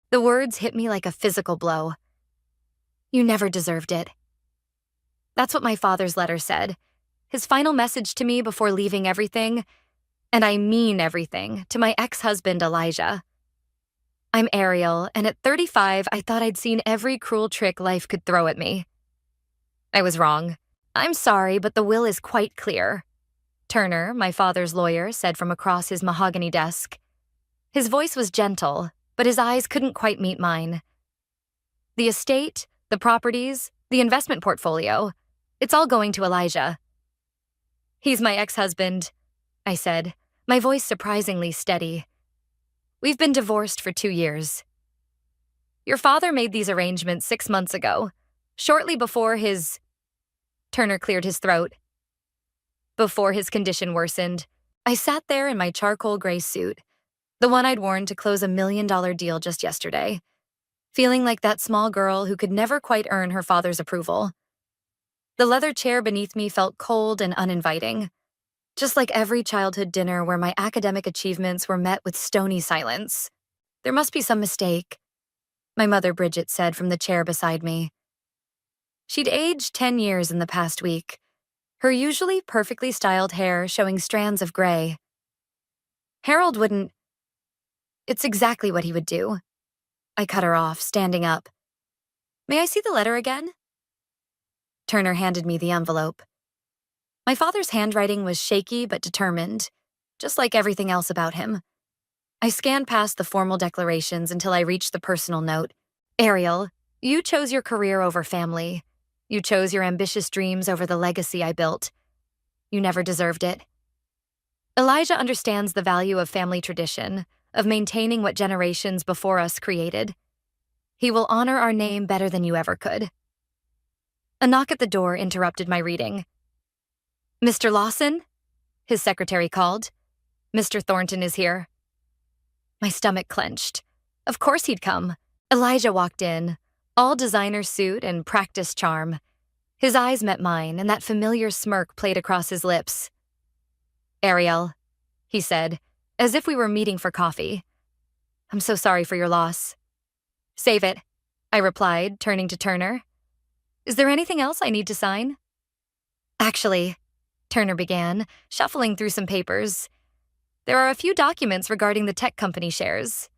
The words hit me like a physical blow. You never deserved it. That's what my father's letter said. His final message to me before leaving everything, and I mean everything, to my ex-husband Elijah. I'm Ariel, and at 35, I thought I'd seen every cruel trick life could throw at me. I was wrong. I'm sorry, but the will is quite clear. Turner, my father's lawyer, said from across his mahogany desk. His voice was gentle, but his eyes couldn't quite meet mine. The estate, the properties, the investment portfolio, it's all going to Elijah. He's my ex-husband, I said, my voice surprisingly steady. We've been divorced for 2 years. Your father made these arrangements 6 months ago, shortly before his... Turner cleared his throat. Before his condition worsened, I sat there in my charcoal gray suit, the one I'd worn to close a $1 million deal just yesterday, feeling like that small girl who could never quite earn her father's approval. The leather chair beneath me felt cold and uninviting, just like every childhood dinner where my academic achievements were met with stony silence. There must be some mistake, my mother Bridget said from the chair beside me. She'd aged 10 years in the past week, her usually perfectly styled hair showing strands of gray. Harold wouldn't... It's exactly what he would do. I cut her off, standing up. May I see the letter again? Turner handed me the envelope. My father's handwriting was shaky but determined, just like everything else about him. I scanned past the formal declarations until I reached the personal note. Ariel, you chose your career over family. You chose your ambitious dreams over the legacy I built. You never deserved it. Elijah understands the value of family tradition, of maintaining what generations before us created. He will honor our name better than you ever could. A knock at the door interrupted my reading. Mr. Lawson? His secretary called. Mr. Thornton is here. My stomach clenched. Of course he'd come. Elijah walked in, all designer suit and practiced charm. His eyes met mine, and that familiar smirk played across his lips. Ariel, he said, as if we were meeting for coffee. I'm so sorry for your loss. Save it, I replied, turning to Turner. Is there anything else I need to sign? Actually, Turner began, shuffling through some papers. There are a few documents regarding the tech company shares.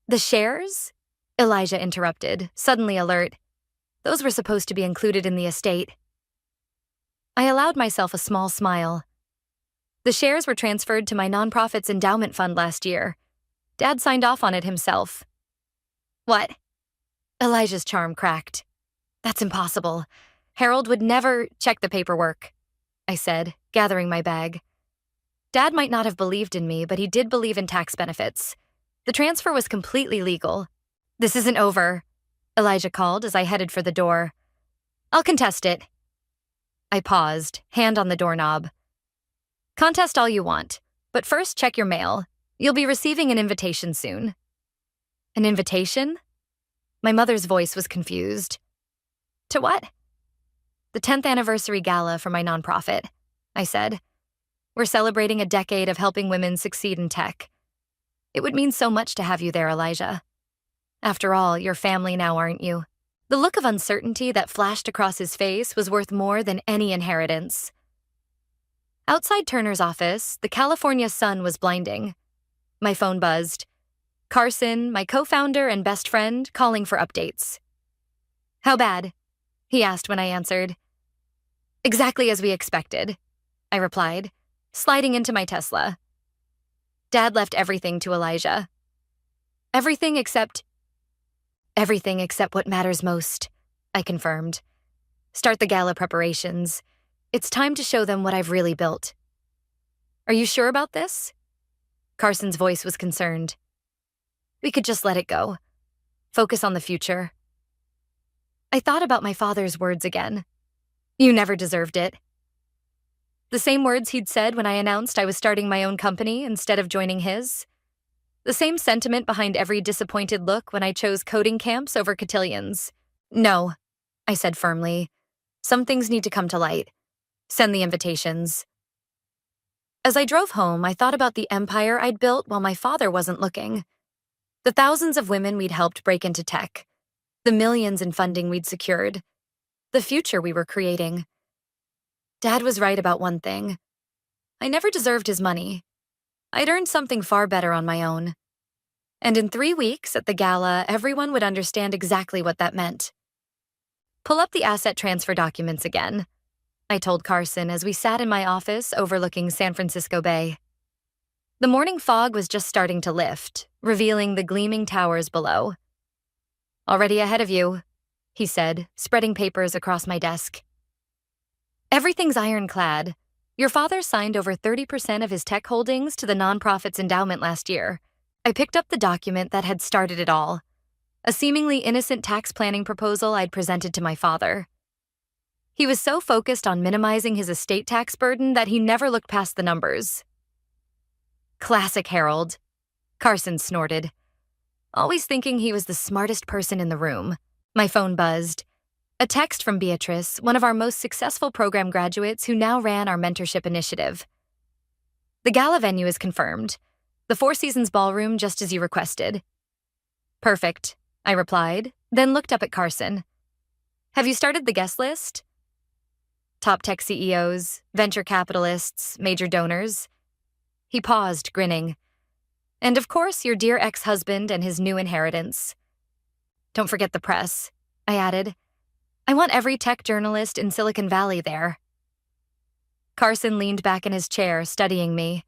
The shares? Elijah interrupted, suddenly alert. Those were supposed to be included in the estate. I allowed myself a small smile. The shares were transferred to my nonprofit's endowment fund last year. Dad signed off on it himself. What? Elijah's charm cracked. That's impossible. Harold would never check the paperwork, I said, gathering my bag. Dad might not have believed in me, but he did believe in tax benefits. The transfer was completely legal. This isn't over, Elijah called as I headed for the door. I'll contest it. I paused, hand on the doorknob. Contest all you want, but first check your mail. You'll be receiving an invitation soon. An invitation? My mother's voice was confused. To what? The 10th anniversary gala for my nonprofit, I said. We're celebrating a decade of helping women succeed in tech. It would mean so much to have you there, Elijah. After all, you're family now, aren't you? The look of uncertainty that flashed across his face was worth more than any inheritance. Outside Turner's office, the California sun was blinding. My phone buzzed. Carson, my co-founder and best friend, calling for updates. How bad? He asked when I answered. Exactly as we expected, I replied, sliding into my Tesla. Dad left everything to Elijah. Everything except what matters most, I confirmed. Start the gala preparations. It's time to show them what I've really built. Are you sure about this? Carson's voice was concerned. We could just let it go. Focus on the future. I thought about my father's words again. You never deserved it. The same words he'd said when I announced I was starting my own company instead of joining his. The same sentiment behind every disappointed look when I chose coding camps over cotillions. No, I said firmly. Some things need to come to light. Send the invitations. As I drove home, I thought about the empire I'd built while my father wasn't looking. The thousands of women we'd helped break into tech, the millions in funding we'd secured, the future we were creating. Dad was right about one thing. I never deserved his money. I'd earned something far better on my own. And in 3 weeks at the gala, everyone would understand exactly what that meant. Pull up the asset transfer documents again, I told Carson as we sat in my office overlooking San Francisco Bay. The morning fog was just starting to lift, revealing the gleaming towers below. Already ahead of you, he said, spreading papers across my desk. Everything's ironclad. Your father signed over 30% of his tech holdings to the nonprofit's endowment last year. I picked up the document that had started it all, a seemingly innocent tax planning proposal I'd presented to my father. He was so focused on minimizing his estate tax burden that he never looked past the numbers. Classic Harold, Carson snorted, always thinking he was the smartest person in the room. My phone buzzed. A text from Beatrice, one of our most successful program graduates who now ran our mentorship initiative. The gala venue is confirmed. The Four Seasons Ballroom, just as you requested. Perfect, I replied, then looked up at Carson. Have you started the guest list? Top tech CEOs, venture capitalists, major donors. He paused, grinning. And of course, your dear ex-husband and his new inheritance. Don't forget the press, I added. I want every tech journalist in Silicon Valley there. Carson leaned back in his chair, studying me.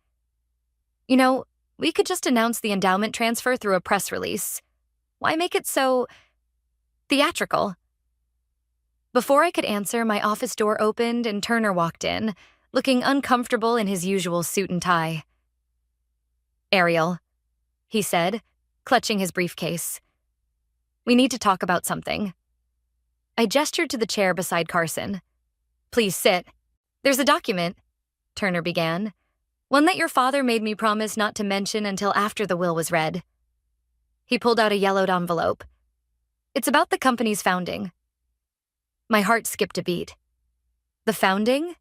You know, we could just announce the endowment transfer through a press release. Why make it so theatrical? Before I could answer, my office door opened and Turner walked in, looking uncomfortable in his usual suit and tie. Ariel, he said, clutching his briefcase. We need to talk about something. I gestured to the chair beside Carson. Please sit. There's a document, Turner began. One that your father made me promise not to mention until after the will was read. He pulled out a yellowed envelope. It's about the company's founding. My heart skipped a beat. The founding?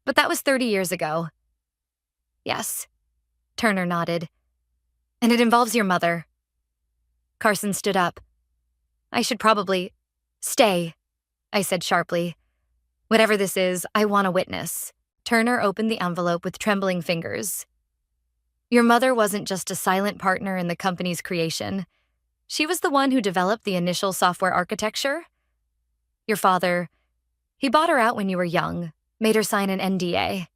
But that was 30 years ago. Yes, Turner nodded. And it involves your mother. Carson stood up. I should probably stay, I said sharply. Whatever this is, I want a witness. Turner opened the envelope with trembling fingers. Your mother wasn't just a silent partner in the company's creation. She was the one who developed the initial software architecture. Your father, he bought her out when you were young, made her sign an NDA.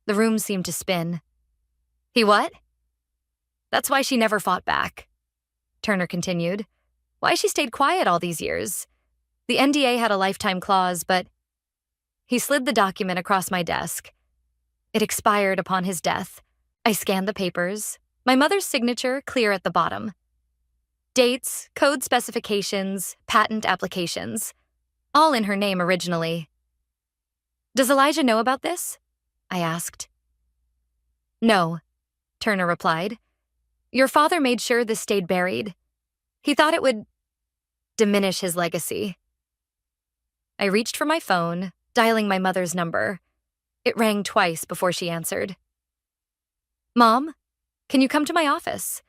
The room seemed to spin. He what? That's why she never fought back, Turner continued. Why she stayed quiet all these years. The NDA had a lifetime clause, but he slid the document across my desk. It expired upon his death. I scanned the papers, my mother's signature clear at the bottom. Dates, code specifications, patent applications, all in her name originally. Does Elijah know about this? I asked. No, Turner replied. Your father made sure this stayed buried. He thought it would diminish his legacy. I reached for my phone, dialing my mother's number. It rang twice before she answered. Mom, can you come to my office?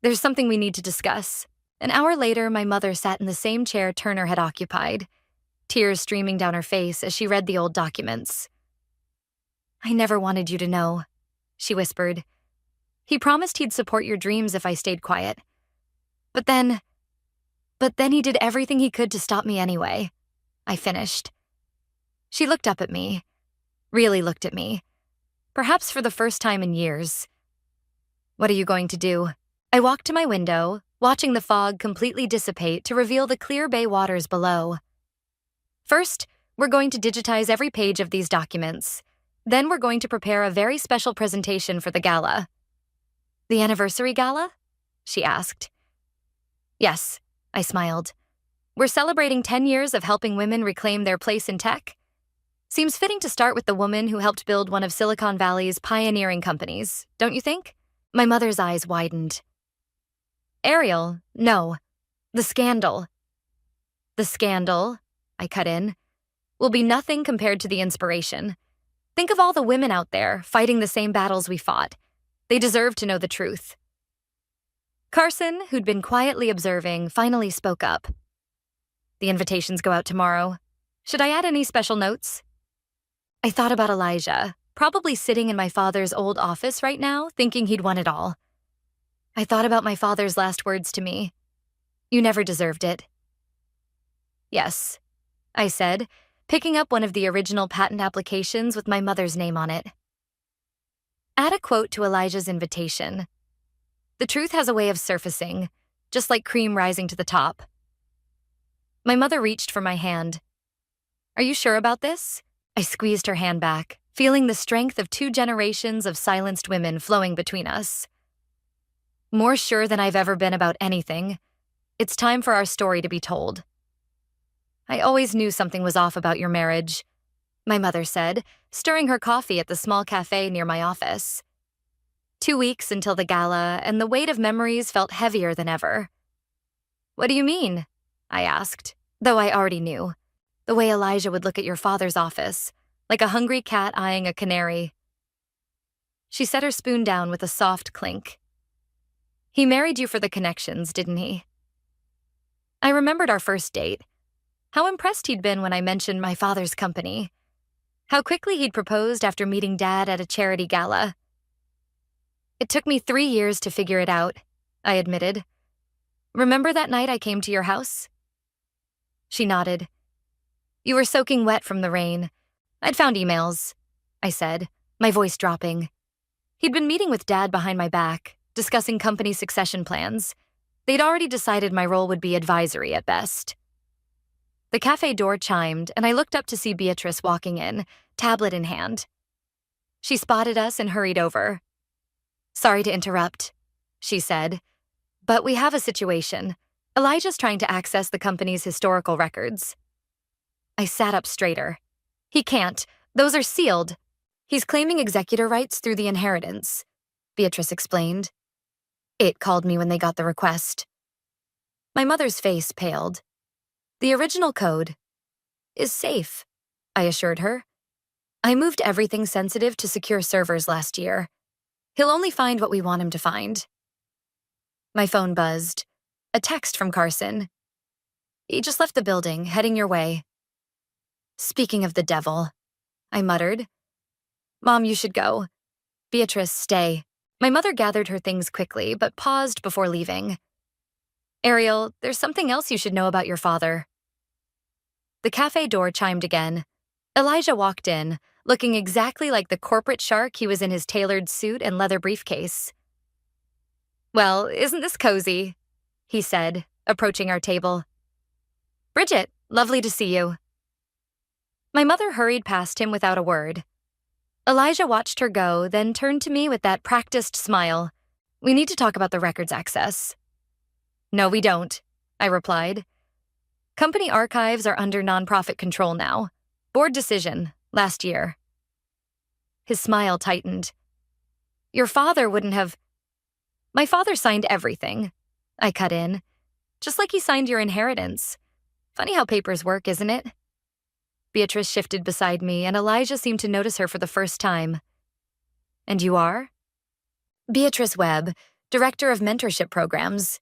There's something we need to discuss. An hour later, my mother sat in the same chair Turner had occupied, tears streaming down her face as she read the old documents. I never wanted you to know, she whispered. He promised he'd support your dreams if I stayed quiet. But then he did everything he could to stop me anyway, I finished. She looked up at me, really looked at me, perhaps for the first time in years. What are you going to do? I walked to my window, watching the fog completely dissipate to reveal the clear bay waters below. First, we're going to digitize every page of these documents. Then we're going to prepare a very special presentation for the gala. The anniversary gala? She asked. Yes, I smiled. We're celebrating 10 years of helping women reclaim their place in tech. Seems fitting to start with the woman who helped build one of Silicon Valley's pioneering companies, don't you think? My mother's eyes widened. Ariel, no. The scandal. The scandal, I cut in, will be nothing compared to the inspiration. Think of all the women out there fighting the same battles we fought. They deserve to know the truth. Carson, who'd been quietly observing, finally spoke up. The invitations go out tomorrow. Should I add any special notes? I thought about Elijah, probably sitting in my father's old office right now, thinking he'd won it all. I thought about my father's last words to me. You never deserved it. Yes, I said, picking up one of the original patent applications with my mother's name on it. Add a quote to Elijah's invitation. The truth has a way of surfacing, just like cream rising to the top. My mother reached for my hand. Are you sure about this? I squeezed her hand back, feeling the strength of 2 generations of silenced women flowing between us. More sure than I've ever been about anything. It's time for our story to be told. I always knew something was off about your marriage, my mother said, stirring her coffee at the small cafe near my office. 2 weeks until the gala, and the weight of memories felt heavier than ever. What do you mean? I asked, though I already knew. The way Elijah would look at your father's office, like a hungry cat eyeing a canary. She set her spoon down with a soft clink. He married you for the connections, didn't he? I remembered our first date. How impressed he'd been when I mentioned my father's company. How quickly he'd proposed after meeting Dad at a charity gala. It took me 3 years to figure it out, I admitted. Remember that night I came to your house? She nodded. You were soaking wet from the rain. I'd found emails, I said, my voice dropping. He'd been meeting with Dad behind my back, discussing company succession plans. They'd already decided my role would be advisory at best. The cafe door chimed, and I looked up to see Beatrice walking in, tablet in hand. She spotted us and hurried over. Sorry to interrupt, she said, but we have a situation. Elijah's trying to access the company's historical records. I sat up straighter. He can't. Those are sealed. He's claiming executor rights through the inheritance, Beatrice explained. It called me when they got the request. My mother's face paled. The original code is safe, I assured her. I moved everything sensitive to secure servers last year. He'll only find what we want him to find. My phone buzzed. A text from Carson. He just left the building, heading your way. Speaking of the devil, I muttered. Mom, you should go. Beatrice, stay. My mother gathered her things quickly, but paused before leaving. Ariel, there's something else you should know about your father. The cafe door chimed again. Elijah walked in, looking exactly like the corporate shark he was in his tailored suit and leather briefcase. Well, isn't this cozy? He said, approaching our table. Bridget, lovely to see you. My mother hurried past him without a word. Elijah watched her go, then turned to me with that practiced smile. We need to talk about the records access. No, we don't, I replied. Company archives are under nonprofit control now. Board decision, last year. His smile tightened. Your father wouldn't have... My father signed everything, I cut in. Just like he signed your inheritance. Funny how papers work, isn't it? Beatrice shifted beside me, and Elijah seemed to notice her for the first time. And you are? Beatrice Webb, Director of Mentorship Programs,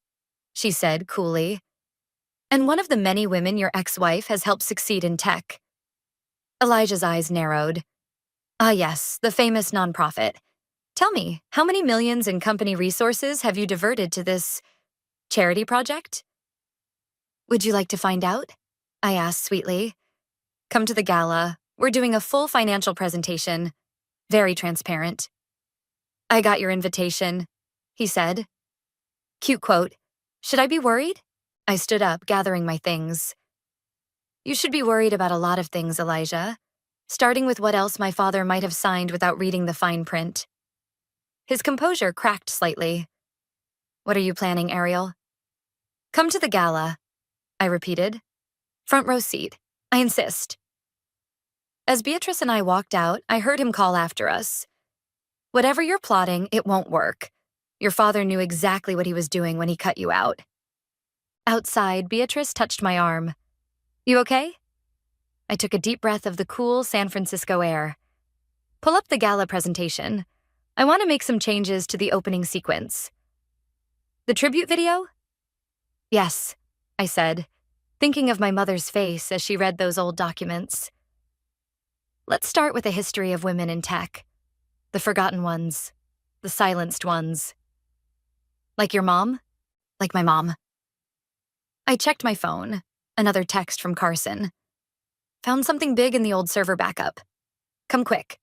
she said coolly. And one of the many women your ex-wife has helped succeed in tech. Elijah's eyes narrowed. Ah yes, the famous nonprofit. Tell me, how many millions in company resources have you diverted to this charity project? Would you like to find out? I asked sweetly. Come to the gala. We're doing a full financial presentation. Very transparent. I got your invitation, he said. Cute quote. Should I be worried? I stood up, gathering my things. You should be worried about a lot of things, Elijah, starting with what else my father might have signed without reading the fine print. His composure cracked slightly. What are you planning, Ariel? Come to the gala, I repeated. Front row seat. I insist. As Beatrice and I walked out, I heard him call after us. Whatever you're plotting, it won't work. Your father knew exactly what he was doing when he cut you out. Outside, Beatrice touched my arm. You okay? I took a deep breath of the cool San Francisco air. Pull up the gala presentation. I want to make some changes to the opening sequence. The tribute video? Yes, I said, thinking of my mother's face as she read those old documents. Let's start with a history of women in tech. The forgotten ones. The silenced ones. Like your mom? Like my mom. I checked my phone. Another text from Carson. Found something big in the old server backup. Come quick.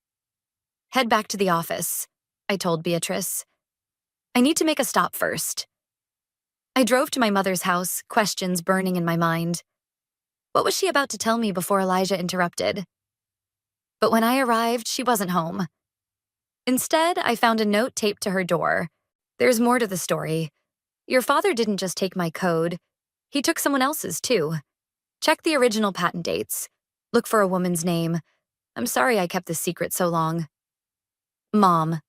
Head back to the office, I told Beatrice. I need to make a stop first. I drove to my mother's house, questions burning in my mind. What was she about to tell me before Elijah interrupted? But when I arrived, she wasn't home. Instead, I found a note taped to her door. There's more to the story. Your father didn't just take my code. He took someone else's, too. Check the original patent dates. Look for a woman's name. I'm sorry I kept this secret so long. Mom.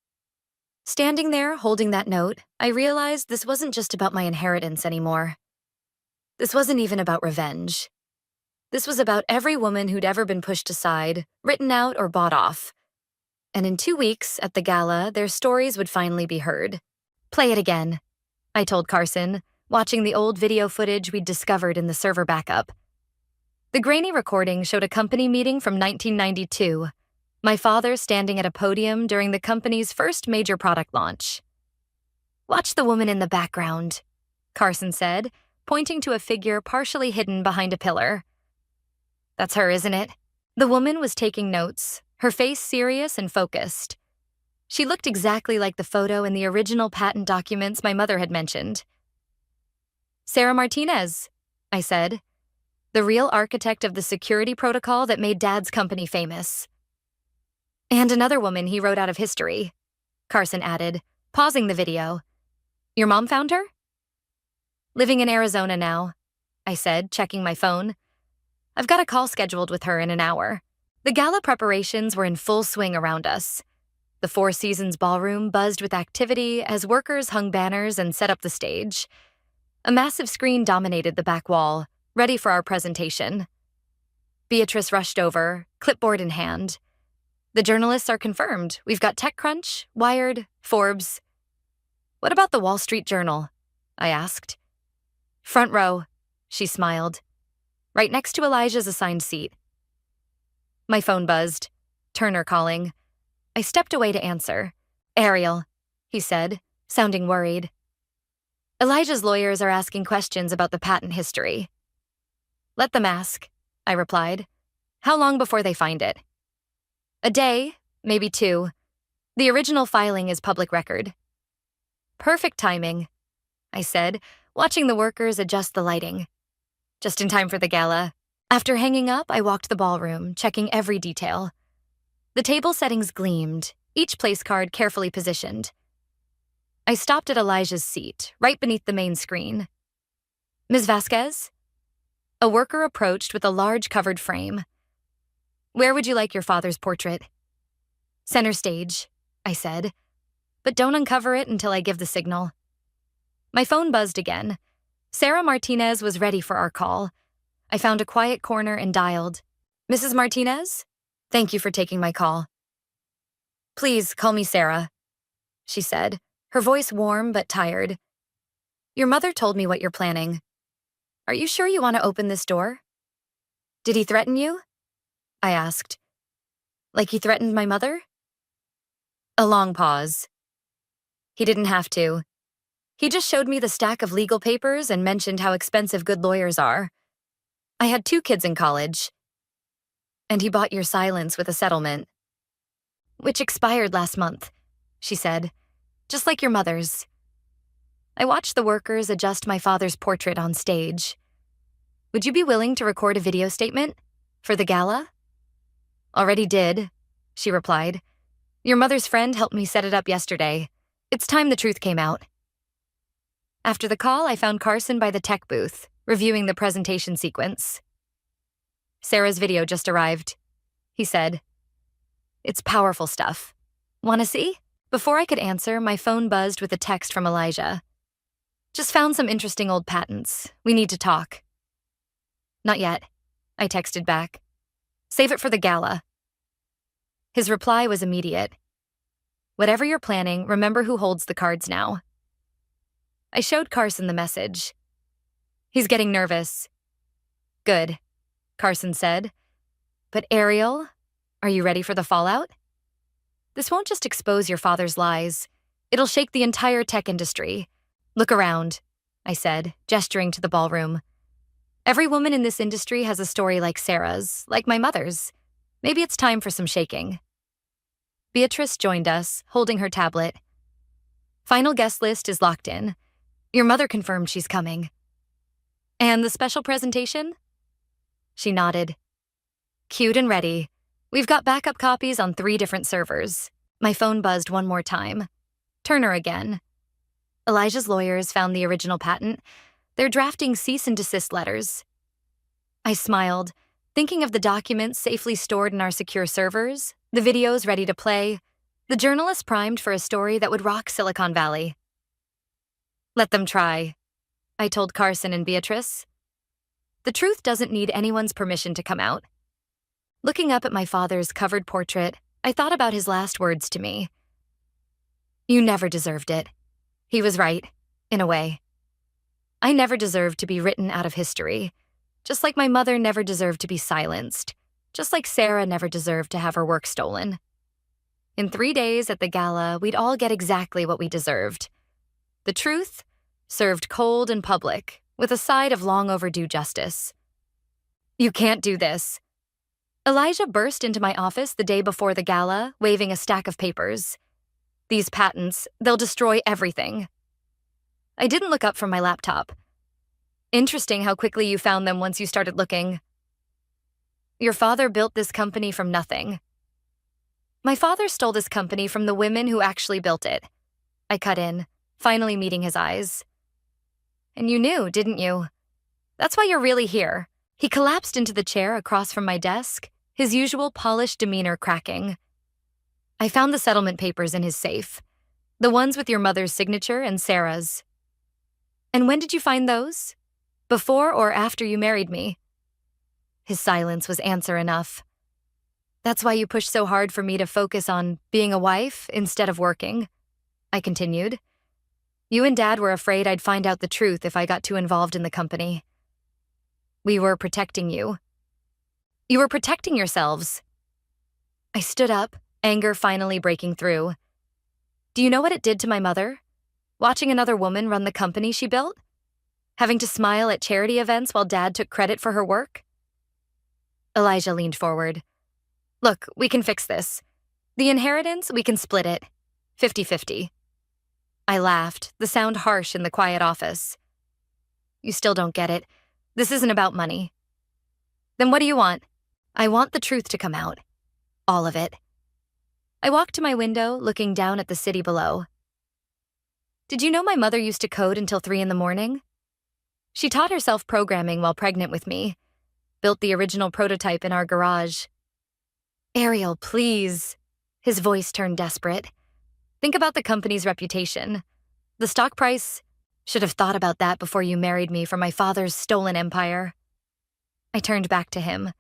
Standing there, holding that note, I realized this wasn't just about my inheritance anymore. This wasn't even about revenge. This was about every woman who'd ever been pushed aside, written out, or bought off. And in 2 weeks, at the gala, their stories would finally be heard. Play it again, I told Carson, watching the old video footage we'd discovered in the server backup. The grainy recording showed a company meeting from 1992, my father standing at a podium during the company's first major product launch. Watch the woman in the background, Carson said, pointing to a figure partially hidden behind a pillar. That's her, isn't it? The woman was taking notes, her face serious and focused. She looked exactly like the photo in the original patent documents my mother had mentioned. Sarah Martinez, I said, the real architect of the security protocol that made Dad's company famous. And another woman he wrote out of history, Carson added, pausing the video. Your mom found her? Living in Arizona now, I said, checking my phone. I've got a call scheduled with her in an hour. The gala preparations were in full swing around us. The Four Seasons ballroom buzzed with activity as workers hung banners and set up the stage. A massive screen dominated the back wall, ready for our presentation. Beatrice rushed over, clipboard in hand. The journalists are confirmed. We've got TechCrunch, Wired, Forbes. What about the Wall Street Journal? I asked. Front row, she smiled. Right next to Elijah's assigned seat. My phone buzzed. Turner calling. I stepped away to answer. Ariel, he said, sounding worried. Elijah's lawyers are asking questions about the patent history. Let them ask, I replied. How long before they find it? A day, maybe 2. The original filing is public record. Perfect timing, I said, watching the workers adjust the lighting. Just in time for the gala. After hanging up, I walked the ballroom, checking every detail. The table settings gleamed, each place card carefully positioned. I stopped at Elijah's seat, right beneath the main screen. Ms. Vasquez? A worker approached with a large covered frame. Where would you like your father's portrait? Center stage, I said, but don't uncover it until I give the signal. My phone buzzed again. Sarah Martinez was ready for our call. I found a quiet corner and dialed. Mrs. Martinez? Thank you for taking my call. Please call me Sarah, she said, her voice warm but tired. Your mother told me what you're planning. Are you sure you want to open this door? Did he threaten you? I asked. Like he threatened my mother? A long pause. He didn't have to. He just showed me the stack of legal papers and mentioned how expensive good lawyers are. I had 2 kids in college. And he bought your silence with a settlement. Which expired last month, she said, just like your mother's. I watched the workers adjust my father's portrait on stage. Would you be willing to record a video statement? For the gala? Already did, she replied. Your mother's friend helped me set it up yesterday. It's time the truth came out. After the call, I found Carson by the tech booth, reviewing the presentation sequence. Sarah's video just arrived, he said. It's powerful stuff. Want to see? Before I could answer, my phone buzzed with a text from Elijah. Just found some interesting old patents. We need to talk. Not yet, I texted back. Save it for the gala. His reply was immediate. Whatever you're planning, remember who holds the cards now. I showed Carson the message. He's getting nervous. Good, Carson said. But Ariel, are you ready for the fallout? This won't just expose your father's lies. It'll shake the entire tech industry. Look around, I said, gesturing to the ballroom. Every woman in this industry has a story like Sarah's, like my mother's. Maybe it's time for some shaking. Beatrice joined us, holding her tablet. Final guest list is locked in. Your mother confirmed she's coming. And the special presentation? She nodded. Queued and ready. We've got backup copies on 3 different servers. My phone buzzed one more time. Turner again. Elijah's lawyers found the original patent. They're drafting cease and desist letters. I smiled, thinking of the documents safely stored in our secure servers, the videos ready to play, the journalists primed for a story that would rock Silicon Valley. Let them try, I told Carson and Beatrice. The truth doesn't need anyone's permission to come out. Looking up at my father's covered portrait, I thought about his last words to me. You never deserved it. He was right, in a way. I never deserved to be written out of history, just like my mother never deserved to be silenced, just like Sarah never deserved to have her work stolen. In 3 days at the gala, we'd all get exactly what we deserved. The truth, served cold and public, with a side of long overdue justice. You can't do this. Elijah burst into my office the day before the gala, waving a stack of papers. These patents, they'll destroy everything. I didn't look up from my laptop. Interesting how quickly you found them once you started looking. Your father built this company from nothing. My father stole this company from the women who actually built it. I cut in, finally meeting his eyes. And you knew, didn't you? That's why you're really here. He collapsed into the chair across from my desk, his usual polished demeanor cracking. I found the settlement papers in his safe, the ones with your mother's signature and Sarah's. And when did you find those? Before or after you married me? His silence was answer enough. That's why you pushed so hard for me to focus on being a wife instead of working, I continued. You and Dad were afraid I'd find out the truth if I got too involved in the company. We were protecting you. You were protecting yourselves. I stood up, anger finally breaking through. Do you know what it did to my mother? Watching another woman run the company she built? Having to smile at charity events while Dad took credit for her work? Elijah leaned forward. Look, we can fix this. The inheritance, we can split it. 50-50. I laughed, the sound harsh in the quiet office. You still don't get it. This isn't about money. Then what do you want? I want the truth to come out. All of it. I walked to my window, looking down at the city below. Did you know my mother used to code until 3 a.m? She taught herself programming while pregnant with me. Built the original prototype in our garage. Ariel, please. His voice turned desperate. Think about the company's reputation. The stock price. Should have thought about that before you married me for my father's stolen empire. I turned back to him.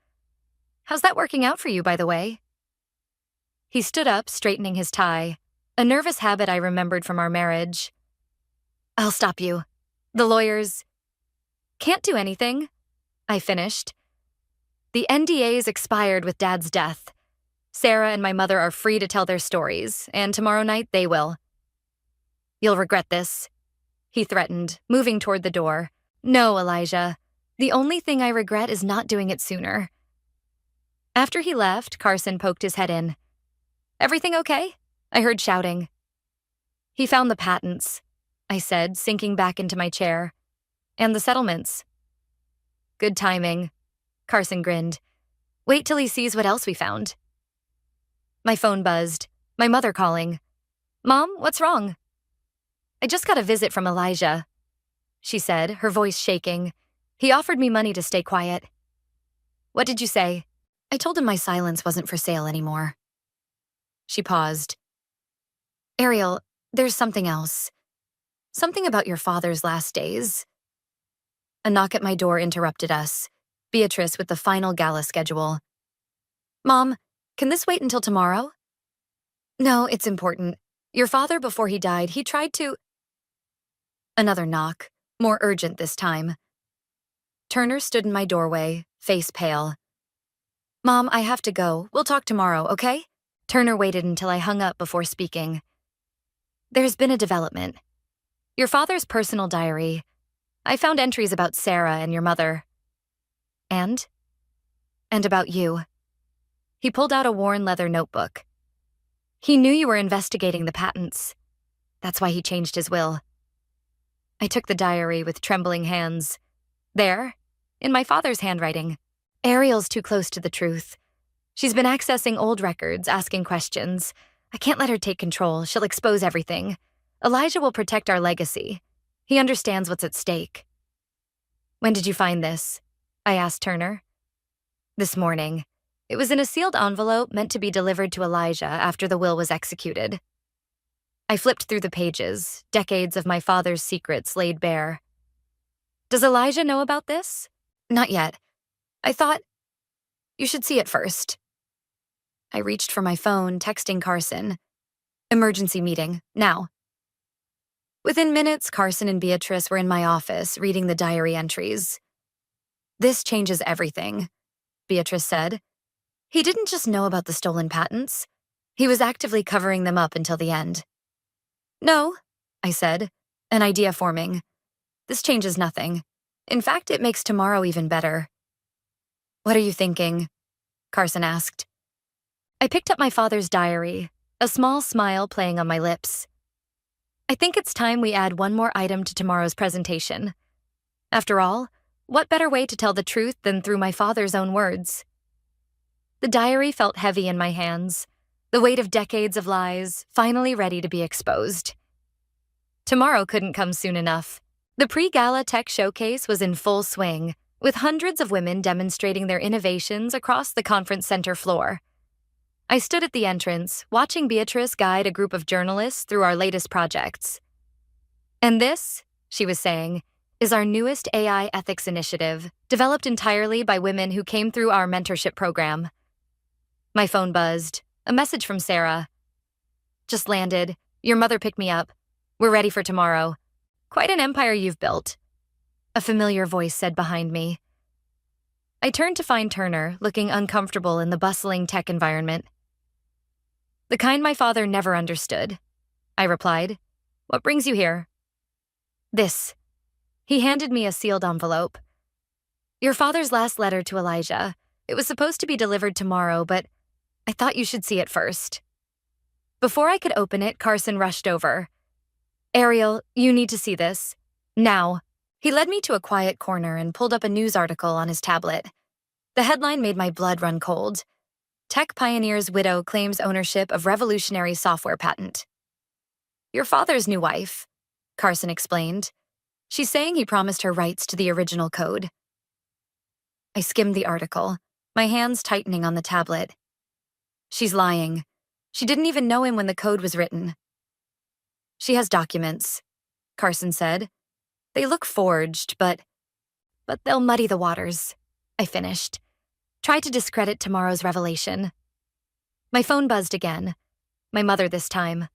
How's that working out for you, by the way? He stood up, straightening his tie, a nervous habit I remembered from our marriage. I'll stop you. The lawyers can't do anything, I finished. The NDA's expired with Dad's death. Sarah and my mother are free to tell their stories, and tomorrow night they will. You'll regret this, he threatened, moving toward the door. No, Elijah. The only thing I regret is not doing it sooner. After he left, Carson poked his head in. Everything okay? I heard shouting. He found the patents, I said, sinking back into my chair. And the settlements. Good timing, Carson grinned. Wait till he sees what else we found. My phone buzzed. My mother calling. Mom, what's wrong? I just got a visit from Elijah, she said, her voice shaking. He offered me money to stay quiet. What did you say? I told him my silence wasn't for sale anymore. She paused. Ariel, there's something else. Something about your father's last days. A knock at my door interrupted us. Beatrice with the final gala schedule. Mom, can this wait until tomorrow? No, it's important. Your father, before he died, he tried to... Another knock, more urgent this time. Turner stood in my doorway, face pale. Mom, I have to go. We'll talk tomorrow, okay? Turner waited until I hung up before speaking. There's been a development. Your father's personal diary. I found entries about Sarah and your mother. And? And about you. He pulled out a worn leather notebook. He knew you were investigating the patents. That's why he changed his will. I took the diary with trembling hands. There, in my father's handwriting. Ariel's too close to the truth. She's been accessing old records, asking questions. I can't let her take control. She'll expose everything. Elijah will protect our legacy. He understands what's at stake. When did you find this? I asked Turner. This morning. It was in a sealed envelope meant to be delivered to Elijah after the will was executed. I flipped through the pages, decades of my father's secrets laid bare. Does Elijah know about this? Not yet. I thought, you should see it first. I reached for my phone, texting Carson. Emergency meeting, now. Within minutes, Carson and Beatrice were in my office, reading the diary entries. This changes everything, Beatrice said. He didn't just know about the stolen patents. He was actively covering them up until the end. No, I said, an idea forming. This changes nothing. In fact, it makes tomorrow even better. What are you thinking? Carson asked. I picked up my father's diary, a small smile playing on my lips. I think it's time we add one more item to tomorrow's presentation. After all, what better way to tell the truth than through my father's own words? The diary felt heavy in my hands, the weight of decades of lies, finally ready to be exposed. Tomorrow couldn't come soon enough. The pre-gala tech showcase was in full swing, with hundreds of women demonstrating their innovations across the conference center floor. I stood at the entrance, watching Beatrice guide a group of journalists through our latest projects. And this, she was saying, is our newest AI ethics initiative, developed entirely by women who came through our mentorship program. My phone buzzed. A message from Sarah. Just landed. Your mother picked me up. We're ready for tomorrow. Quite an empire you've built. A familiar voice said behind me. I turned to find Turner, looking uncomfortable in the bustling tech environment. The kind my father never understood. I replied. What brings you here? This. He handed me a sealed envelope. Your father's last letter to Elijah. It was supposed to be delivered tomorrow, but I thought you should see it first. Before I could open it, Carson rushed over. Ariel, you need to see this. Now. He led me to a quiet corner and pulled up a news article on his tablet. The headline made my blood run cold. Tech pioneer's widow claims ownership of revolutionary software patent. Your father's new wife, Carson explained. She's saying he promised her rights to the original code. I skimmed the article, my hands tightening on the tablet. She's lying. She didn't even know him when the code was written. She has documents, Carson said. They look forged, but they'll muddy the waters. I finished. Try to discredit tomorrow's revelation. My phone buzzed again. My mother this time.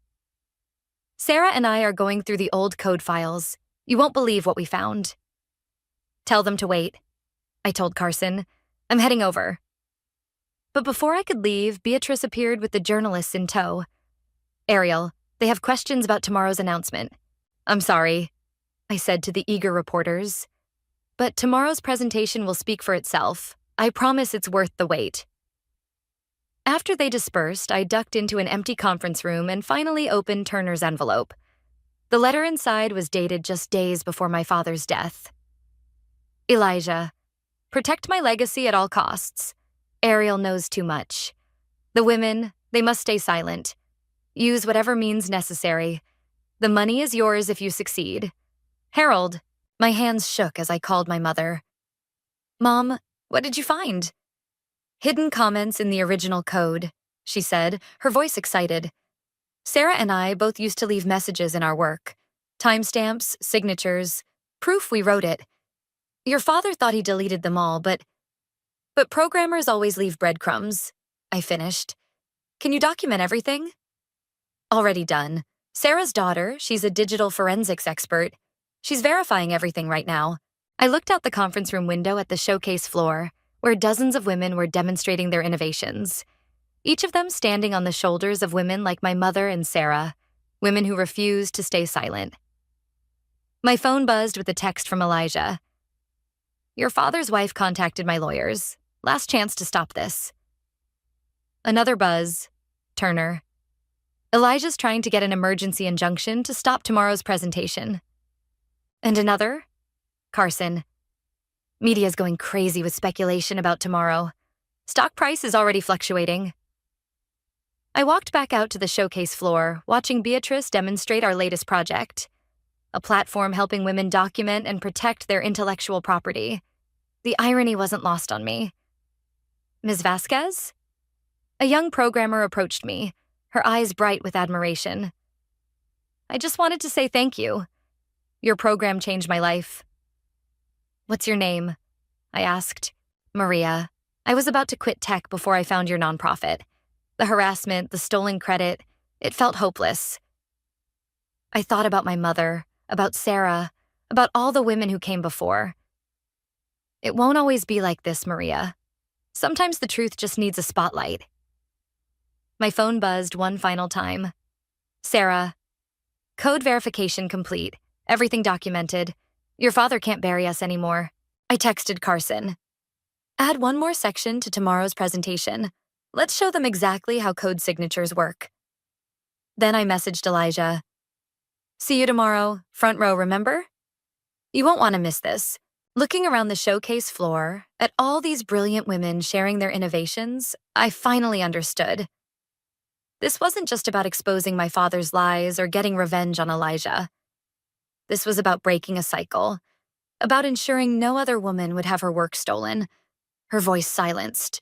Sarah and I are going through the old code files. You won't believe what we found. Tell them to wait, I told Carson. I'm heading over. But before I could leave, Beatrice appeared with the journalists in tow. Ariel, they have questions about tomorrow's announcement. I'm sorry, I said to the eager reporters. But tomorrow's presentation will speak for itself. I promise it's worth the wait. After they dispersed, I ducked into an empty conference room and finally opened Turner's envelope. The letter inside was dated just days before my father's death. Elijah, protect my legacy at all costs. Ariel knows too much. The women, they must stay silent. Use whatever means necessary. The money is yours if you succeed. Harold, my hands shook as I called my mother. Mom, what did you find? Hidden comments in the original code, she said, her voice excited. Sarah and I both used to leave messages in our work. Timestamps, signatures, proof we wrote it. Your father thought he deleted them all, but programmers always leave breadcrumbs, I finished. Can you document everything? Already done. Sarah's daughter, she's a digital forensics expert. She's verifying everything right now. I looked out the conference room window at the showcase floor, where dozens of women were demonstrating their innovations, each of them standing on the shoulders of women like my mother and Sarah, women who refused to stay silent. My phone buzzed with a text from Elijah. "Your father's wife contacted my lawyers. Last chance to stop this." Another buzz. Turner. "Elijah's trying to get an emergency injunction to stop tomorrow's presentation." And another. Carson. "Media's going crazy with speculation about tomorrow. Stock price is already fluctuating." I walked back out to the showcase floor, watching Beatrice demonstrate our latest project, a platform helping women document and protect their intellectual property. The irony wasn't lost on me. "Ms. Vasquez?" A young programmer approached me, her eyes bright with admiration. "I just wanted to say thank you. Your program changed my life." "What's your name?" I asked. "Maria. I was about to quit tech before I found your nonprofit. The harassment, the stolen credit, it felt hopeless. I thought about my mother, about Sarah, about all the women who came before. It won't always be like this, Maria. Sometimes the truth just needs a spotlight." My phone buzzed one final time. "Sarah. Code verification complete. Everything documented. Your father can't bury us anymore." I texted Carson. "Add one more section to tomorrow's presentation. Let's show them exactly how code signatures work." Then I messaged Elijah. "See you tomorrow. Front row, remember? You won't want to miss this." Looking around the showcase floor, at all these brilliant women sharing their innovations, I finally understood. This wasn't just about exposing my father's lies or getting revenge on Elijah. This was about breaking a cycle, about ensuring no other woman would have her work stolen, her voice silenced.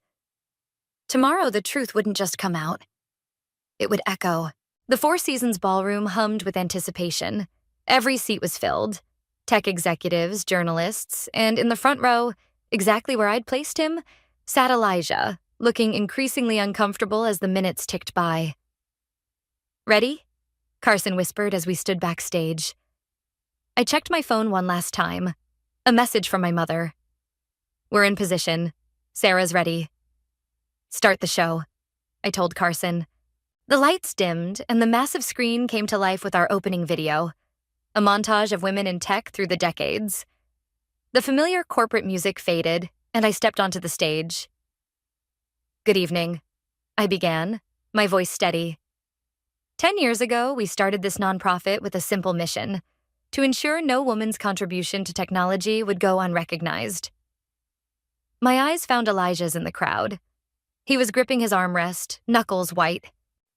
Tomorrow, the truth wouldn't just come out. It would echo. The Four Seasons ballroom hummed with anticipation. Every seat was filled. Tech executives, journalists, and in the front row, exactly where I'd placed him, sat Elijah, looking increasingly uncomfortable as the minutes ticked by. "Ready?" Carson whispered as we stood backstage. I checked my phone one last time. A message from my mother. "We're in position. Sarah's ready." "Start the show," I told Carson. The lights dimmed, and the massive screen came to life with our opening video, a montage of women in tech through the decades. The familiar corporate music faded, and I stepped onto the stage. "Good evening," I began, my voice steady. 10 years ago, we started this nonprofit with a simple mission: to ensure no woman's contribution to technology would go unrecognized. My eyes found Elijah's in the crowd. He was gripping his armrest, knuckles white.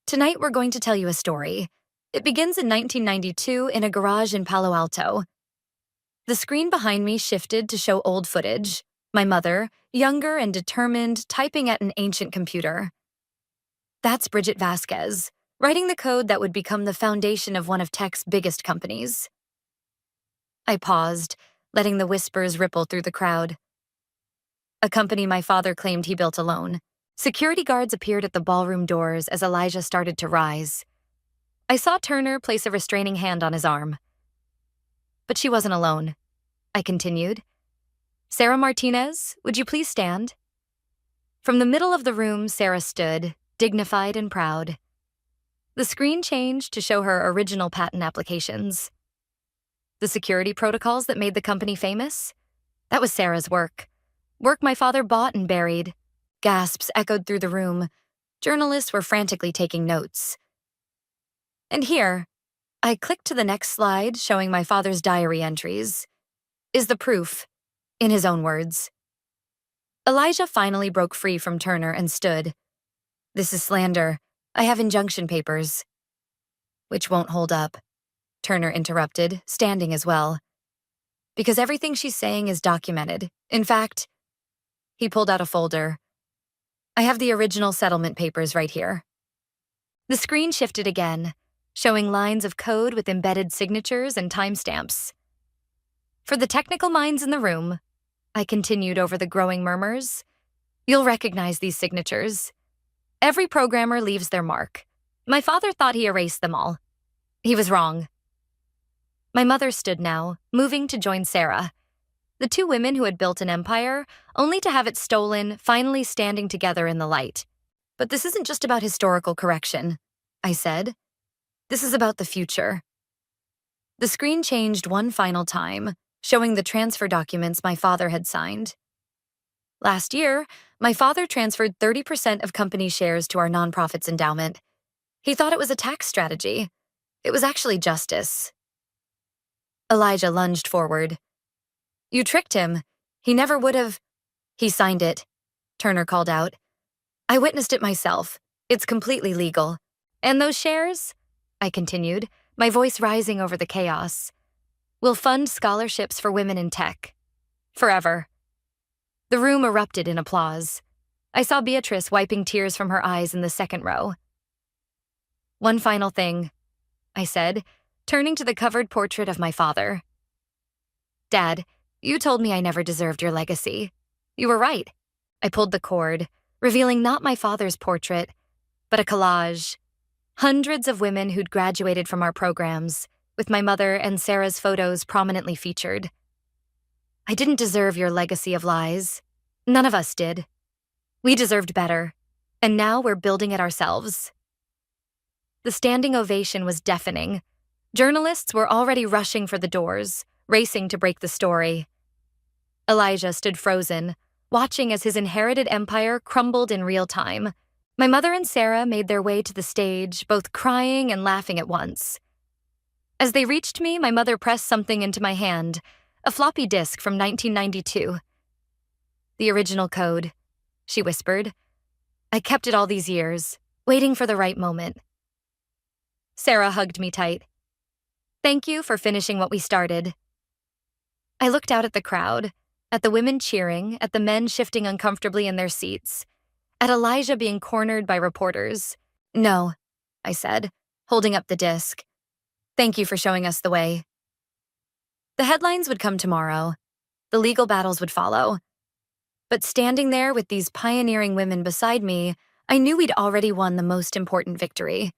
"Tonight we're going to tell you a story. It begins in 1992 in a garage in Palo Alto." The screen behind me shifted to show old footage. My mother, younger and determined, typing at an ancient computer. That's Bridget Vasquez, writing the code that would become the foundation of one of tech's biggest companies. I paused, letting the whispers ripple through the crowd. A company my father claimed he built alone. Security guards appeared at the ballroom doors as Elijah started to rise. I saw Turner place a restraining hand on his arm. "But she wasn't alone," I continued. "Sarah Martinez, would you please stand?" From the middle of the room, Sarah stood, dignified and proud. The screen changed to show her original patent applications. The security protocols that made the company famous? That was Sarah's work. Work my father bought and buried. Gasps echoed through the room. Journalists were frantically taking notes. And here, I clicked to the next slide showing my father's diary entries, is the proof, in his own words. Elijah finally broke free from Turner and stood. "This is slander. I have injunction papers." "Which won't hold up," Turner interrupted, standing as well. "Because everything she's saying is documented. In fact," he pulled out a folder. "I have the original settlement papers right here." The screen shifted again, showing lines of code with embedded signatures and timestamps. "For the technical minds in the room," I continued over the growing murmurs, "you'll recognize these signatures. Every programmer leaves their mark. My father thought he erased them all. He was wrong." My mother stood now, moving to join Sarah. The two women who had built an empire, only to have it stolen, finally standing together in the light. But this isn't just about historical correction, I said. This is about the future. The screen changed one final time, showing the transfer documents my father had signed. Last year, my father transferred 30% of company shares to our nonprofit's endowment. He thought it was a tax strategy. It was actually justice. Elijah lunged forward. You tricked him. He never would have. He signed it, Turner called out. I witnessed it myself. It's completely legal. And those shares, I continued, my voice rising over the chaos, will fund scholarships for women in tech. Forever. The room erupted in applause. I saw Beatrice wiping tears from her eyes in the second row. One final thing, I said, turning to the covered portrait of my father. Dad, you told me I never deserved your legacy. You were right. I pulled the cord, revealing not my father's portrait, but a collage. Hundreds of women who'd graduated from our programs, with my mother and Sarah's photos prominently featured. I didn't deserve your legacy of lies. None of us did. We deserved better, and now we're building it ourselves. The standing ovation was deafening. Journalists were already rushing for the doors, racing to break the story. Elijah stood frozen, watching as his inherited empire crumbled in real time. My mother and Sarah made their way to the stage, both crying and laughing at once. As they reached me, my mother pressed something into my hand, a floppy disk from 1992. The original code, she whispered. I kept it all these years, waiting for the right moment. Sarah hugged me tight. Thank you for finishing what we started. I looked out at the crowd, at the women cheering, at the men shifting uncomfortably in their seats, at Elijah being cornered by reporters. No, I said, holding up the disc. Thank you for showing us the way. The headlines would come tomorrow. The legal battles would follow. But standing there with these pioneering women beside me, I knew we'd already won the most important victory.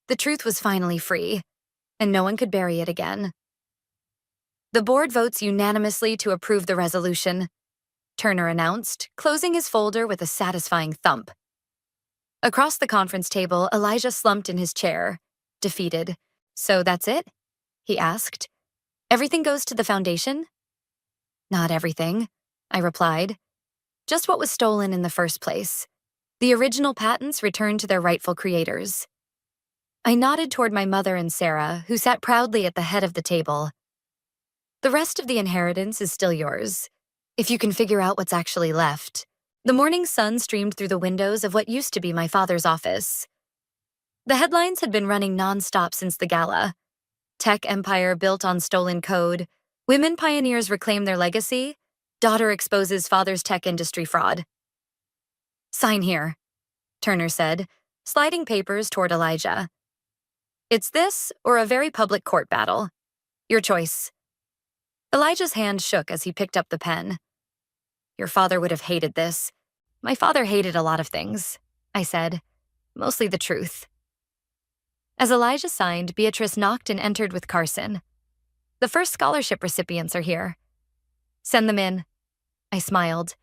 The truth was finally free, and no one could bury it again. The board votes unanimously to approve the resolution, Turner announced, closing his folder with a satisfying thump. Across the conference table, Elijah slumped in his chair, defeated. So that's it? He asked. Everything goes to the foundation? Not everything, I replied. Just what was stolen in the first place. The original patents returned to their rightful creators. I nodded toward my mother and Sarah, who sat proudly at the head of the table. The rest of the inheritance is still yours, if you can figure out what's actually left. The morning sun streamed through the windows of what used to be my father's office. The headlines had been running nonstop since the gala. Tech empire built on stolen code, women pioneers reclaim their legacy, daughter exposes father's tech industry fraud. Sign here, Turner said, sliding papers toward Elijah. It's this or a very public court battle. Your choice. Elijah's hand shook as he picked up the pen. Your father would have hated this. My father hated a lot of things, I said, mostly the truth. As Elijah signed, Beatrice knocked and entered with Carson. The first scholarship recipients are here. Send them in. I smiled.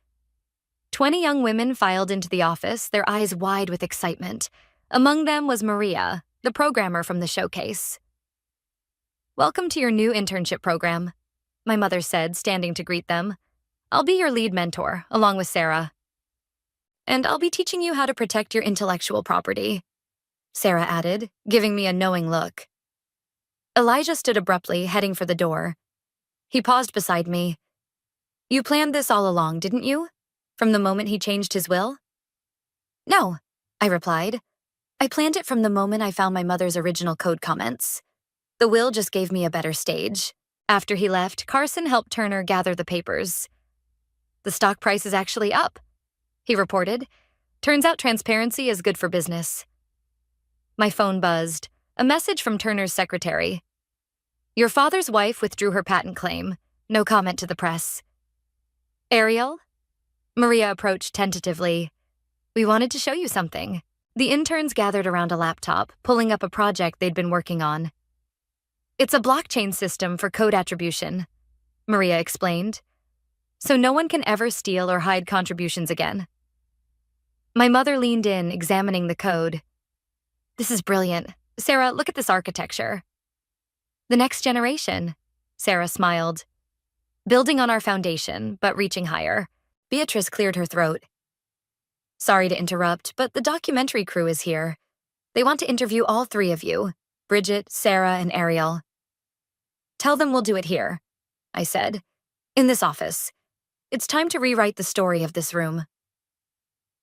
20 young women filed into the office, their eyes wide with excitement. Among them was Maria, the programmer from the showcase. Welcome to your new internship program, my mother said, standing to greet them. I'll be your lead mentor, along with Sarah. And I'll be teaching you how to protect your intellectual property, Sarah added, giving me a knowing look. Elijah stood abruptly, heading for the door. He paused beside me. You planned this all along, didn't you? From the moment he changed his will? No, I replied. I planned it from the moment I found my mother's original code comments. The will just gave me a better stage. After he left, Carson helped Turner gather the papers. The stock price is actually up, he reported. Turns out transparency is good for business. My phone buzzed. A message from Turner's secretary. Your father's wife withdrew her patent claim. No comment to the press. Ariel? Maria approached tentatively. We wanted to show you something. The interns gathered around a laptop, pulling up a project they'd been working on. It's a blockchain system for code attribution, Maria explained, so no one can ever steal or hide contributions again. My mother leaned in, examining the code. This is brilliant. Sarah, look at this architecture. The next generation, Sarah smiled. Building on our foundation, but reaching higher. Beatrice cleared her throat. Sorry to interrupt, but the documentary crew is here. They want to interview all three of you, Bridget, Sarah, and Ariel. Tell them we'll do it here, I said. In this office. It's time to rewrite the story of this room.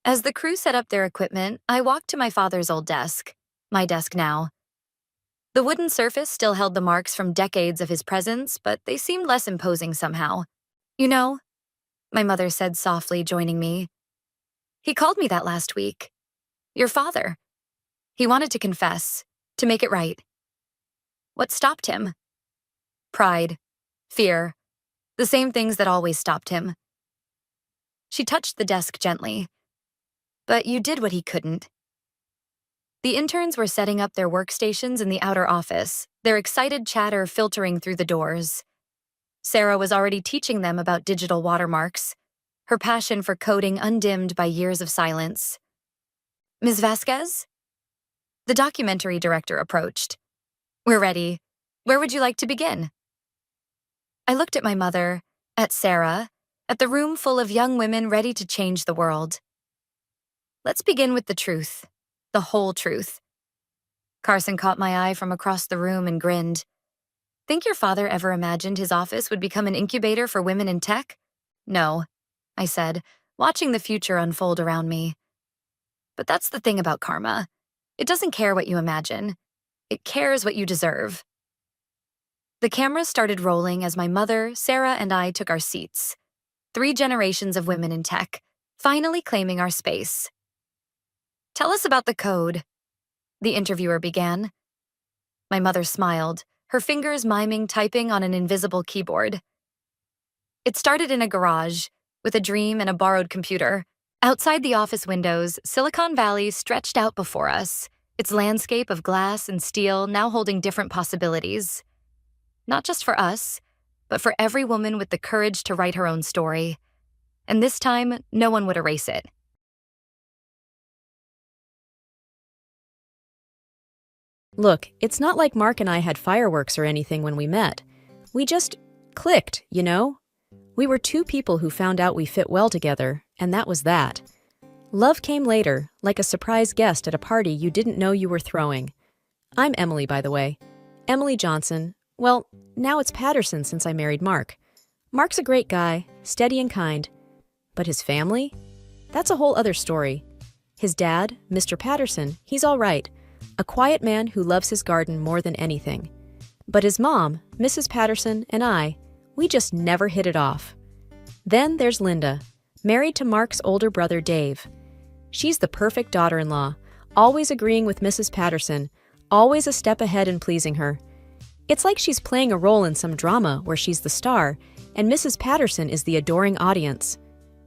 As the crew set up their equipment, I walked to my father's old desk, my desk now. The wooden surface still held the marks from decades of his presence, but they seemed less imposing somehow. You know, my mother said softly, joining me. He called me that last week. Your father. He wanted to confess, to make it right. What stopped him? Pride, fear, the same things that always stopped him. She touched the desk gently. But you did what he couldn't. The interns were setting up their workstations in the outer office, their excited chatter filtering through the doors. Sarah was already teaching them about digital watermarks, her passion for coding undimmed by years of silence. Ms. Vasquez? The documentary director approached. We're ready. Where would you like to begin? I looked at my mother, at Sarah, at the room full of young women ready to change the world. Let's begin with the truth. The whole truth. Carson caught my eye from across the room and grinned. Think your father ever imagined his office would become an incubator for women in tech? No, I said, watching the future unfold around me. But that's the thing about karma. It doesn't care what you imagine. It cares what you deserve. The cameras started rolling as my mother, Sarah, and I took our seats. 3 generations of women in tech, finally claiming our space. Tell us about the code, the interviewer began. My mother smiled, her fingers miming typing on an invisible keyboard. It started in a garage, with a dream and a borrowed computer. Outside the office windows, Silicon Valley stretched out before us, its landscape of glass and steel now holding different possibilities. Not just for us, but for every woman with the courage to write her own story. And this time, no one would erase it. Look, it's not like Mark and I had fireworks or anything when we met. We just clicked, you know? We were 2 people who found out we fit well together, and that was that. Love came later, like a surprise guest at a party you didn't know you were throwing. I'm Emily, by the way. Emily Johnson. Well, now it's Patterson since I married Mark. Mark's a great guy, steady and kind. But his family? That's a whole other story. His dad, Mr. Patterson, he's all right. A quiet man who loves his garden more than anything. But his mom, Mrs. Patterson, and I, we just never hit it off. Then there's Linda, married to Mark's older brother Dave. She's the perfect daughter-in-law, always agreeing with Mrs. Patterson, always a step ahead in pleasing her. It's like she's playing a role in some drama where she's the star, and Mrs. Patterson is the adoring audience.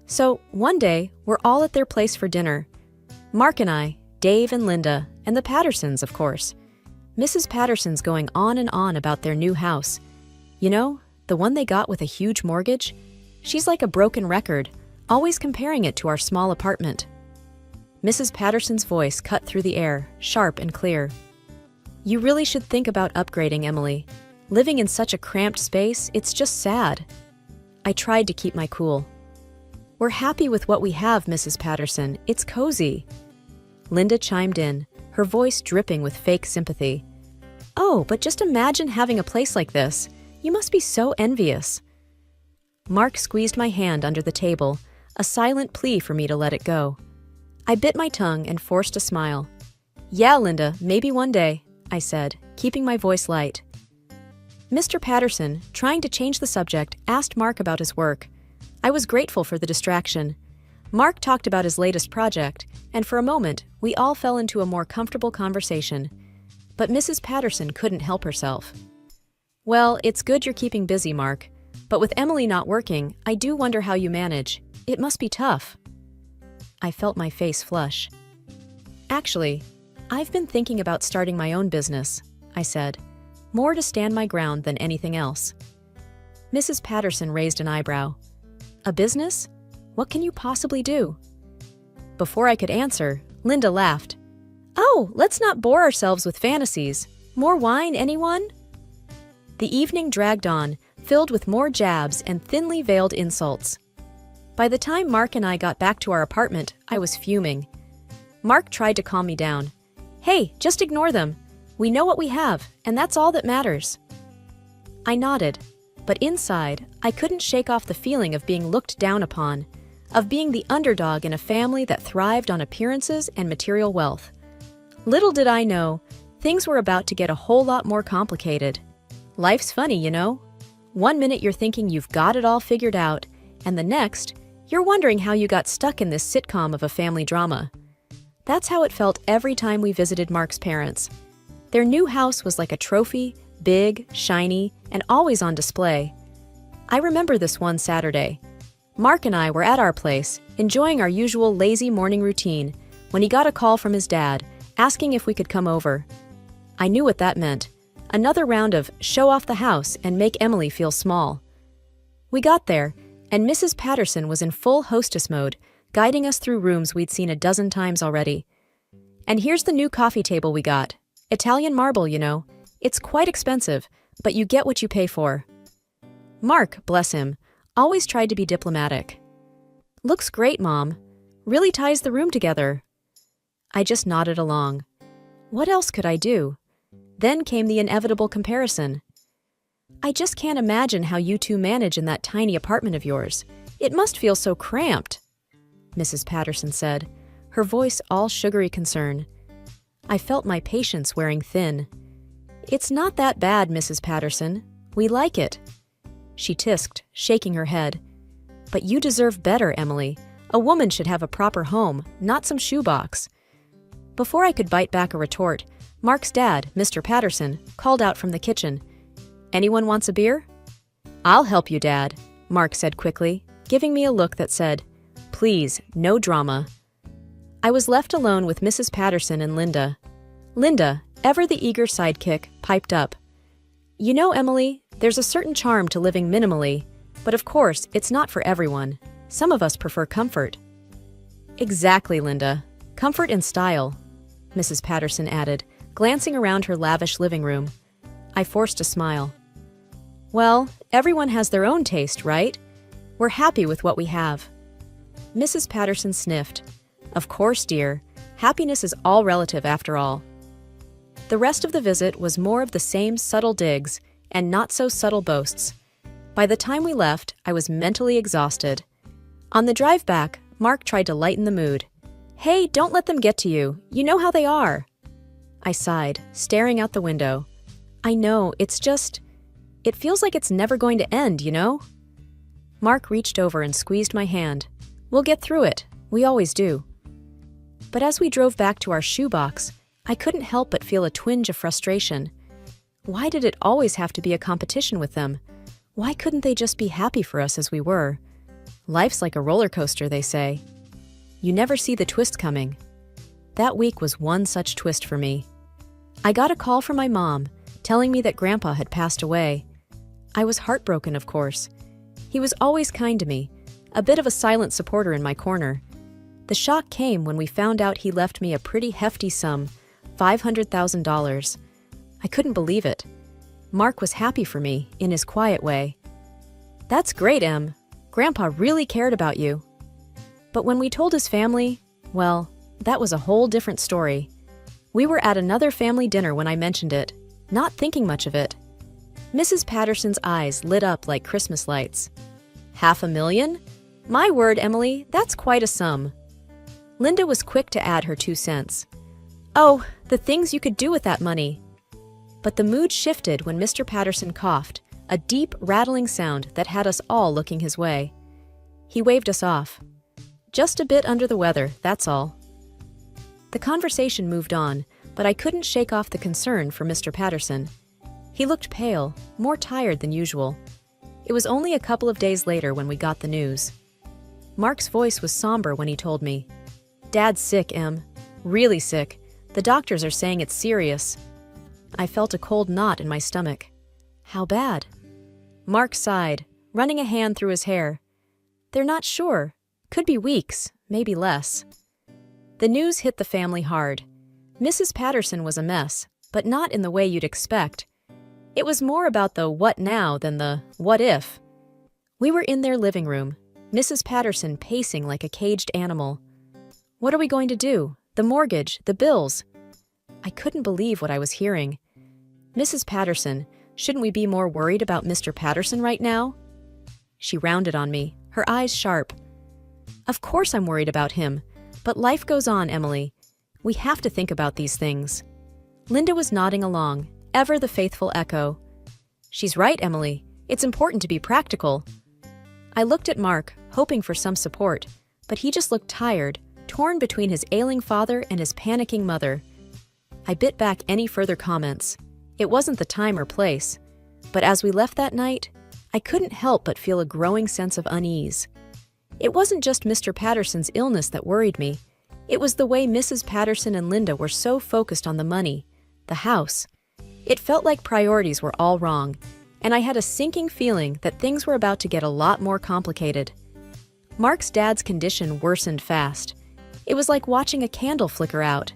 So, one day, we're all at their place for dinner. Mark and I, Dave and Linda, and the Pattersons, of course. Mrs. Patterson's going on and on about their new house. You know, the one they got with a huge mortgage? She's like a broken record, always comparing it to our small apartment. Mrs. Patterson's voice cut through the air, sharp and clear. You really should think about upgrading, Emily. Living in such a cramped space, it's just sad. I tried to keep my cool. We're happy with what we have, Mrs. Patterson. It's cozy. Linda chimed in, her voice dripping with fake sympathy. Oh, but just imagine having a place like this. You must be so envious. Mark squeezed my hand under the table, a silent plea for me to let it go. I bit my tongue and forced a smile. Yeah, Linda, maybe one day, I said, keeping my voice light. Mr. Patterson, trying to change the subject, asked Mark about his work. I was grateful for the distraction. Mark talked about his latest project, and for a moment, we all fell into a more comfortable conversation. But Mrs. Patterson couldn't help herself. Well, it's good you're keeping busy, Mark. But with Emily not working, I do wonder how you manage. It must be tough. I felt my face flush. Actually, I've been thinking about starting my own business, I said. more to stand my ground than anything else. Mrs. Patterson raised an eyebrow. A business? What can you possibly do? Before I could answer, Linda laughed. Oh, let's not bore ourselves with fantasies. More wine, anyone? The evening dragged on, filled with more jabs and thinly veiled insults. By the time Mark and I got back to our apartment, I was fuming. Mark tried to calm me down. Hey, just ignore them. We know what we have, and that's all that matters. I nodded, but inside, I couldn't shake off the feeling of being looked down upon, of being the underdog in a family that thrived on appearances and material wealth. Little did I know, things were about to get a whole lot more complicated. Life's funny, you know? One minute you're thinking you've got it all figured out, and the next, you're wondering how you got stuck in this sitcom of a family drama. That's how it felt every time we visited Mark's parents. Their new house was like a trophy, big, shiny, and always on display. I remember this one Saturday. Mark and I were at our place, enjoying our usual lazy morning routine, when he got a call from his dad, asking if we could come over. I knew what that meant. Another round of show off the house and make Emily feel small. We got there, and Mrs. Patterson was in full hostess mode, guiding us through rooms we'd seen a dozen times already. And here's the new coffee table we got. Italian marble, you know. It's quite expensive, but you get what you pay for. Mark, bless him, always tried to be diplomatic. Looks great, Mom. Really ties the room together. I just nodded along. What else could I do? Then came the inevitable comparison. I just can't imagine how you two manage in that tiny apartment of yours. It must feel so cramped, Mrs. Patterson said, her voice all sugary concern. I felt my patience wearing thin. It's not that bad, Mrs. Patterson. We like it. She tisked, shaking her head. But you deserve better, Emily. A woman should have a proper home, not some shoebox. Before I could bite back a retort, Mark's dad, Mr. Patterson, called out from the kitchen. Anyone wants a beer? I'll help you, Dad, Mark said quickly, giving me a look that said, please, no drama. I was left alone with Mrs. Patterson and Linda. Linda, ever the eager sidekick, piped up. You know, Emily, there's a certain charm to living minimally, but of course, it's not for everyone. Some of us prefer comfort. Exactly, Linda. Comfort and style, Mrs. Patterson added, glancing around her lavish living room. I forced a smile. Well, everyone has their own taste, right? We're happy with what we have. Mrs. Patterson sniffed. Of course, dear. Happiness is all relative after all. The rest of the visit was more of the same subtle digs and not so subtle boasts. By the time we left, I was mentally exhausted. On the drive back, Mark tried to lighten the mood. Hey, don't let them get to you. You know how they are. I sighed, staring out the window. I know, it feels like it's never going to end, you know? Mark reached over and squeezed my hand. We'll get through it. We always do. But as we drove back to our shoebox, I couldn't help but feel a twinge of frustration. Why did it always have to be a competition with them? Why couldn't they just be happy for us as we were? Life's like a roller coaster, they say. You never see the twist coming. That week was one such twist for me. I got a call from my mom, telling me that Grandpa had passed away. I was heartbroken, of course. He was always kind to me, a bit of a silent supporter in my corner. The shock came when we found out he left me a pretty hefty sum, $500,000. I couldn't believe it. Mark was happy for me, in his quiet way. That's great, Em. Grandpa really cared about you. But when we told his family, well, that was a whole different story. We were at another family dinner when I mentioned it, not thinking much of it. Mrs. Patterson's eyes lit up like Christmas lights. $500,000? My word, Emily, that's quite a sum. Linda was quick to add her 2 cents. Oh, the things you could do with that money. But the mood shifted when Mr. Patterson coughed, a deep, rattling sound that had us all looking his way. He waved us off. Just a bit under the weather, that's all. The conversation moved on, but I couldn't shake off the concern for Mr. Patterson. He looked pale, more tired than usual. It was only a couple of days later when we got the news. Mark's voice was somber when he told me, Dad's sick, Em. Really sick. The doctors are saying it's serious. I felt a cold knot in my stomach. How bad? Mark sighed, running a hand through his hair. They're not sure. Could be weeks, maybe less. The news hit the family hard. Mrs. Patterson was a mess, but not in the way you'd expect. It was more about the what now than the what if. We were in their living room, Mrs. Patterson pacing like a caged animal. What are we going to do? The mortgage, the bills. I couldn't believe what I was hearing. Mrs. Patterson, shouldn't we be more worried about Mr. Patterson right now? She rounded on me, her eyes sharp. Of course I'm worried about him, but life goes on, Emily. We have to think about these things. Linda was nodding along, ever the faithful echo. She's right, Emily. It's important to be practical. I looked at Mark, hoping for some support, but he just looked tired, torn between his ailing father and his panicking mother. I bit back any further comments. It wasn't the time or place. But as we left that night, I couldn't help but feel a growing sense of unease. It wasn't just Mr. Patterson's illness that worried me. It was the way Mrs. Patterson and Linda were so focused on the money, the house. It felt like priorities were all wrong, and I had a sinking feeling that things were about to get a lot more complicated. Mark's dad's condition worsened fast. It was like watching a candle flicker out.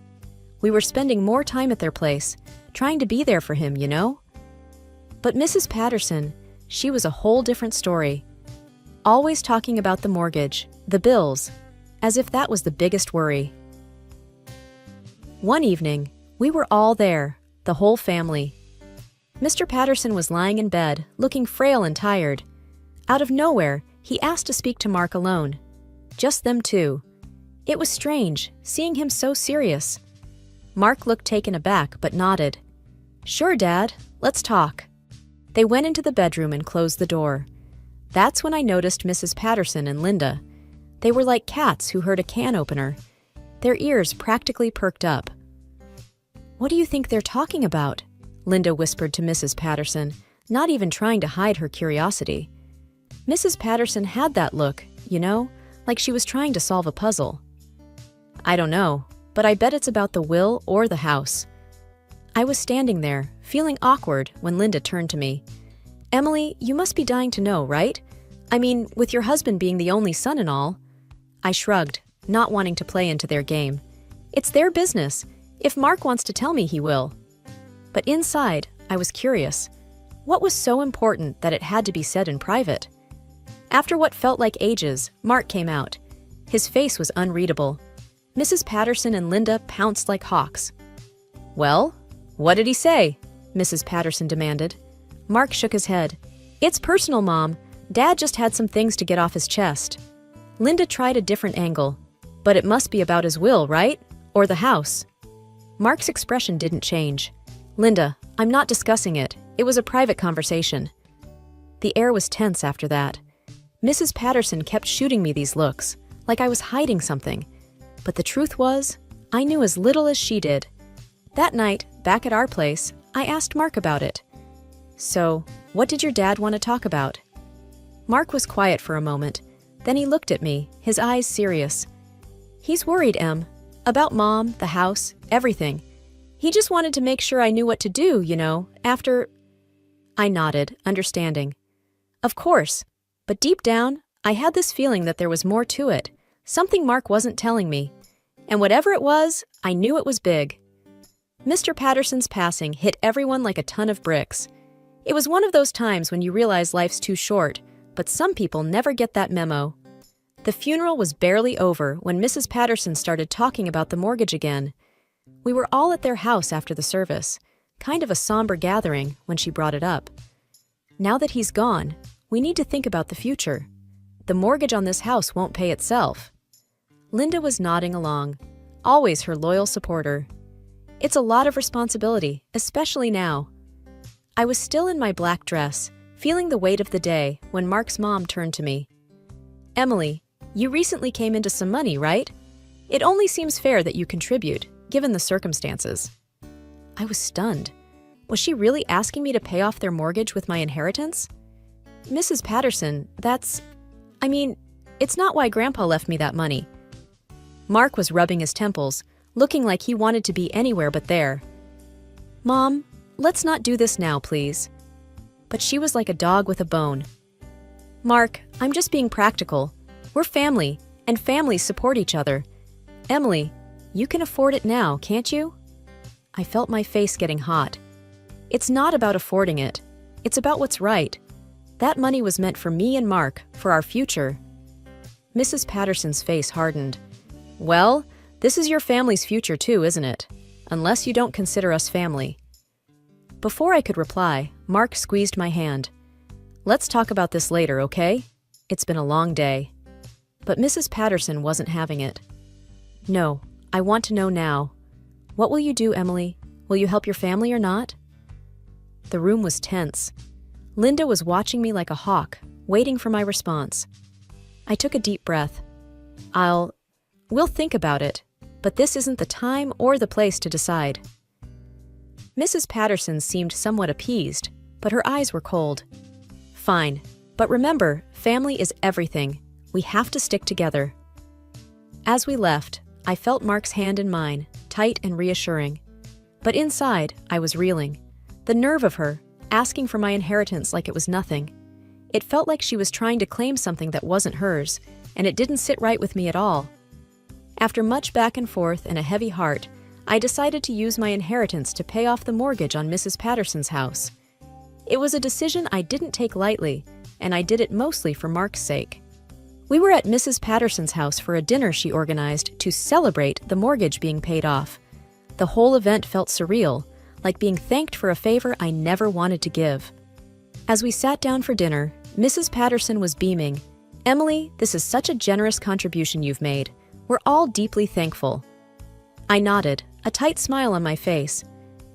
We were spending more time at their place, trying to be there for him, you know? But Mrs. Patterson, she was a whole different story. Always talking about the mortgage, the bills, as if that was the biggest worry. One evening, we were all there, the whole family. Mr. Patterson was lying in bed, looking frail and tired. Out of nowhere, he asked to speak to Mark alone. Just them two. It was strange, seeing him so serious. Mark looked taken aback, but nodded. Sure, Dad, let's talk. They went into the bedroom and closed the door. That's when I noticed Mrs. Patterson and Linda. They were like cats who heard a can opener. Their ears practically perked up. What do you think they're talking about? Linda whispered to Mrs. Patterson, not even trying to hide her curiosity. Mrs. Patterson had that look, you know, like she was trying to solve a puzzle. I don't know, but I bet it's about the will or the house. I was standing there, feeling awkward, when Linda turned to me. Emily, you must be dying to know, right? I mean, with your husband being the only son and all. I shrugged, not wanting to play into their game. It's their business. If Mark wants to tell me, he will. But inside, I was curious. What was so important that it had to be said in private? After what felt like ages, Mark came out. His face was unreadable. Mrs. Patterson and Linda pounced like hawks. Well, what did he say? Mrs. Patterson demanded. Mark shook his head. It's personal, Mom. Dad just had some things to get off his chest. Linda tried a different angle. But it must be about his will, right? Or the house. Mark's expression didn't change. Linda, I'm not discussing it. It was a private conversation. The air was tense after that. Mrs. Patterson kept shooting me these looks, like I was hiding something. But the truth was, I knew as little as she did. That night, back at our place, I asked Mark about it. So, what did your dad want to talk about? Mark was quiet for a moment. Then he looked at me, his eyes serious. He's worried, Em. About Mom, the house, everything. He just wanted to make sure I knew what to do, you know, after... I nodded, understanding. Of course. But deep down, I had this feeling that there was more to it. Something Mark wasn't telling me. And whatever it was, I knew it was big. Mr. Patterson's passing hit everyone like a ton of bricks. It was one of those times when you realize life's too short, but some people never get that memo. The funeral was barely over when Mrs. Patterson started talking about the mortgage again. We were all at their house after the service, kind of a somber gathering when she brought it up. Now that he's gone, we need to think about the future. The mortgage on this house won't pay itself. Linda was nodding along, always her loyal supporter. It's a lot of responsibility, especially now. I was still in my black dress, feeling the weight of the day, when Mark's mom turned to me. Emily, you recently came into some money, right? It only seems fair that you contribute, given the circumstances. I was stunned. Was she really asking me to pay off their mortgage with my inheritance? Mrs. Patterson, it's not why Grandpa left me that money. Mark was rubbing his temples, looking like he wanted to be anywhere but there. Mom, let's not do this now, please. But she was like a dog with a bone. Mark, I'm just being practical. We're family, and families support each other. Emily, you can afford it now, can't you? I felt my face getting hot. It's not about affording it. It's about what's right. That money was meant for me and Mark, for our future. Mrs. Patterson's face hardened. Well, this is your family's future too, isn't it? Unless you don't consider us family. Before I could reply, Mark squeezed my hand. Let's talk about this later, okay? It's been a long day. But Mrs. Patterson wasn't having it. No, I want to know now. What will you do, Emily? Will you help your family or not? The room was tense. Linda was watching me like a hawk, waiting for my response. I took a deep breath. We'll think about it, but this isn't the time or the place to decide. Mrs. Patterson seemed somewhat appeased, but her eyes were cold. Fine, but remember, family is everything. We have to stick together. As we left, I felt Mark's hand in mine, tight and reassuring. But inside, I was reeling. The nerve of her, asking for my inheritance like it was nothing. It felt like she was trying to claim something that wasn't hers, and it didn't sit right with me at all. After much back and forth and a heavy heart, I decided to use my inheritance to pay off the mortgage on Mrs. Patterson's house. It was a decision I didn't take lightly, and I did it mostly for Mark's sake. We were at Mrs. Patterson's house for a dinner she organized to celebrate the mortgage being paid off. The whole event felt surreal, like being thanked for a favor I never wanted to give. As we sat down for dinner, Mrs. Patterson was beaming. Emily, this is such a generous contribution you've made. We're all deeply thankful. I nodded, a tight smile on my face.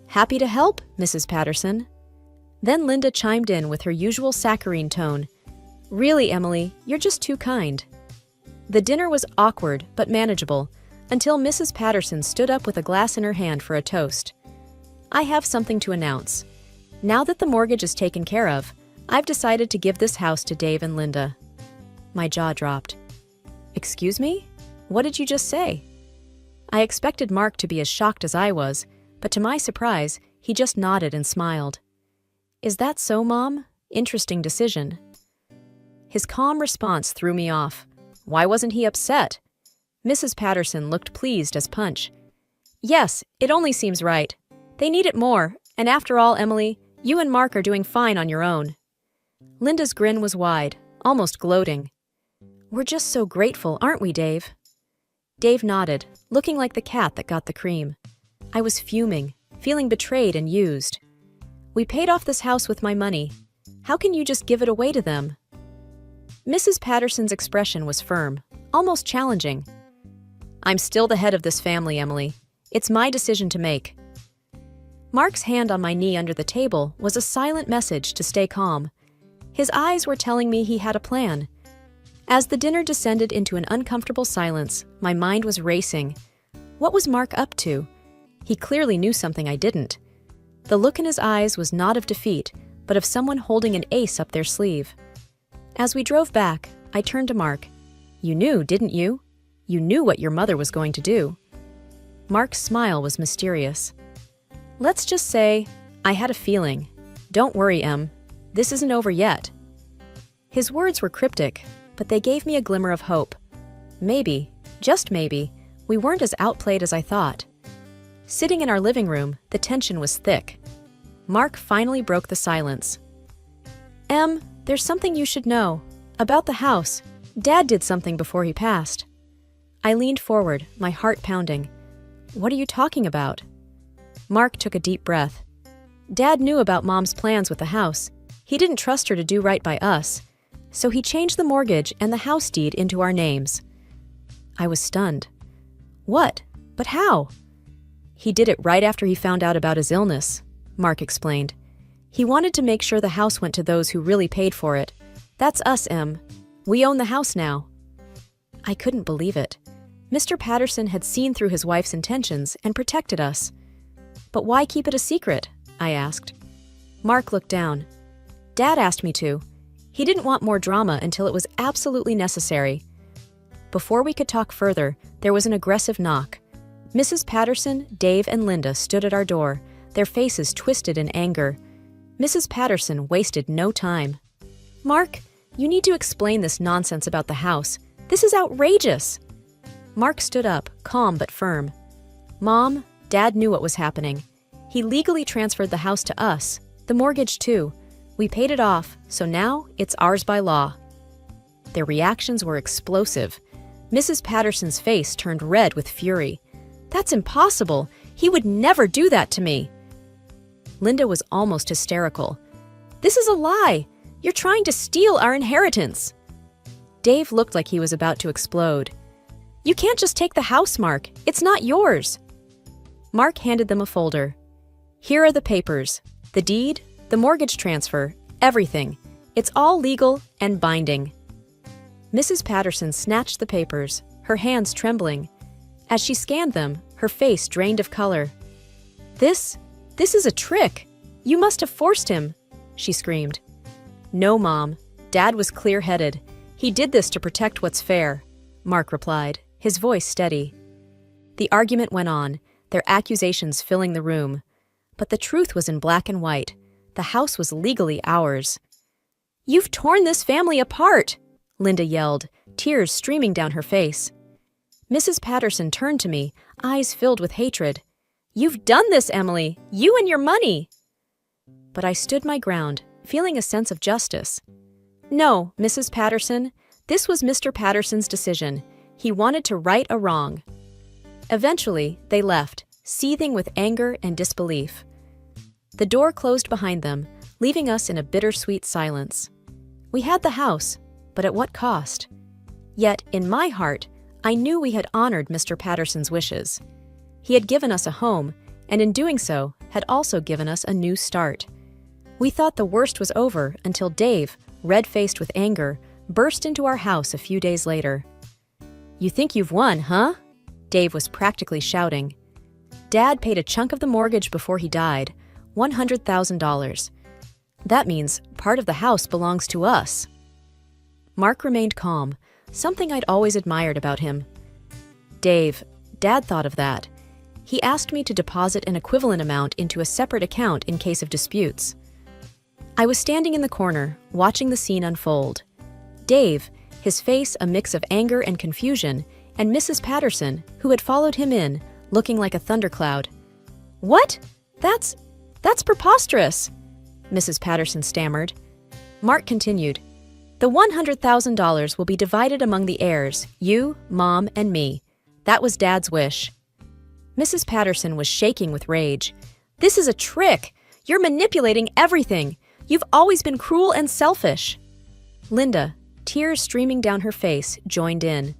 Happy to help, Mrs. Patterson. Then Linda chimed in with her usual saccharine tone. Really, Emily, you're just too kind. The dinner was awkward but manageable, until Mrs. Patterson stood up with a glass in her hand for a toast. I have something to announce. Now that the mortgage is taken care of, I've decided to give this house to Dave and Linda. My jaw dropped. Excuse me? What did you just say? I expected Mark to be as shocked as I was, but to my surprise, he just nodded and smiled. Is that so, Mom? Interesting decision. His calm response threw me off. Why wasn't he upset? Mrs. Patterson looked pleased as punch. Yes, it only seems right. They need it more, and after all, Emily, you and Mark are doing fine on your own. Linda's grin was wide, almost gloating. We're just so grateful, aren't we, Dave? Dave nodded, looking like the cat that got the cream. I was fuming, feeling betrayed and used. We paid off this house with my money. How can you just give it away to them? Mrs. Patterson's expression was firm, almost challenging. I'm still the head of this family, Emily. It's my decision to make. Mark's hand on my knee under the table was a silent message to stay calm. His eyes were telling me he had a plan. As the dinner descended into an uncomfortable silence, my mind was racing. What was Mark up to? He clearly knew something I didn't. The look in his eyes was not of defeat, but of someone holding an ace up their sleeve. As we drove back, I turned to Mark. You knew, didn't you? You knew what your mother was going to do. Mark's smile was mysterious. Let's just say, I had a feeling. Don't worry, Em. This isn't over yet. His words were cryptic, but they gave me a glimmer of hope. Maybe, just maybe, we weren't as outplayed as I thought. Sitting in our living room, the tension was thick. Mark finally broke the silence. Em, there's something you should know. About the house. Dad did something before he passed. I leaned forward, my heart pounding. What are you talking about? Mark took a deep breath. Dad knew about Mom's plans with the house. He didn't trust her to do right by us. So he changed the mortgage and the house deed into our names. I was stunned. What? But how? He did it right after he found out about his illness, Mark explained. He wanted to make sure the house went to those who really paid for it. That's us, Em. We own the house now. I couldn't believe it. Mr. Patterson had seen through his wife's intentions and protected us. But why keep it a secret? I asked. Mark looked down. Dad asked me to. He didn't want more drama until it was absolutely necessary. Before we could talk further, there was an aggressive knock. Mrs. Patterson, Dave, and Linda stood at our door, their faces twisted in anger. Mrs. Patterson wasted no time. "Mark, you need to explain this nonsense about the house. This is outrageous." Mark stood up, calm but firm. "Mom, Dad knew what was happening. He legally transferred the house to us, the mortgage too. We paid it off, so now it's ours by law." Their reactions were explosive. Mrs. Patterson's face turned red with fury. "That's impossible. He would never do that to me." Linda was almost hysterical. "This is a lie. You're trying to steal our inheritance." Dave looked like he was about to explode. "You can't just take the house, Mark. It's not yours." Mark handed them a folder. "Here are the papers. The deed, the mortgage transfer, everything. It's all legal and binding." Mrs. Patterson snatched the papers, her hands trembling. As she scanned them, her face drained of color. This is a trick. You must have forced him," she screamed. "No, Mom. Dad was clear-headed. He did this to protect what's fair," Mark replied, his voice steady. The argument went on, their accusations filling the room. But the truth was in black and white. The house was legally ours. "You've torn this family apart," Linda yelled, tears streaming down her face. Mrs. Patterson turned to me, eyes filled with hatred. "You've done this, Emily! You and your money!" But I stood my ground, feeling a sense of justice. "No, Mrs. Patterson, this was Mr. Patterson's decision. He wanted to right a wrong." Eventually, they left, seething with anger and disbelief. The door closed behind them, leaving us in a bittersweet silence. We had the house, but at what cost? Yet, in my heart, I knew we had honored Mr. Patterson's wishes. He had given us a home, and in doing so, had also given us a new start. We thought the worst was over until Dave, red-faced with anger, burst into our house a few days later. "You think you've won, huh?" Dave was practically shouting. "Dad paid a chunk of the mortgage before he died, $100,000. That means part of the house belongs to us." Mark remained calm, something I'd always admired about him. "Dave, Dad thought of that. He asked me to deposit an equivalent amount into a separate account in case of disputes." I was standing in the corner, watching the scene unfold. Dave, his face a mix of anger and confusion, and Mrs. Patterson, who had followed him in, looking like a thundercloud. "What? That's preposterous," Mrs. Patterson stammered. Mark continued, "The $100,000 will be divided among the heirs, you, Mom, and me. That was Dad's wish." Mrs. Patterson was shaking with rage. "This is a trick! You're manipulating everything! You've always been cruel and selfish." Linda, tears streaming down her face, joined in.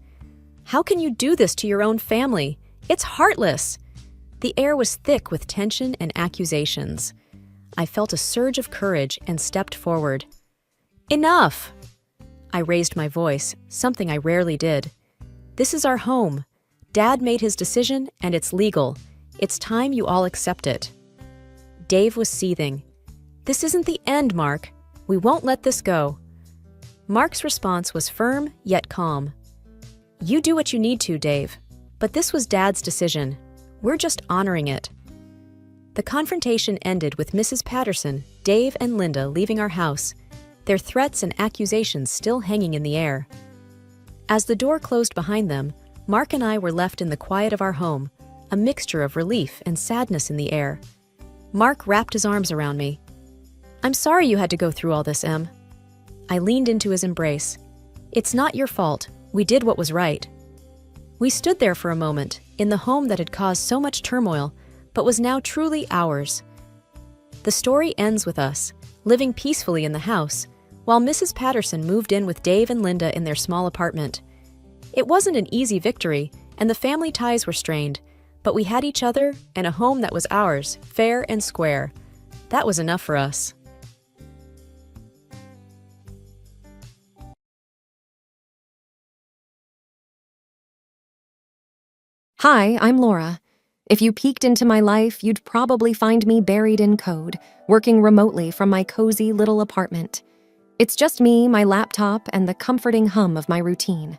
"How can you do this to your own family? It's heartless!" The air was thick with tension and accusations. I felt a surge of courage and stepped forward. "Enough!" I raised my voice, something I rarely did. "This is our home. Dad made his decision, and it's legal. It's time you all accept it." Dave was seething. "This isn't the end, Mark. We won't let this go." Mark's response was firm, yet calm. "You do what you need to, Dave. But this was Dad's decision. We're just honoring it." The confrontation ended with Mrs. Patterson, Dave, and Linda leaving our house, their threats and accusations still hanging in the air. As the door closed behind them, Mark and I were left in the quiet of our home, a mixture of relief and sadness in the air. Mark wrapped his arms around me. "I'm sorry you had to go through all this, Em." I leaned into his embrace. "It's not your fault. We did what was right." We stood there for a moment, in the home that had caused so much turmoil, but was now truly ours. The story ends with us, living peacefully in the house, while Mrs. Patterson moved in with Dave and Linda in their small apartment. It wasn't an easy victory, and the family ties were strained, but we had each other and a home that was ours, fair and square. That was enough for us. Hi, I'm Laura. If you peeked into my life, you'd probably find me buried in code, working remotely from my cozy little apartment. It's just me, my laptop, and the comforting hum of my routine.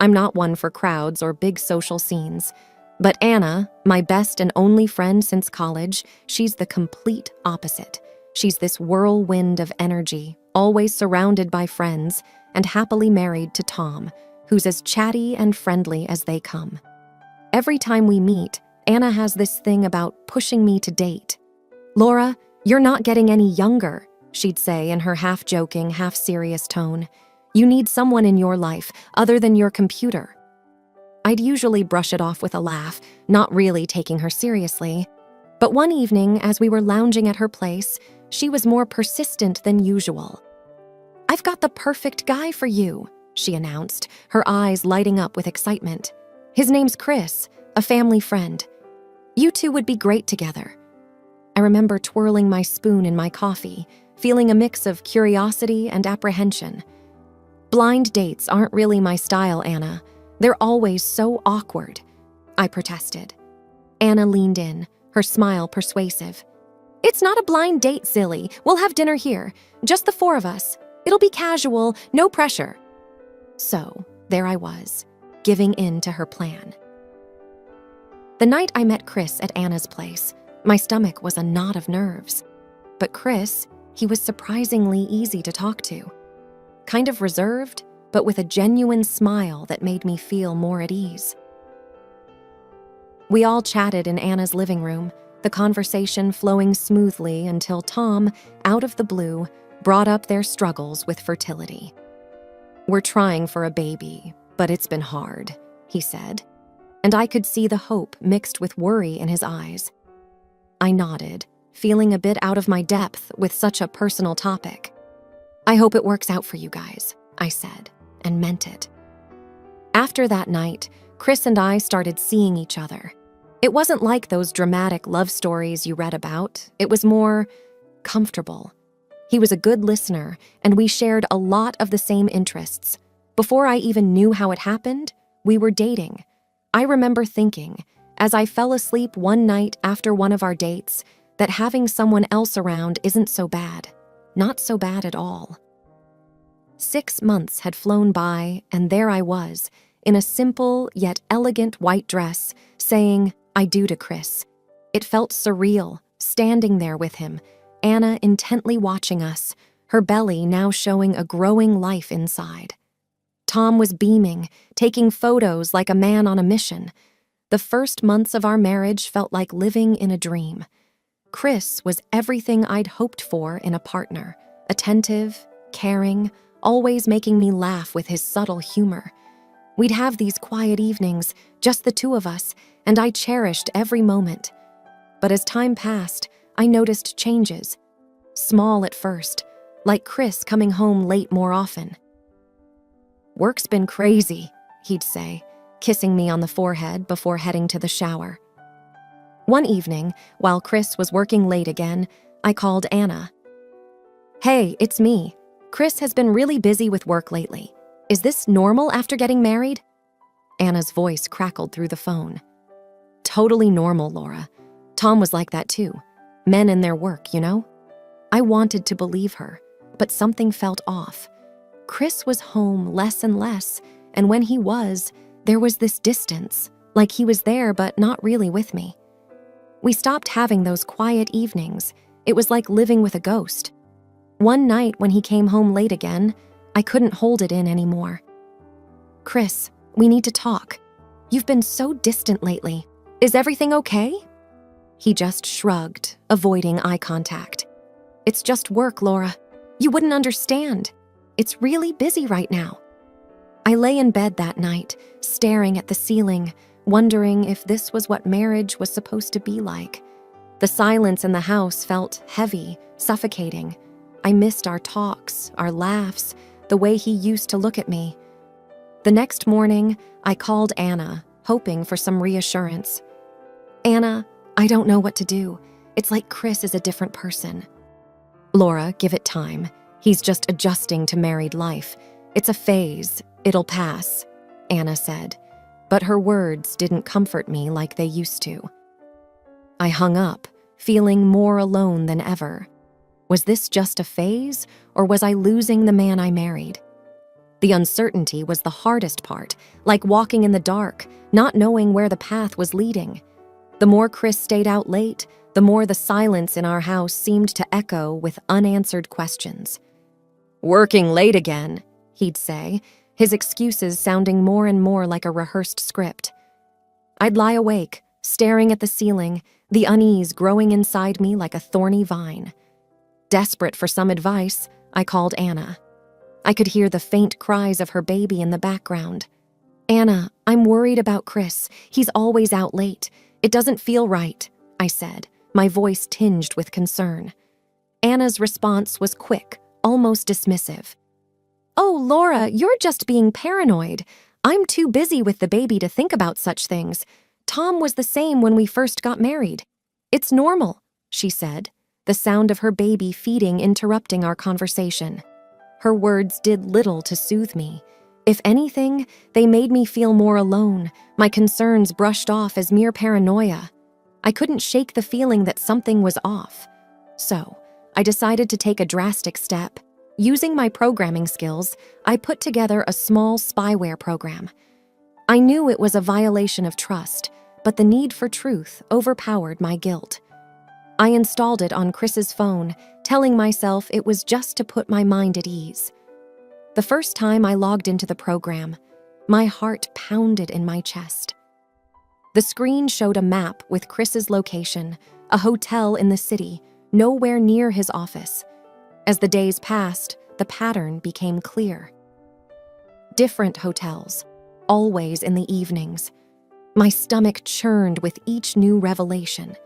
I'm not one for crowds or big social scenes. But Anna, my best and only friend since college, she's the complete opposite. She's this whirlwind of energy, always surrounded by friends, and happily married to Tom, who's as chatty and friendly as they come. Every time we meet, Anna has this thing about pushing me to date. "Laura, you're not getting any younger," she'd say in her half-joking, half-serious tone. "You need someone in your life other than your computer." I'd usually brush it off with a laugh, not really taking her seriously. But one evening, as we were lounging at her place, she was more persistent than usual. "I've got the perfect guy for you," she announced, her eyes lighting up with excitement. "His name's Chris, a family friend. You two would be great together." I remember twirling my spoon in my coffee, feeling a mix of curiosity and apprehension. "Blind dates aren't really my style, Anna. They're always so awkward," I protested. Anna leaned in, her smile persuasive. "It's not a blind date, silly. We'll have dinner here, just the four of us. It'll be casual, no pressure." So, there I was, giving in to her plan. The night I met Chris at Anna's place, my stomach was a knot of nerves. But Chris, he was surprisingly easy to talk to. Kind of reserved, but with a genuine smile that made me feel more at ease. We all chatted in Anna's living room, the conversation flowing smoothly until Tom, out of the blue, brought up their struggles with fertility. "We're trying for a baby, but it's been hard," he said, and I could see the hope mixed with worry in his eyes. I nodded, feeling a bit out of my depth with such a personal topic. "I hope it works out for you guys," I said, and meant it. After that night, Chris and I started seeing each other. It wasn't like those dramatic love stories you read about. It was more comfortable. He was a good listener, and we shared a lot of the same interests. Before I even knew how it happened, we were dating. I remember thinking, as I fell asleep one night after one of our dates, that having someone else around isn't so bad. Not so bad at all. 6 months had flown by, and there I was, in a simple yet elegant white dress, saying "I do" to Chris. It felt surreal, standing there with him, Anna intently watching us, her belly now showing a growing life inside. Tom was beaming, taking photos like a man on a mission. The first months of our marriage felt like living in a dream. Chris was everything I'd hoped for in a partner, attentive, caring, always making me laugh with his subtle humor. We'd have these quiet evenings, just the two of us, and I cherished every moment. But as time passed, I noticed changes. Small at first, like Chris coming home late more often. "Work's been crazy," he'd say, kissing me on the forehead before heading to the shower. One evening, while Chris was working late again, I called Anna. "Hey, it's me. Chris has been really busy with work lately. Is this normal after getting married?" Anna's voice crackled through the phone. "Totally normal, Laura. Tom was like that too. Men in their work, you know?" I wanted to believe her, but something felt off. Chris was home less and less, and when he was, there was this distance, like he was there but not really with me. We stopped having those quiet evenings. It was like living with a ghost. One night when he came home late again, I couldn't hold it in anymore. "Chris, we need to talk. You've been so distant lately. Is everything okay?" He just shrugged, avoiding eye contact. "It's just work, Laura. You wouldn't understand. It's really busy right now." I lay in bed that night, staring at the ceiling, wondering if this was what marriage was supposed to be like. The silence in the house felt heavy, suffocating. I missed our talks, our laughs, the way he used to look at me. The next morning, I called Anna, hoping for some reassurance. "Anna, I don't know what to do. It's like Chris is a different person." "Laura, give it time. He's just adjusting to married life. It's a phase. It'll pass," Anna said, but her words didn't comfort me like they used to. I hung up, feeling more alone than ever. Was this just a phase, or was I losing the man I married? The uncertainty was the hardest part, like walking in the dark, not knowing where the path was leading. The more Chris stayed out late, the more the silence in our house seemed to echo with unanswered questions. "Working late again," he'd say, his excuses sounding more and more like a rehearsed script. I'd lie awake, staring at the ceiling, the unease growing inside me like a thorny vine. Desperate for some advice, I called Anna. I could hear the faint cries of her baby in the background. "Anna, I'm worried about Chris. He's always out late. It doesn't feel right," I said, my voice tinged with concern. Anna's response was quick, almost dismissive. "Oh, Laura, you're just being paranoid. I'm too busy with the baby to think about such things. Tom was the same when we first got married. It's normal," she said, the sound of her baby feeding interrupting our conversation. Her words did little to soothe me. If anything, they made me feel more alone, my concerns brushed off as mere paranoia. I couldn't shake the feeling that something was off. So, I decided to take a drastic step. Using my programming skills, I put together a small spyware program. I knew it was a violation of trust, but the need for truth overpowered my guilt. I installed it on Chris's phone, telling myself it was just to put my mind at ease. The first time I logged into the program, my heart pounded in my chest. The screen showed a map with Chris's location, a hotel in the city, nowhere near his office. As the days passed, the pattern became clear. Different hotels, always in the evenings. My stomach churned with each new revelation,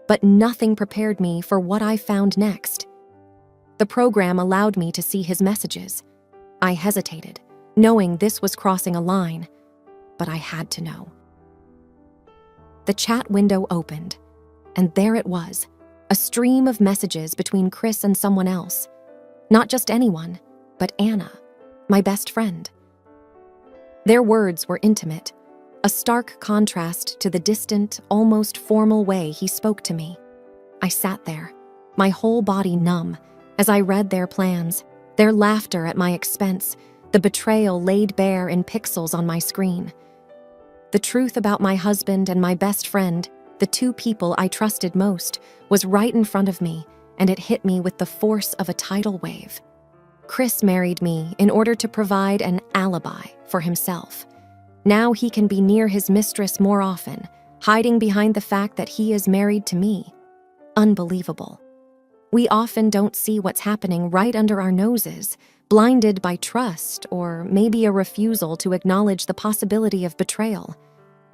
but nothing prepared me for what I found next. The program allowed me to see his messages. I hesitated, knowing this was crossing a line, but I had to know. The chat window opened, and there it was, a stream of messages between Chris and someone else. Not just anyone, but Anna, my best friend. Their words were intimate, a stark contrast to the distant, almost formal way he spoke to me. I sat there, my whole body numb, as I read their plans, their laughter at my expense, the betrayal laid bare in pixels on my screen. The truth about my husband and my best friend, the two people I trusted most, was right in front of me, and it hit me with the force of a tidal wave. Chris married me in order to provide an alibi for himself. Now he can be near his mistress more often, hiding behind the fact that he is married to me. Unbelievable. We often don't see what's happening right under our noses, blinded by trust or maybe a refusal to acknowledge the possibility of betrayal.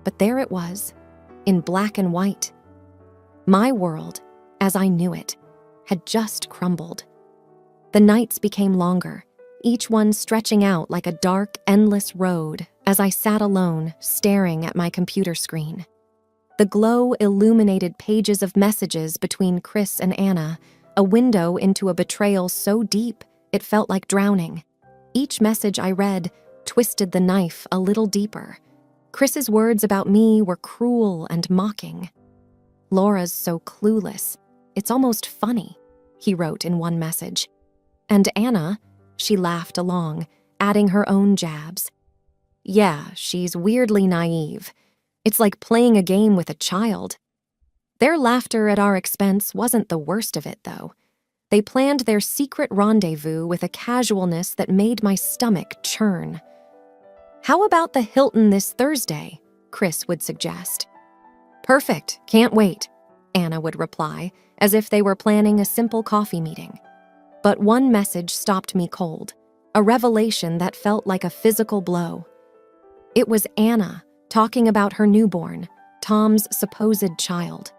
But there it was, in black and white. My world, as I knew it, had just crumbled. The nights became longer, each one stretching out like a dark, endless road as I sat alone, staring at my computer screen. The glow illuminated pages of messages between Chris and Anna, a window into a betrayal so deep it felt like drowning. Each message I read twisted the knife a little deeper. Chris's words about me were cruel and mocking. "Laura's so clueless. It's almost funny," he wrote in one message. And Anna, she laughed along, adding her own jabs. "Yeah, she's weirdly naive. It's like playing a game with a child." Their laughter at our expense wasn't the worst of it, though. They planned their secret rendezvous with a casualness that made my stomach churn. "How about the Hilton this Thursday?" Chris would suggest. "Perfect, can't wait," Anna would reply, as if they were planning a simple coffee meeting. But one message stopped me cold, a revelation that felt like a physical blow. It was Anna talking about her newborn, Tom's supposed child.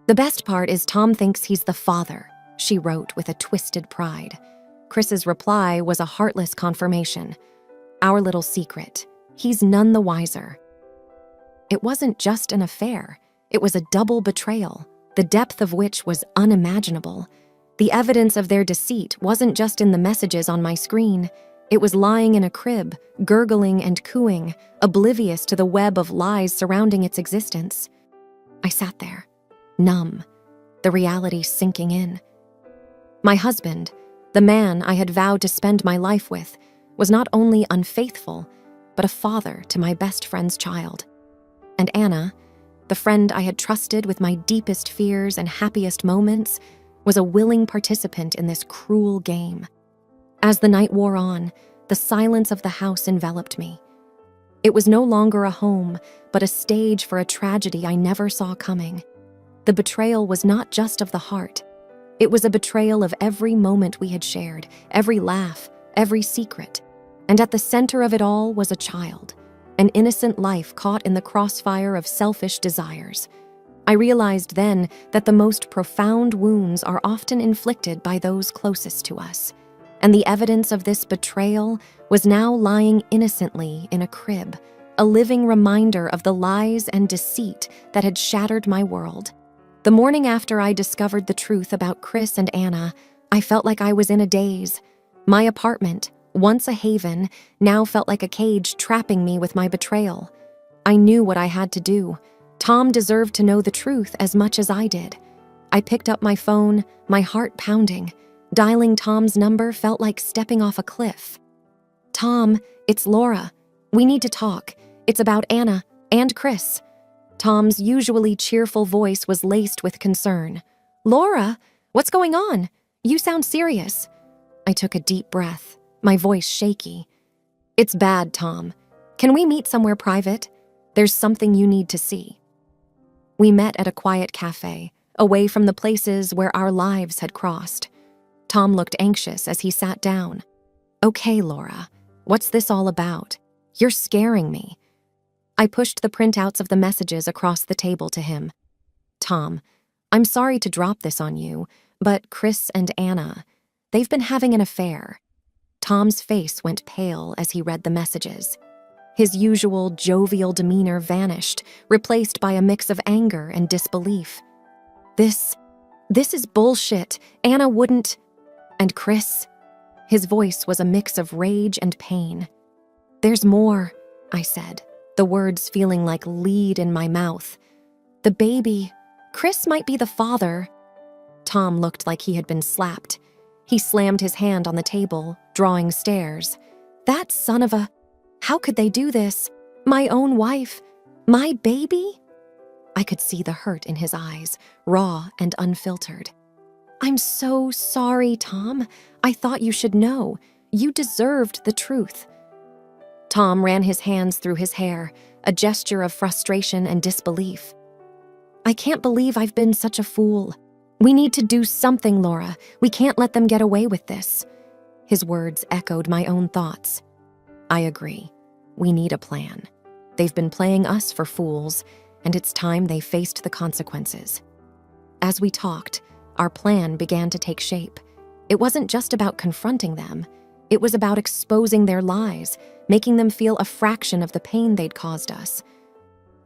"The best part is Tom thinks he's the father," she wrote with a twisted pride. Chris's reply was a heartless confirmation. "Our little secret. He's none the wiser." It wasn't just an affair. It was a double betrayal, the depth of which was unimaginable. The evidence of their deceit wasn't just in the messages on my screen. It was lying in a crib, gurgling and cooing, oblivious to the web of lies surrounding its existence. I sat there, numb, the reality sinking in. My husband, the man I had vowed to spend my life with, was not only unfaithful, but a father to my best friend's child. And Anna, the friend I had trusted with my deepest fears and happiest moments, was a willing participant in this cruel game. As the night wore on, the silence of the house enveloped me. It was no longer a home, but a stage for a tragedy I never saw coming. The betrayal was not just of the heart. It was a betrayal of every moment we had shared, every laugh, every secret. And at the center of it all was a child, an innocent life caught in the crossfire of selfish desires. I realized then that the most profound wounds are often inflicted by those closest to us. And the evidence of this betrayal was now lying innocently in a crib, a living reminder of the lies and deceit that had shattered my world. The morning after I discovered the truth about Chris and Anna, I felt like I was in a daze. My apartment, once a haven, now felt like a cage trapping me with my betrayal. I knew what I had to do. Tom deserved to know the truth as much as I did. I picked up my phone, my heart pounding. Dialing Tom's number felt like stepping off a cliff. "Tom, it's Laura. We need to talk. It's about Anna and Chris." Tom's usually cheerful voice was laced with concern. "Laura, what's going on? You sound serious." I took a deep breath, my voice shaky. "It's bad, Tom. Can we meet somewhere private? There's something you need to see." We met at a quiet cafe, away from the places where our lives had crossed. Tom looked anxious as he sat down. "Okay, Laura, what's this all about? You're scaring me." I pushed the printouts of the messages across the table to him. "Tom, I'm sorry to drop this on you, but Chris and Anna, they've been having an affair." Tom's face went pale as he read the messages. His usual jovial demeanor vanished, replaced by a mix of anger and disbelief. This is bullshit. Anna wouldn't..." "And Chris?" His voice was a mix of rage and pain. "There's more," I said, the words feeling like lead in my mouth. "The baby. Chris might be the father." Tom looked like he had been slapped. He slammed his hand on the table, drawing stares. "That son of a... How could they do this? My own wife? My baby?" I could see the hurt in his eyes, raw and unfiltered. "I'm so sorry, Tom. I thought you should know. You deserved the truth." Tom ran his hands through his hair, a gesture of frustration and disbelief. "I can't believe I've been such a fool. We need to do something, Laura. We can't let them get away with this." His words echoed my own thoughts. "I agree. We need a plan. They've been playing us for fools, and it's time they faced the consequences." As we talked, our plan began to take shape. It wasn't just about confronting them. It was about exposing their lies, making them feel a fraction of the pain they'd caused us.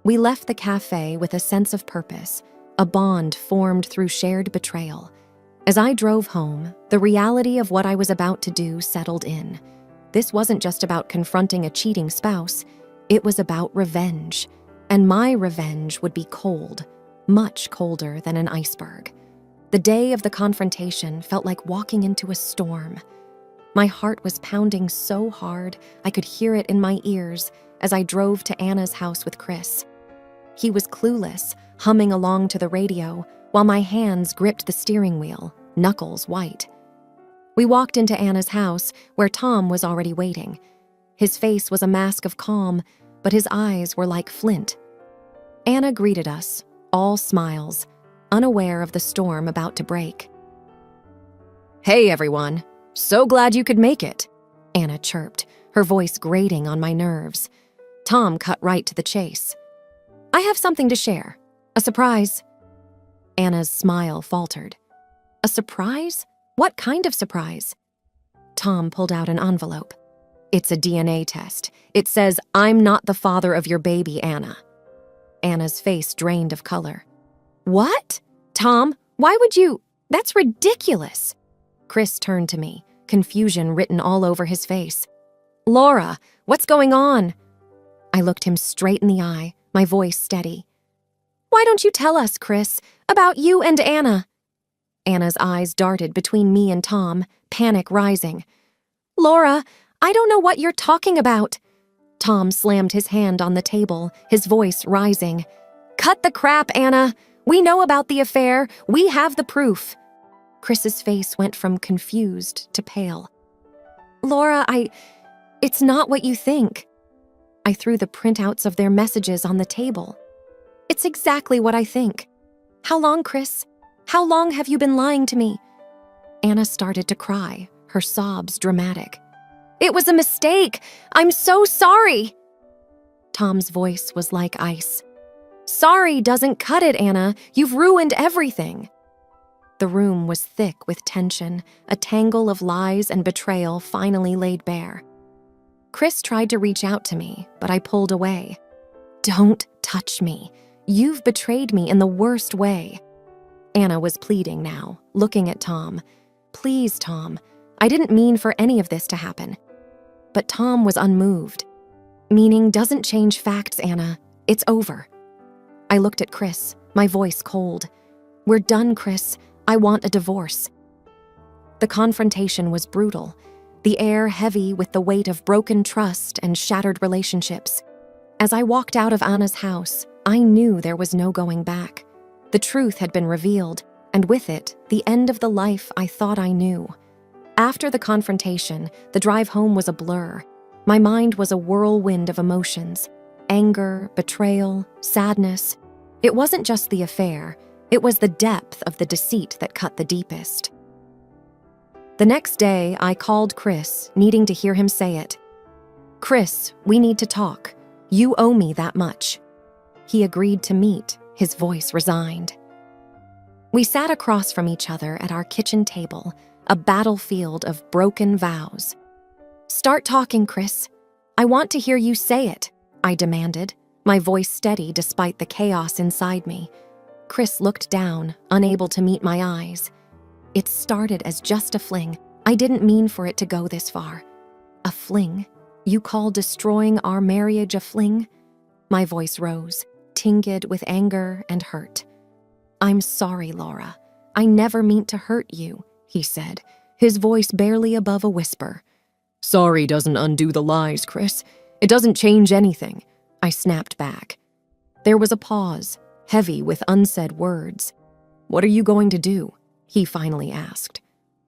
We left the cafe with a sense of purpose, a bond formed through shared betrayal. As I drove home, the reality of what I was about to do settled in. This wasn't just about confronting a cheating spouse. It was about revenge. And my revenge would be cold, much colder than an iceberg. The day of the confrontation felt like walking into a storm. My heart was pounding so hard I could hear it in my ears as I drove to Anna's house with Chris. He was clueless, humming along to the radio, while my hands gripped the steering wheel, knuckles white. We walked into Anna's house, where Tom was already waiting. His face was a mask of calm, but his eyes were like flint. Anna greeted us, all smiles, unaware of the storm about to break. "Hey, everyone. So glad you could make it," Anna chirped, her voice grating on my nerves. Tom cut right to the chase. "I have something to share. A surprise." Anna's smile faltered. "A surprise? What kind of surprise?" Tom pulled out an envelope. "It's a DNA test. It says, 'I'm not the father of your baby, Anna.'" Anna's face drained of color. "What? Tom, why would you? That's ridiculous." Chris turned to me, confusion written all over his face. "Laura, what's going on?" I looked him straight in the eye, my voice steady. "Why don't you tell us, Chris, about you and Anna?" Anna's eyes darted between me and Tom, panic rising. "Laura, I don't know what you're talking about." Tom slammed his hand on the table, his voice rising. "Cut the crap, Anna! We know about the affair. We have the proof." Chris's face went from confused to pale. "Laura, it's not what you think." I threw the printouts of their messages on the table. "It's exactly what I think. How long, Chris? How long have you been lying to me?" Anna started to cry, her sobs dramatic. "It was a mistake. I'm so sorry." Tom's voice was like ice. "Sorry doesn't cut it, Anna. You've ruined everything." The room was thick with tension, a tangle of lies and betrayal finally laid bare. Chris tried to reach out to me, but I pulled away. "Don't touch me. You've betrayed me in the worst way." Anna was pleading now, looking at Tom. "Please, Tom. I didn't mean for any of this to happen." But Tom was unmoved. "Meaning doesn't change facts, Anna. It's over." I looked at Chris, my voice cold. "We're done, Chris. I want a divorce." The confrontation was brutal, the air heavy with the weight of broken trust and shattered relationships. As I walked out of Anna's house, I knew there was no going back. The truth had been revealed, and with it, the end of the life I thought I knew. After the confrontation, the drive home was a blur. My mind was a whirlwind of emotions: anger, betrayal, sadness. It wasn't just the affair. It was the depth of the deceit that cut the deepest. The next day, I called Chris, needing to hear him say it. "Chris, we need to talk. You owe me that much." He agreed to meet, his voice resigned. We sat across from each other at our kitchen table, a battlefield of broken vows. "Start talking, Chris. I want to hear you say it," I demanded, my voice steady despite the chaos inside me. Chris looked down, unable to meet my eyes. "It started as just a fling. I didn't mean for it to go this far." "A fling? You call destroying our marriage a fling?" My voice rose, tinged with anger and hurt. "I'm sorry, Laura. I never meant to hurt you," he said, his voice barely above a whisper. "Sorry doesn't undo the lies, Chris. It doesn't change anything," I snapped back. There was a pause, heavy with unsaid words. "What are you going to do?" he finally asked.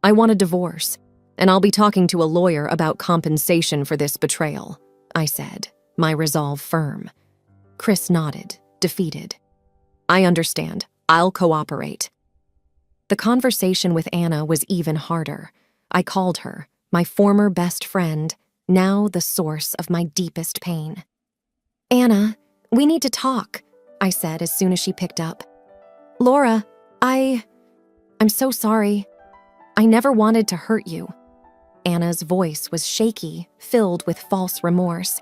"I want a divorce, and I'll be talking to a lawyer about compensation for this betrayal," I said, my resolve firm. Chris nodded, defeated. "I understand. I'll cooperate." The conversation with Anna was even harder. I called her, my former best friend, now the source of my deepest pain. "Anna, we need to talk," I said as soon as she picked up. "Laura, I'm so sorry. I never wanted to hurt you." Anna's voice was shaky, filled with false remorse.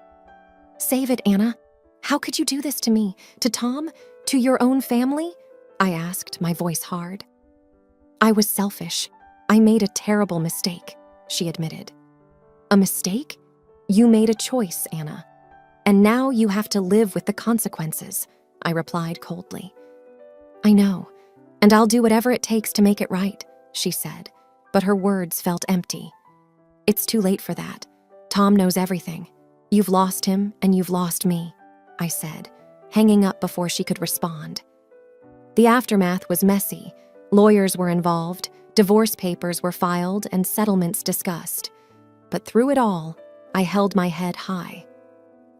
"Save it, Anna. How could you do this to me? To Tom? To your own family?" I asked, my voice hard. "I was selfish. I made a terrible mistake," she admitted. "A mistake? You made a choice, Anna. And now you have to live with the consequences," I replied coldly. "I know, and I'll do whatever it takes to make it right," she said, but her words felt empty. "It's too late for that. Tom knows everything. You've lost him and you've lost me," I said, hanging up before she could respond. The aftermath was messy. Lawyers were involved, divorce papers were filed, and settlements discussed. But through it all, I held my head high.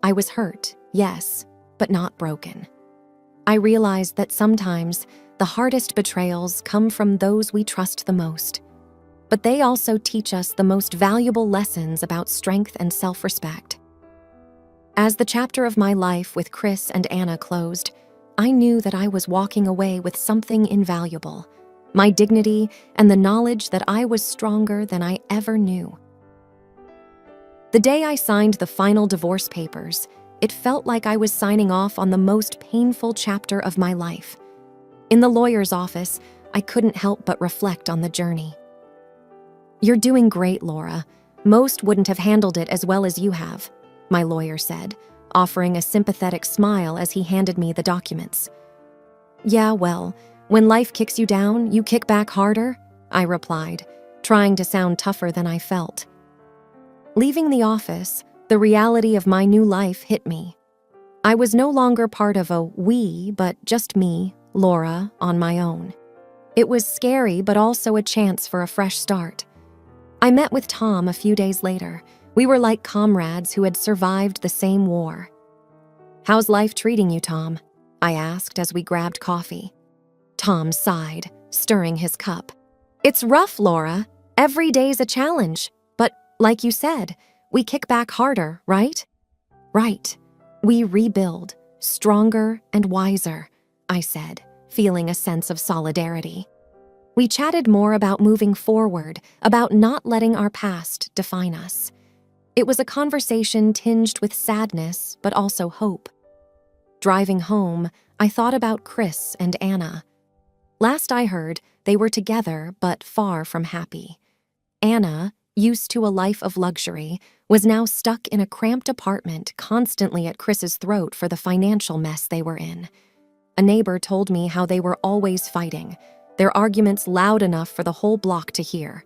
I was hurt, yes, but not broken. I realized that sometimes the hardest betrayals come from those we trust the most. But they also teach us the most valuable lessons about strength and self-respect. As the chapter of my life with Chris and Anna closed, I knew that I was walking away with something invaluable: my dignity and the knowledge that I was stronger than I ever knew. The day I signed the final divorce papers, it felt like I was signing off on the most painful chapter of my life. In the lawyer's office, I couldn't help but reflect on the journey. "You're doing great, Laura. Most wouldn't have handled it as well as you have," my lawyer said, offering a sympathetic smile as he handed me the documents. "Yeah, well, when life kicks you down, you kick back harder," I replied, trying to sound tougher than I felt. Leaving the office, the reality of my new life hit me. I was no longer part of a we, but just me, Laura, on my own. It was scary, but also a chance for a fresh start. I met with Tom a few days later. We were like comrades who had survived the same war. "How's life treating you, Tom?" I asked as we grabbed coffee. Tom sighed, stirring his cup. "It's rough, Laura. Every day's a challenge. But like you said, we kick back harder, right?" "Right. We rebuild, stronger and wiser," I said, feeling a sense of solidarity. We chatted more about moving forward, about not letting our past define us. It was a conversation tinged with sadness, but also hope. Driving home, I thought about Chris and Anna. Last I heard, they were together, but far from happy. Anna, used to a life of luxury, was now stuck in a cramped apartment, constantly at Chris's throat for the financial mess they were in. A neighbor told me how they were always fighting, their arguments loud enough for the whole block to hear.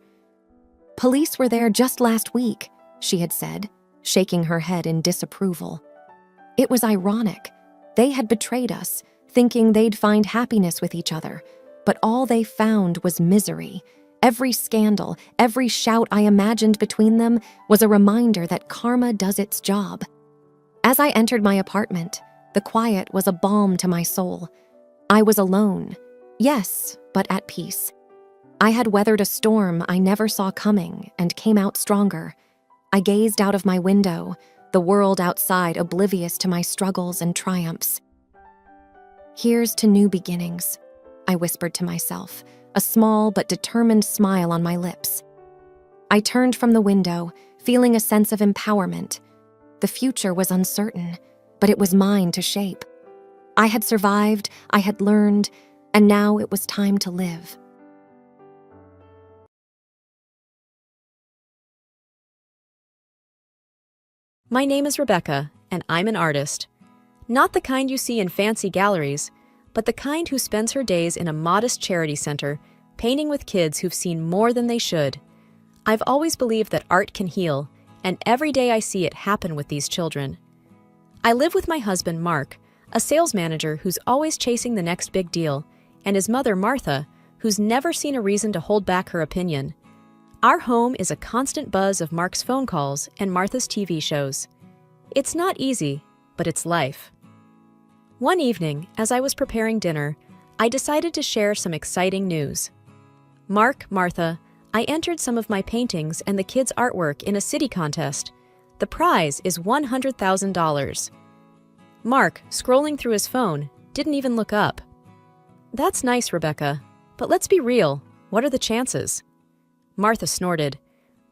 "Police were there just last week," she had said, shaking her head in disapproval. It was ironic. They had betrayed us, thinking they'd find happiness with each other, but all they found was misery. Every scandal, every shout I imagined between them was a reminder that karma does its job. As I entered my apartment, the quiet was a balm to my soul. I was alone, yes, but at peace. I had weathered a storm I never saw coming and came out stronger. I gazed out of my window, the world outside oblivious to my struggles and triumphs. "Here's to new beginnings," I whispered to myself, a small but determined smile on my lips. I turned from the window, feeling a sense of empowerment. The future was uncertain, but it was mine to shape. I had survived, I had learned, and now it was time to live. My name is Rebecca, and I'm an artist. Not the kind you see in fancy galleries, but the kind who spends her days in a modest charity center, painting with kids who've seen more than they should. I've always believed that art can heal, and every day I see it happen with these children. I live with my husband, Mark, a sales manager who's always chasing the next big deal, and his mother, Martha, who's never seen a reason to hold back her opinion. Our home is a constant buzz of Mark's phone calls and Martha's TV shows. It's not easy, but it's life. One evening, as I was preparing dinner, I decided to share some exciting news. "Mark, Martha, I entered some of my paintings and the kids' artwork in a city contest. The prize is $100,000. Mark, scrolling through his phone, didn't even look up. "That's nice, Rebecca, but let's be real. What are the chances?" Martha snorted.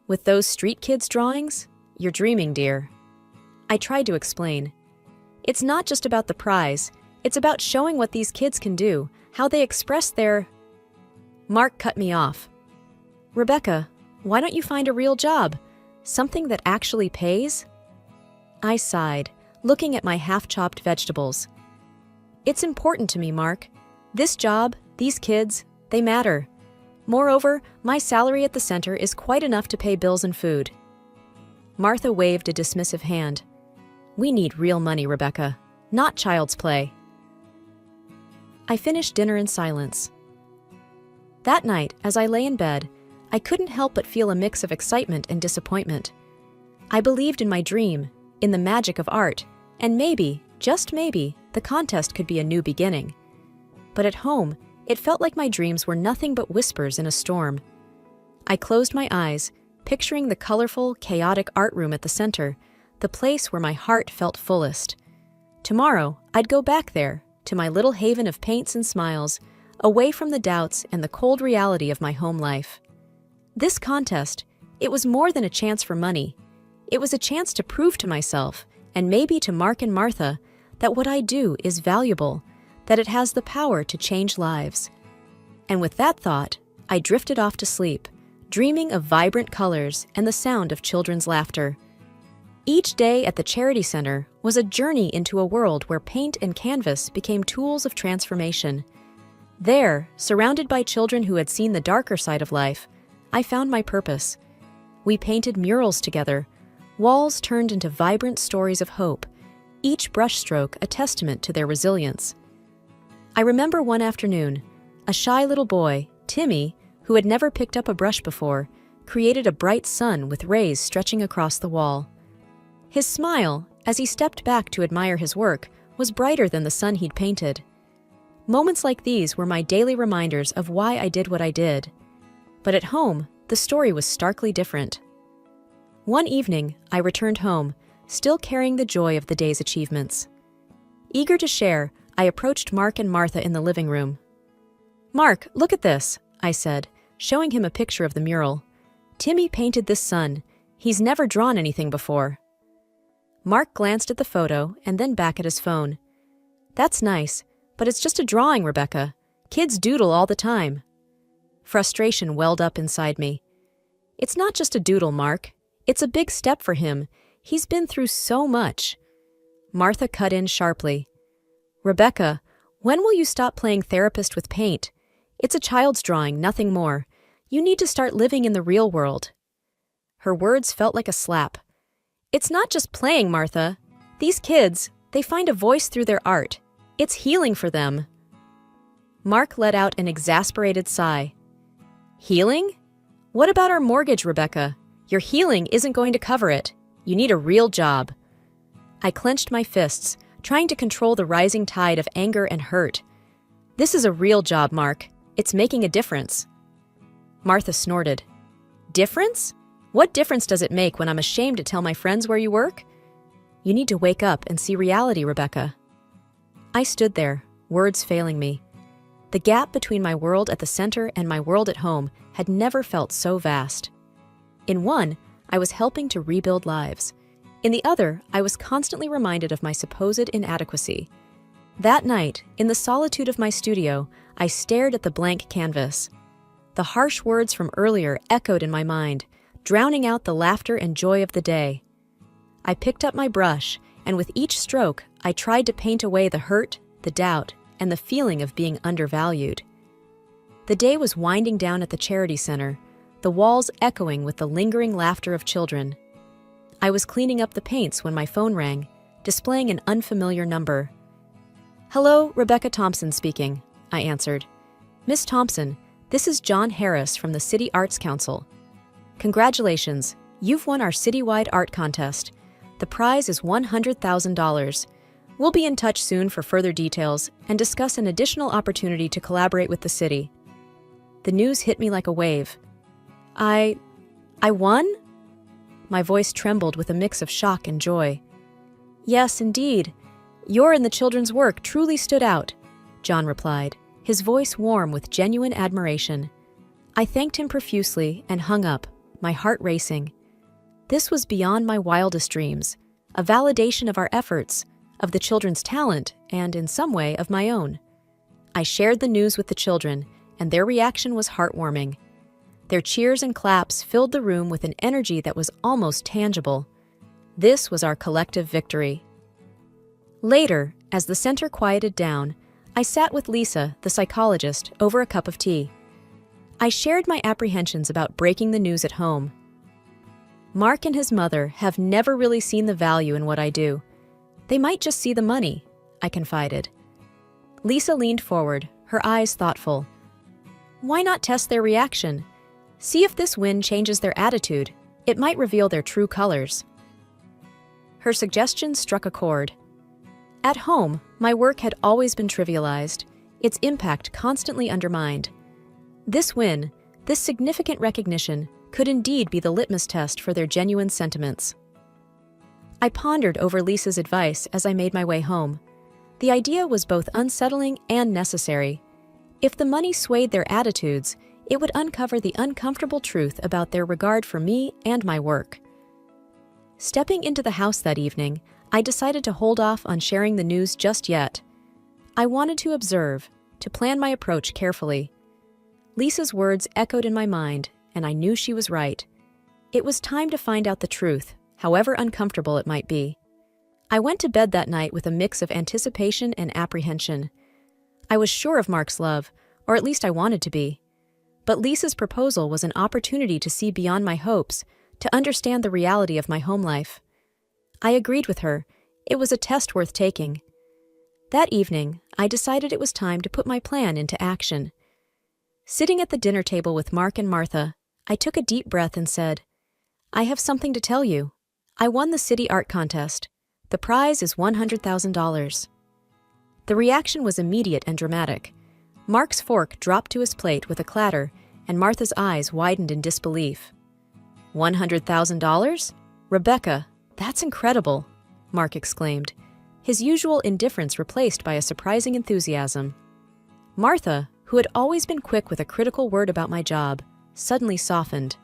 "With those street kids' drawings? You're dreaming, dear." I tried to explain. It's not just about the prize. It's about showing what these kids can do, how they express their... Mark cut me off. "Rebecca, why don't you find a real job? Something that actually pays?" I sighed, looking at my half-chopped vegetables. "It's important to me, Mark. This job, these kids, they matter. Moreover, my salary at the center is quite enough to pay bills and food." Martha waved a dismissive hand. "We need real money, Rebecca, not child's play." I finished dinner in silence. That night, as I lay in bed, I couldn't help but feel a mix of excitement and disappointment. I believed in my dream, in the magic of art, and maybe, just maybe, the contest could be a new beginning. But at home, it felt like my dreams were nothing but whispers in a storm. I closed my eyes, picturing the colorful, chaotic art room at the center, the place where my heart felt fullest. Tomorrow, I'd go back there, to my little haven of paints and smiles, away from the doubts and the cold reality of my home life. This contest, it was more than a chance for money. It was a chance to prove to myself, and maybe to Mark and Martha, that what I do is valuable, that it has the power to change lives. And with that thought, I drifted off to sleep, dreaming of vibrant colors and the sound of children's laughter. Each day at the charity center was a journey into a world where paint and canvas became tools of transformation. There, surrounded by children who had seen the darker side of life, I found my purpose. We painted murals together, Walls turned into vibrant stories of hope, each brushstroke a testament to their resilience. I remember one afternoon, a shy little boy, Timmy, who had never picked up a brush before, created a bright sun with rays stretching across the wall. His smile, as he stepped back to admire his work, was brighter than the sun he'd painted. Moments like these were my daily reminders of why I did what I did. But at home, the story was starkly different. One evening, I returned home, still carrying the joy of the day's achievements. Eager to share, I approached Mark and Martha in the living room. "Mark, look at this," I said, showing him a picture of the mural. "Timmy painted this sun. He's never drawn anything before." Mark glanced at the photo and then back at his phone. "That's nice, but it's just a drawing, Rebecca. Kids doodle all the time." Frustration welled up inside me. "It's not just a doodle, Mark. It's a big step for him. He's been through so much." Martha cut in sharply. "Rebecca, when will you stop playing therapist with paint? It's a child's drawing, nothing more. You need to start living in the real world." Her words felt like a slap. "It's not just playing, Martha. These kids, they find a voice through their art. It's healing for them." Mark let out an exasperated sigh. "Healing? What about our mortgage, Rebecca? Your healing isn't going to cover it. You need a real job." I clenched my fists, trying to control the rising tide of anger and hurt. "This is a real job, Mark. It's making a difference." Martha snorted. "Difference? What difference does it make when I'm ashamed to tell my friends where you work? You need to wake up and see reality, Rebecca." I stood there, words failing me. The gap between my world at the center and my world at home had never felt so vast. In one, I was helping to rebuild lives. In the other, I was constantly reminded of my supposed inadequacy. That night, in the solitude of my studio, I stared at the blank canvas. The harsh words from earlier echoed in my mind, drowning out the laughter and joy of the day. I picked up my brush, and with each stroke, I tried to paint away the hurt, the doubt, and the feeling of being undervalued. The day was winding down at the charity center, the walls echoing with the lingering laughter of children. I was cleaning up the paints when my phone rang, displaying an unfamiliar number. "Hello, Rebecca Thompson speaking," I answered. "Miss Thompson, this is John Harris from the City Arts Council. Congratulations, you've won our citywide art contest. The prize is $100,000. We'll be in touch soon for further details and discuss an additional opportunity to collaborate with the city." The news hit me like a wave. I won?" My voice trembled with a mix of shock and joy. "Yes, indeed. Your and the children's work truly stood out," John replied, his voice warm with genuine admiration. I thanked him profusely and hung up, my heart racing. This was beyond my wildest dreams, a validation of our efforts, of the children's talent, and in some way of my own. I shared the news with the children, and their reaction was heartwarming. Their cheers and claps filled the room with an energy that was almost tangible. This was our collective victory. Later, as the center quieted down, I sat with Lisa, the psychologist, over a cup of tea. I shared my apprehensions about breaking the news at home. "Mark and his mother have never really seen the value in what I do. They might just see the money," I confided. Lisa leaned forward, her eyes thoughtful. "Why not test their reaction? See if this win changes their attitude. It might reveal their true colors." Her suggestion struck a chord. At home, my work had always been trivialized, its impact constantly undermined. This win, this significant recognition, could indeed be the litmus test for their genuine sentiments. I pondered over Lisa's advice as I made my way home. The idea was both unsettling and necessary. If the money swayed their attitudes, it would uncover the uncomfortable truth about their regard for me and my work. Stepping into the house that evening, I decided to hold off on sharing the news just yet. I wanted to observe, to plan my approach carefully. Lisa's words echoed in my mind, and I knew she was right. It was time to find out the truth, however uncomfortable it might be. I went to bed that night with a mix of anticipation and apprehension. I was sure of Mark's love, or at least I wanted to be. But Lisa's proposal was an opportunity to see beyond my hopes, to understand the reality of my home life. I agreed with her. It was a test worth taking. That evening, I decided it was time to put my plan into action. Sitting at the dinner table with Mark and Martha, I took a deep breath and said, "I have something to tell you. I won the city art contest. The prize is $100,000. The reaction was immediate and dramatic. Mark's fork dropped to his plate with a clatter, and Martha's eyes widened in disbelief. $100,000? Rebecca, that's incredible, Mark exclaimed, his usual indifference replaced by a surprising enthusiasm. Martha, who had always been quick with a critical word about my job, suddenly softened.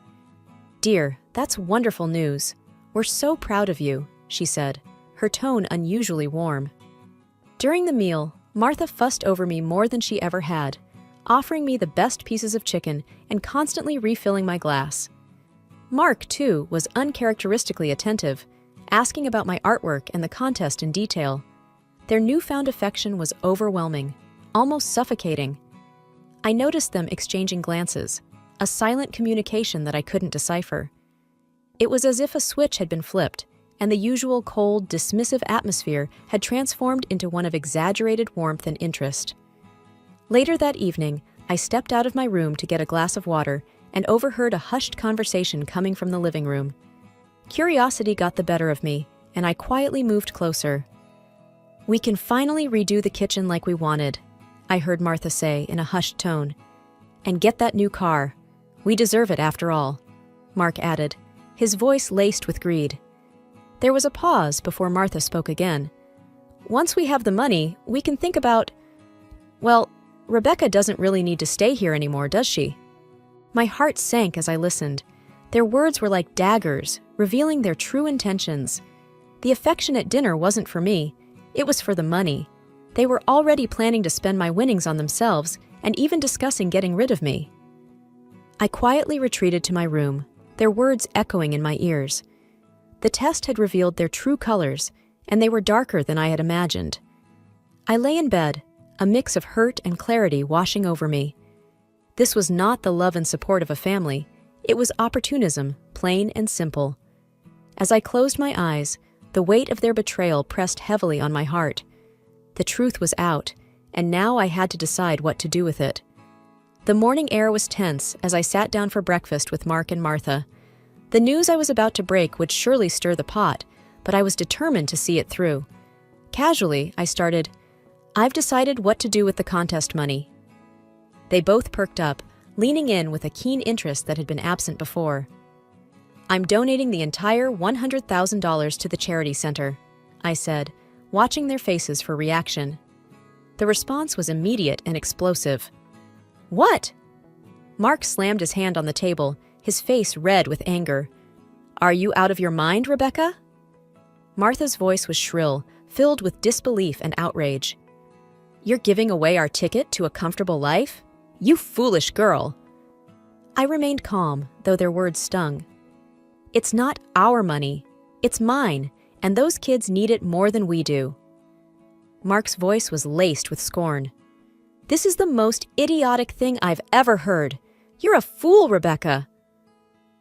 "Dear, that's wonderful news. We're so proud of you," she said, her tone unusually warm. During the meal, Martha fussed over me more than she ever had, offering me the best pieces of chicken and constantly refilling my glass. Mark, too, was uncharacteristically attentive, asking about my artwork and the contest in detail. Their newfound affection was overwhelming, almost suffocating. I noticed them exchanging glances, a silent communication that I couldn't decipher. It was as if a switch had been flipped, and the usual cold, dismissive atmosphere had transformed into one of exaggerated warmth and interest. Later that evening, I stepped out of my room to get a glass of water and overheard a hushed conversation coming from the living room. Curiosity got the better of me, and I quietly moved closer. "We can finally redo the kitchen like we wanted," I heard Martha say in a hushed tone. "And get that new car. We deserve it after all," Mark added, his voice laced with greed. There was a pause before Martha spoke again. "Once we have the money, we can think about... Well, Rebecca doesn't really need to stay here anymore, does she?" My heart sank as I listened. Their words were like daggers, revealing their true intentions. The affectionate dinner wasn't for me. It was for the money. They were already planning to spend my winnings on themselves and even discussing getting rid of me. I quietly retreated to my room, their words echoing in my ears. The test had revealed their true colors, and they were darker than I had imagined. I lay in bed, a mix of hurt and clarity washing over me. This was not the love and support of a family. It was opportunism, plain and simple. As I closed my eyes, the weight of their betrayal pressed heavily on my heart. The truth was out, and now I had to decide what to do with it. The morning air was tense as I sat down for breakfast with Mark and Martha. The news I was about to break would surely stir the pot, but I was determined to see it through. Casually, I started, "I've decided what to do with the contest money." They both perked up, leaning in with a keen interest that had been absent before. "I'm donating the entire $100,000 to the charity center," I said, watching their faces for reaction. The response was immediate and explosive. "What?" Mark slammed his hand on the table, his face red with anger. "Are you out of your mind, Rebecca?" Martha's voice was shrill, filled with disbelief and outrage. "You're giving away our ticket to a comfortable life? You foolish girl!" I remained calm, though their words stung. "It's not our money. It's mine, and those kids need it more than we do." Mark's voice was laced with scorn. "This is the most idiotic thing I've ever heard. You're a fool, Rebecca."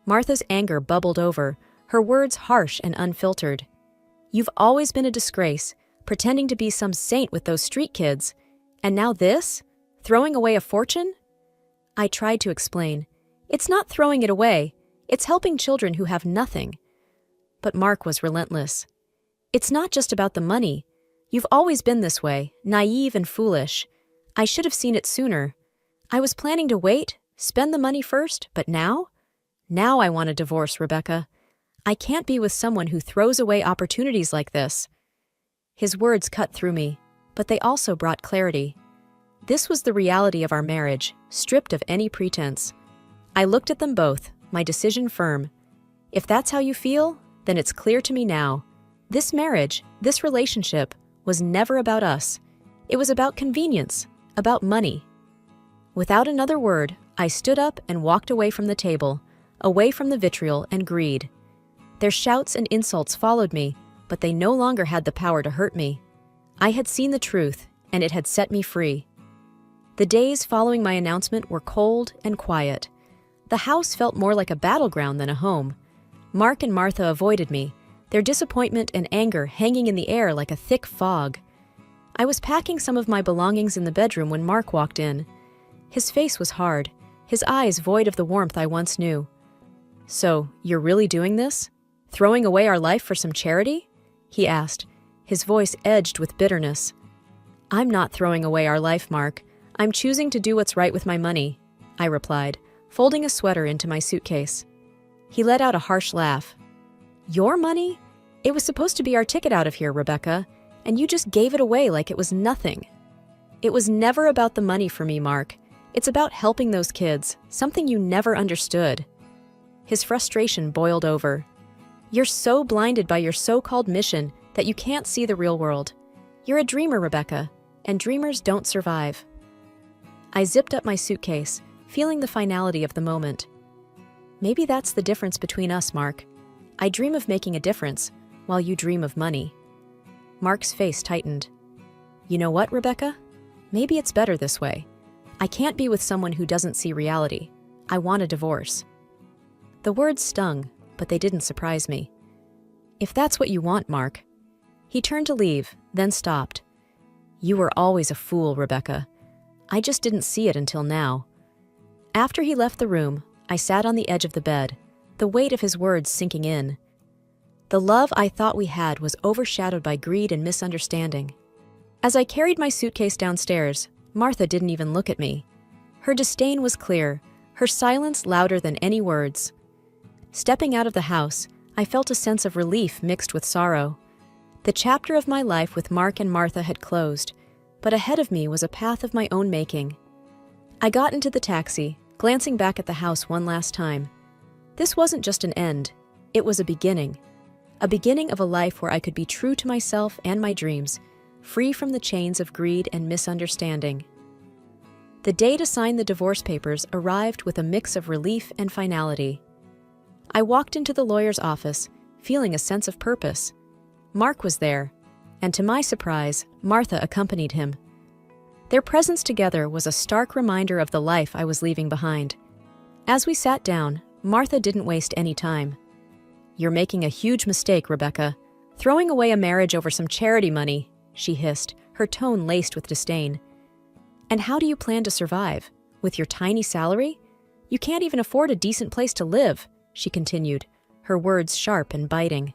Martha's anger bubbled over, her words harsh and unfiltered. "You've always been a disgrace, pretending to be some saint with those street kids. And now this? Throwing away a fortune?" I tried to explain. "It's not throwing it away. It's helping children who have nothing." But Mark was relentless. "It's not just about the money. You've always been this way, naive and foolish. I should have seen it sooner. I was planning to wait, spend the money first, but now? Now I want a divorce, Rebecca. I can't be with someone who throws away opportunities like this." His words cut through me, but they also brought clarity. This was the reality of our marriage, stripped of any pretense. I looked at them both, my decision firm. If that's how you feel, then it's clear to me now. This marriage, this relationship, was never about us. It was about convenience, about money. Without another word, I stood up and walked away from the table, away from the vitriol and greed. Their shouts and insults followed me, but they no longer had the power to hurt me. I had seen the truth, and it had set me free. The days following my announcement were cold and quiet. The house felt more like a battleground than a home. Mark and Martha avoided me, their disappointment and anger hanging in the air like a thick fog. I was packing some of my belongings in the bedroom when Mark walked in. His face was hard, his eyes void of the warmth I once knew. "So, you're really doing this? Throwing away our life for some charity?" he asked, his voice edged with bitterness. "I'm not throwing away our life, Mark. I'm choosing to do what's right with my money," I replied, folding a sweater into my suitcase. He let out a harsh laugh. "Your money? It was supposed to be our ticket out of here, Rebecca, and you just gave it away like it was nothing." "It was never about the money for me, Mark. It's about helping those kids, something you never understood." His frustration boiled over. "You're so blinded by your so-called mission that you can't see the real world. You're a dreamer, Rebecca, and dreamers don't survive." I zipped up my suitcase, feeling the finality of the moment. Maybe that's the difference between us, Mark. I dream of making a difference, while you dream of money. Mark's face tightened. "You know what, Rebecca? Maybe it's better this way. I can't be with someone who doesn't see reality. I want a divorce." The words stung, but they didn't surprise me. "If that's what you want, Mark." He turned to leave, then stopped. "You were always a fool, Rebecca. I just didn't see it until now." After he left the room, I sat on the edge of the bed, the weight of his words sinking in. The love I thought we had was overshadowed by greed and misunderstanding. As I carried my suitcase downstairs, Martha didn't even look at me. Her disdain was clear, her silence louder than any words. Stepping out of the house, I felt a sense of relief mixed with sorrow. The chapter of my life with Mark and Martha had closed, but ahead of me was a path of my own making. I got into the taxi, glancing back at the house one last time. This wasn't just an end, it was a beginning of a life where I could be true to myself and my dreams, free from the chains of greed and misunderstanding. The day to sign the divorce papers arrived with a mix of relief and finality. I walked into the lawyer's office, feeling a sense of purpose. Mark was there, and to my surprise, Martha accompanied him. Their presence together was a stark reminder of the life I was leaving behind. As we sat down, Martha didn't waste any time. "You're making a huge mistake, Rebecca. Throwing away a marriage over some charity money," she hissed, her tone laced with disdain. "And how do you plan to survive? With your tiny salary? You can't even afford a decent place to live," she continued, her words sharp and biting.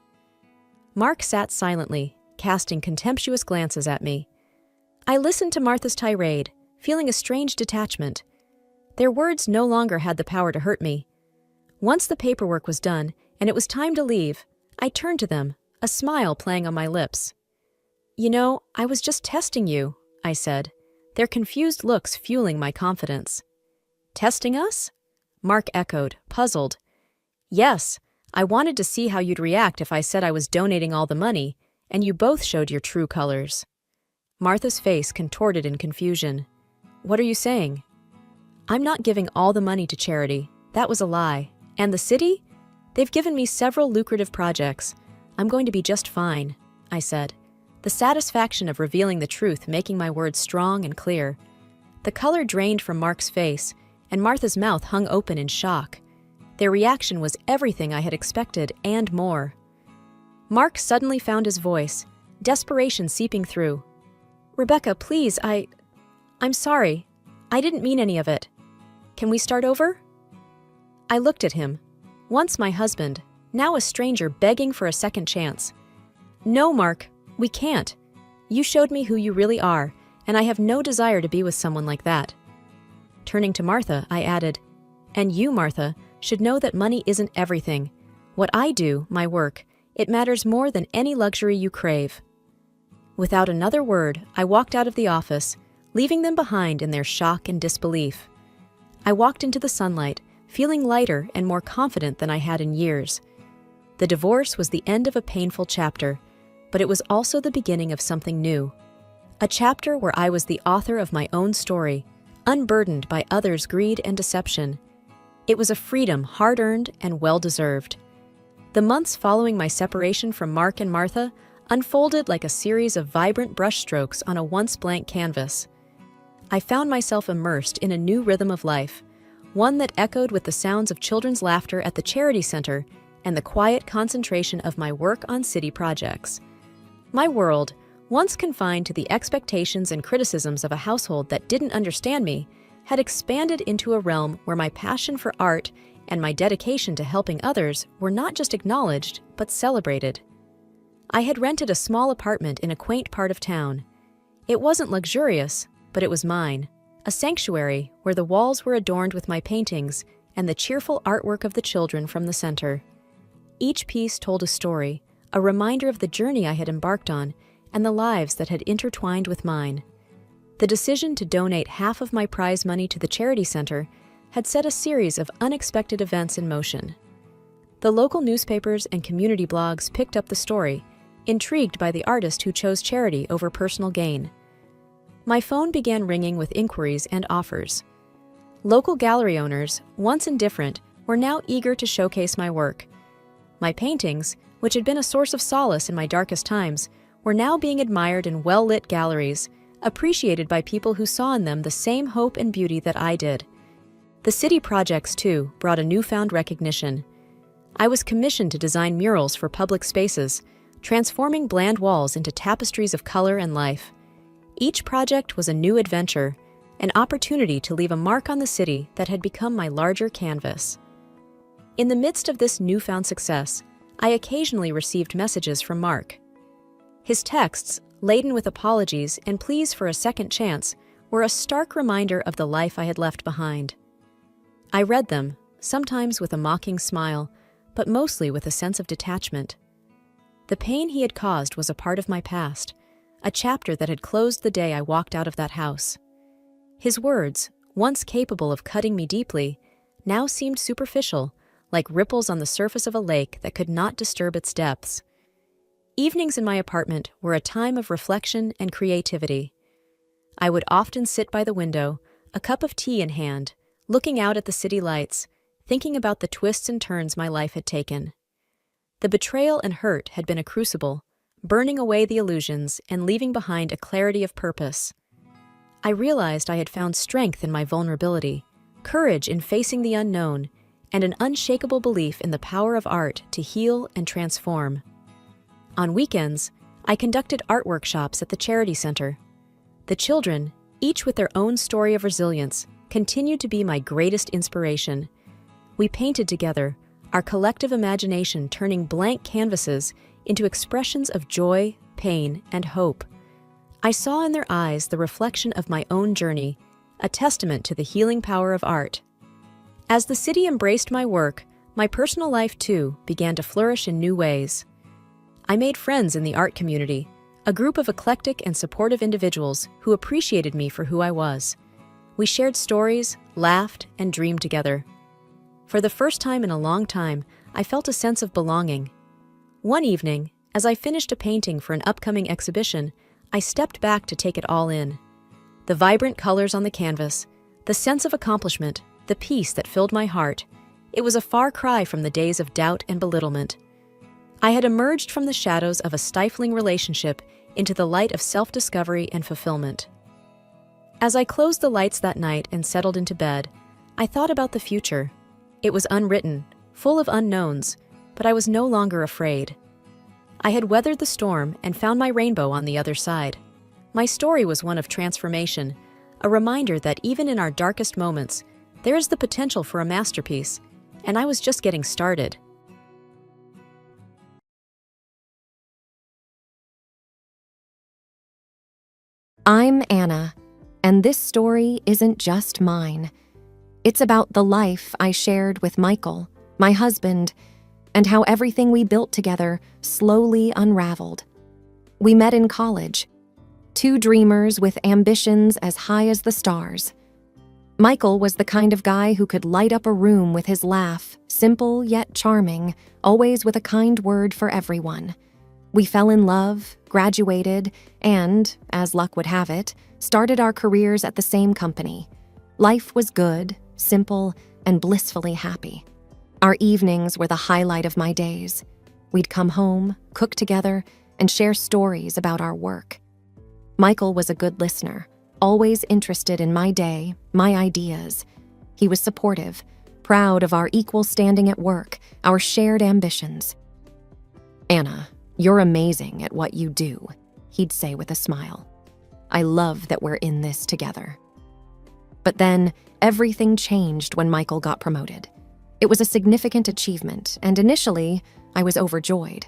Mark sat silently, casting contemptuous glances at me. I listened to Martha's tirade, feeling a strange detachment. Their words no longer had the power to hurt me. Once the paperwork was done, and it was time to leave, I turned to them, a smile playing on my lips. "You know, I was just testing you," I said, their confused looks fueling my confidence. "Testing us?" Mark echoed, puzzled. "Yes, I wanted to see how you'd react if I said I was donating all the money, and you both showed your true colors." Martha's face contorted in confusion. "What are you saying?" "I'm not giving all the money to charity. That was a lie. And the city? They've given me several lucrative projects. I'm going to be just fine," I said, the satisfaction of revealing the truth making my words strong and clear. The color drained from Mark's face, and Martha's mouth hung open in shock. Their reaction was everything I had expected and more. Mark suddenly found his voice, desperation seeping through. "Rebecca, please, I'm sorry. I didn't mean any of it. Can we start over?" I looked at him. Once my husband, now a stranger begging for a second chance. "No, Mark, we can't. You showed me who you really are, and I have no desire to be with someone like that." Turning to Martha, I added, "And you, Martha, should know that money isn't everything. What I do, my work, it matters more than any luxury you crave." Without another word, I walked out of the office, leaving them behind in their shock and disbelief. I walked into the sunlight, feeling lighter and more confident than I had in years. The divorce was the end of a painful chapter, but it was also the beginning of something new. A chapter where I was the author of my own story, unburdened by others' greed and deception. It was a freedom hard-earned and well-deserved. The months following my separation from Mark and Martha unfolded like a series of vibrant brushstrokes on a once blank canvas. I found myself immersed in a new rhythm of life, one that echoed with the sounds of children's laughter at the charity center and the quiet concentration of my work on city projects. My world, once confined to the expectations and criticisms of a household that didn't understand me, had expanded into a realm where my passion for art and my dedication to helping others were not just acknowledged, but celebrated. I had rented a small apartment in a quaint part of town. It wasn't luxurious, but it was mine, a sanctuary where the walls were adorned with my paintings and the cheerful artwork of the children from the center. Each piece told a story, a reminder of the journey I had embarked on and the lives that had intertwined with mine. The decision to donate half of my prize money to the charity center had set a series of unexpected events in motion. The local newspapers and community blogs picked up the story, intrigued by the artist who chose charity over personal gain. My phone began ringing with inquiries and offers. Local gallery owners, once indifferent, were now eager to showcase my work. My paintings, which had been a source of solace in my darkest times, were now being admired in well-lit galleries, appreciated by people who saw in them the same hope and beauty that I did. The city projects, too, brought a newfound recognition. I was commissioned to design murals for public spaces, transforming bland walls into tapestries of color and life. Each project was a new adventure, an opportunity to leave a mark on the city that had become my larger canvas. In the midst of this newfound success, I occasionally received messages from Mark. His texts, laden with apologies and pleas for a second chance, were a stark reminder of the life I had left behind. I read them, sometimes with a mocking smile, but mostly with a sense of detachment. The pain he had caused was a part of my past, a chapter that had closed the day I walked out of that house. His words, once capable of cutting me deeply, now seemed superficial, like ripples on the surface of a lake that could not disturb its depths. Evenings in my apartment were a time of reflection and creativity. I would often sit by the window, a cup of tea in hand, looking out at the city lights, thinking about the twists and turns my life had taken. The betrayal and hurt had been a crucible, burning away the illusions and leaving behind a clarity of purpose. I realized I had found strength in my vulnerability, courage in facing the unknown, and an unshakable belief in the power of art to heal and transform. On weekends, I conducted art workshops at the charity center. The children, each with their own story of resilience, continued to be my greatest inspiration. We painted together, our collective imagination turning blank canvases into expressions of joy, pain, and hope. I saw in their eyes the reflection of my own journey, a testament to the healing power of art. As the city embraced my work, my personal life, too, began to flourish in new ways. I made friends in the art community, a group of eclectic and supportive individuals who appreciated me for who I was. We shared stories, laughed, and dreamed together. For the first time in a long time, I felt a sense of belonging. One evening, as I finished a painting for an upcoming exhibition, I stepped back to take it all in. The vibrant colors on the canvas, the sense of accomplishment, the peace that filled my heart. It was a far cry from the days of doubt and belittlement. I had emerged from the shadows of a stifling relationship into the light of self-discovery and fulfillment. As I closed the lights that night and settled into bed, I thought about the future. It was unwritten, full of unknowns, but I was no longer afraid. I had weathered the storm and found my rainbow on the other side. My story was one of transformation, a reminder that even in our darkest moments, there is the potential for a masterpiece, and I was just getting started. I'm Anna, and this story isn't just mine. It's about the life I shared with Michael, my husband, and how everything we built together slowly unraveled. We met in college, two dreamers with ambitions as high as the stars. Michael was the kind of guy who could light up a room with his laugh, simple yet charming, always with a kind word for everyone. We fell in love, graduated, and, as luck would have it, started our careers at the same company. Life was good, simple, and blissfully happy. Our evenings were the highlight of my days. We'd come home, cook together, and share stories about our work. Michael was a good listener, always interested in my day, my ideas. He was supportive, proud of our equal standing at work, our shared ambitions. "Anna, you're amazing at what you do," he'd say with a smile. "I love that we're in this together." But then, everything changed when Michael got promoted. It was a significant achievement, and initially, I was overjoyed.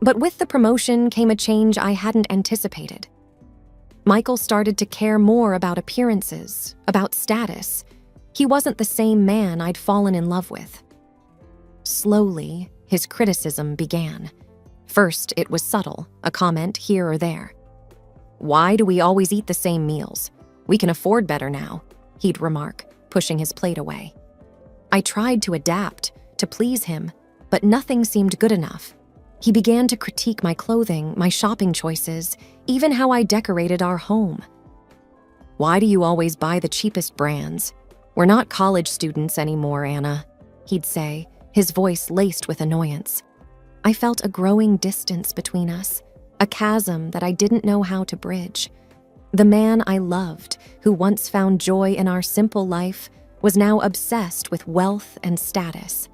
But with the promotion came a change I hadn't anticipated. Michael started to care more about appearances, about status. He wasn't the same man I'd fallen in love with. Slowly, his criticism began. First, it was subtle, a comment here or there. "Why do we always eat the same meals? We can afford better now," he'd remark, pushing his plate away. I tried to adapt, to please him, but nothing seemed good enough. He began to critique my clothing, my shopping choices, even how I decorated our home. "Why do you always buy the cheapest brands? We're not college students anymore, Anna," he'd say, his voice laced with annoyance. I felt a growing distance between us, a chasm that I didn't know how to bridge. The man I loved, who once found joy in our simple life, was now obsessed with wealth and status.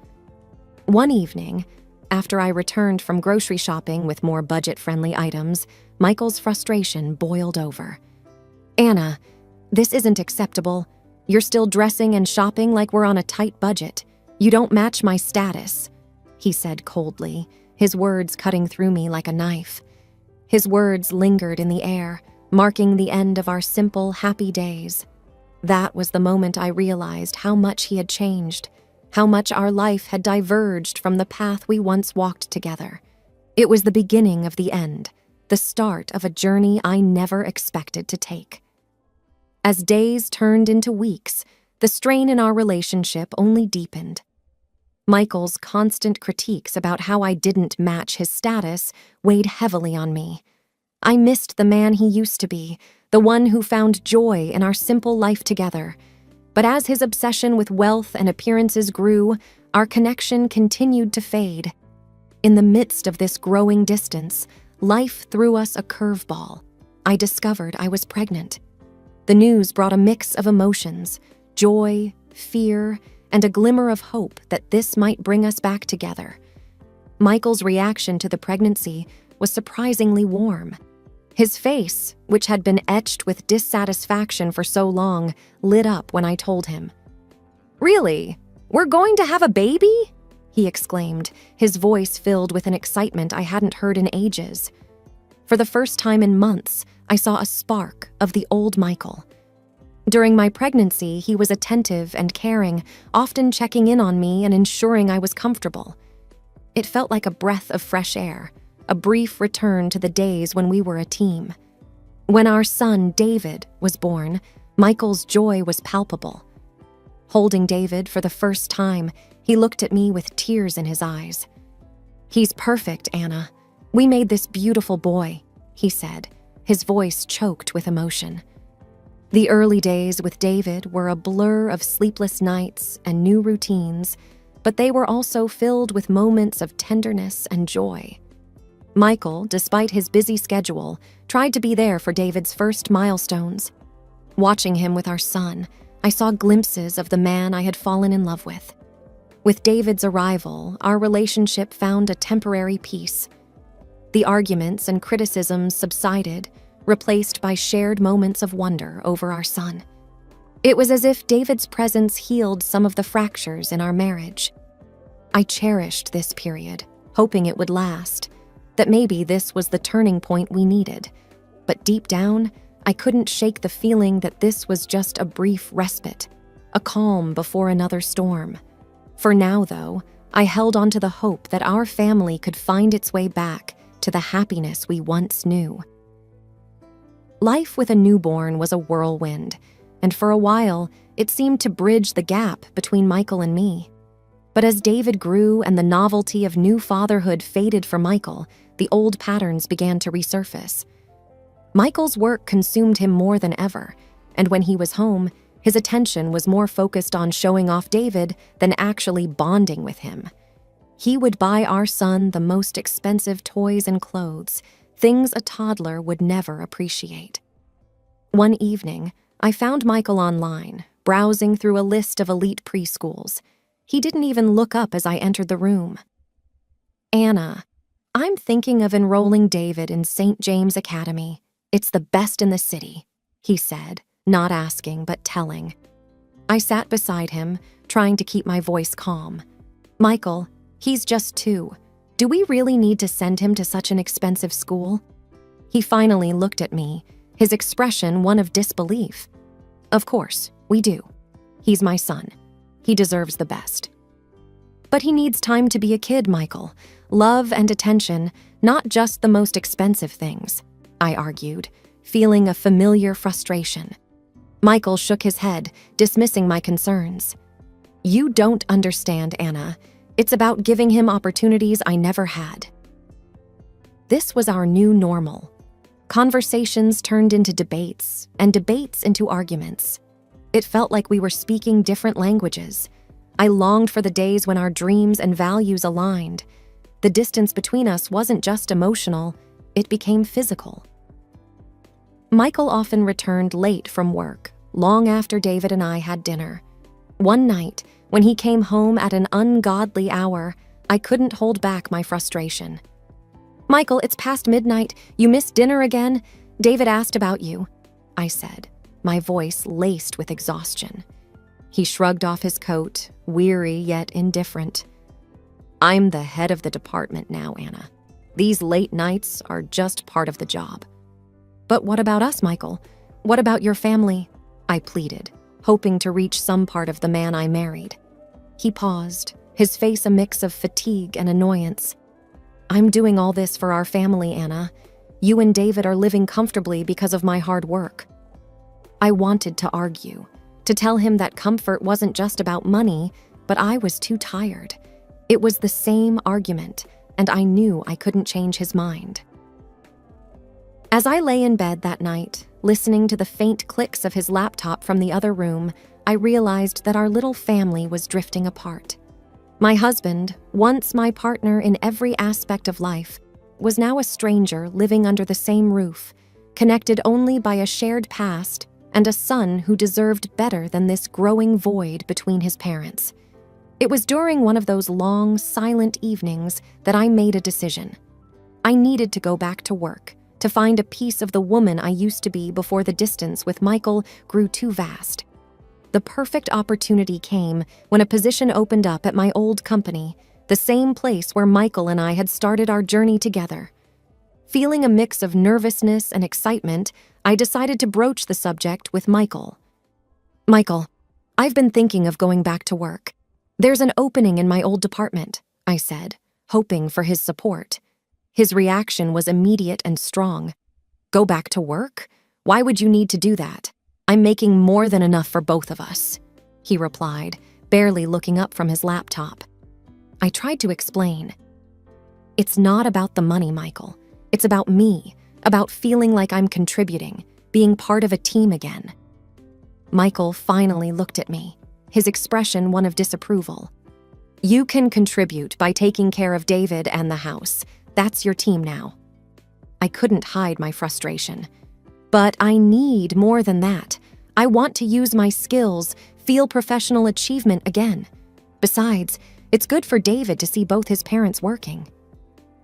One evening, after I returned from grocery shopping with more budget-friendly items, Michael's frustration boiled over. "Anna, this isn't acceptable. You're still dressing and shopping like we're on a tight budget. You don't match my status," he said coldly, his words cutting through me like a knife. His words lingered in the air, marking the end of our simple, happy days. That was the moment I realized how much he had changed, how much our life had diverged from the path we once walked together. It was the beginning of the end, the start of a journey I never expected to take. As days turned into weeks, the strain in our relationship only deepened. Michael's constant critiques about how I didn't match his status weighed heavily on me. I missed the man he used to be, the one who found joy in our simple life together. But as his obsession with wealth and appearances grew, our connection continued to fade. In the midst of this growing distance, life threw us a curveball. I discovered I was pregnant. The news brought a mix of emotions, joy, fear, and a glimmer of hope that this might bring us back together. Michael's reaction to the pregnancy was surprisingly warm. His face, which had been etched with dissatisfaction for so long, lit up when I told him. "Really? We're going to have a baby?" he exclaimed, his voice filled with an excitement I hadn't heard in ages. For the first time in months, I saw a spark of the old Michael. During my pregnancy, he was attentive and caring, often checking in on me and ensuring I was comfortable. It felt like a breath of fresh air, a brief return to the days when we were a team. When our son, David, was born, Michael's joy was palpable. Holding David for the first time, he looked at me with tears in his eyes. "He's perfect, Anna. We made this beautiful boy," he said, his voice choked with emotion. The early days with David were a blur of sleepless nights and new routines, but they were also filled with moments of tenderness and joy. Michael, despite his busy schedule, tried to be there for David's first milestones. Watching him with our son, I saw glimpses of the man I had fallen in love with. With David's arrival, our relationship found a temporary peace. The arguments and criticisms subsided, replaced by shared moments of wonder over our son. It was as if David's presence healed some of the fractures in our marriage. I cherished this period, hoping it would last, that maybe this was the turning point we needed. But deep down, I couldn't shake the feeling that this was just a brief respite, a calm before another storm. For now, though, I held on to the hope that our family could find its way back to the happiness we once knew. Life with a newborn was a whirlwind, and for a while, it seemed to bridge the gap between Michael and me. But as David grew and the novelty of new fatherhood faded for Michael, the old patterns began to resurface. Michael's work consumed him more than ever, and when he was home, his attention was more focused on showing off David than actually bonding with him. He would buy our son the most expensive toys and clothes, things a toddler would never appreciate. One evening, I found Michael online, browsing through a list of elite preschools. He didn't even look up as I entered the room. "Anna, I'm thinking of enrolling David in St. James Academy. It's the best in the city," he said, not asking but telling. I sat beside him, trying to keep my voice calm. "Michael, he's just 2. Do we really need to send him to such an expensive school?" He finally looked at me, his expression one of disbelief. "Of course, we do. He's my son. He deserves the best." "But he needs time to be a kid, Michael. Love and attention, not just the most expensive things," I argued, feeling a familiar frustration. Michael shook his head, dismissing my concerns. "You don't understand, Anna. It's about giving him opportunities I never had." This was our new normal. Conversations turned into debates, and debates into arguments. It felt like we were speaking different languages. I longed for the days when our dreams and values aligned. The distance between us wasn't just emotional, it became physical. Michael often returned late from work, long after David and I had dinner. One night, when he came home at an ungodly hour, I couldn't hold back my frustration. "Michael, it's past midnight. You missed dinner again? David asked about you," I said, my voice laced with exhaustion. He shrugged off his coat, weary yet indifferent. "I'm the head of the department now, Anna. These late nights are just part of the job." "But what about us, Michael? What about your family?" I pleaded, hoping to reach some part of the man I married. He paused, his face a mix of fatigue and annoyance. "I'm doing all this for our family, Anna. You and David are living comfortably because of my hard work." I wanted to argue, to tell him that comfort wasn't just about money, but I was too tired. It was the same argument, and I knew I couldn't change his mind. As I lay in bed that night, listening to the faint clicks of his laptop from the other room, I realized that our little family was drifting apart. My husband, once my partner in every aspect of life, was now a stranger living under the same roof, connected only by a shared past and a son who deserved better than this growing void between his parents. It was during one of those long, silent evenings that I made a decision. I needed to go back to work, to find a piece of the woman I used to be before the distance with Michael grew too vast. The perfect opportunity came when a position opened up at my old company, the same place where Michael and I had started our journey together. Feeling a mix of nervousness and excitement, I decided to broach the subject with Michael. "Michael, I've been thinking of going back to work. There's an opening in my old department," I said, hoping for his support. His reaction was immediate and strong. "Go back to work? Why would you need to do that? I'm making more than enough for both of us," he replied, barely looking up from his laptop. I tried to explain. "It's not about the money, Michael. It's about me, about feeling like I'm contributing, being part of a team again." Michael finally looked at me, his expression one of disapproval. "You can contribute by taking care of David and the house. That's your team now." I couldn't hide my frustration. "But I need more than that. I want to use my skills, feel professional achievement again. Besides, it's good for David to see both his parents working."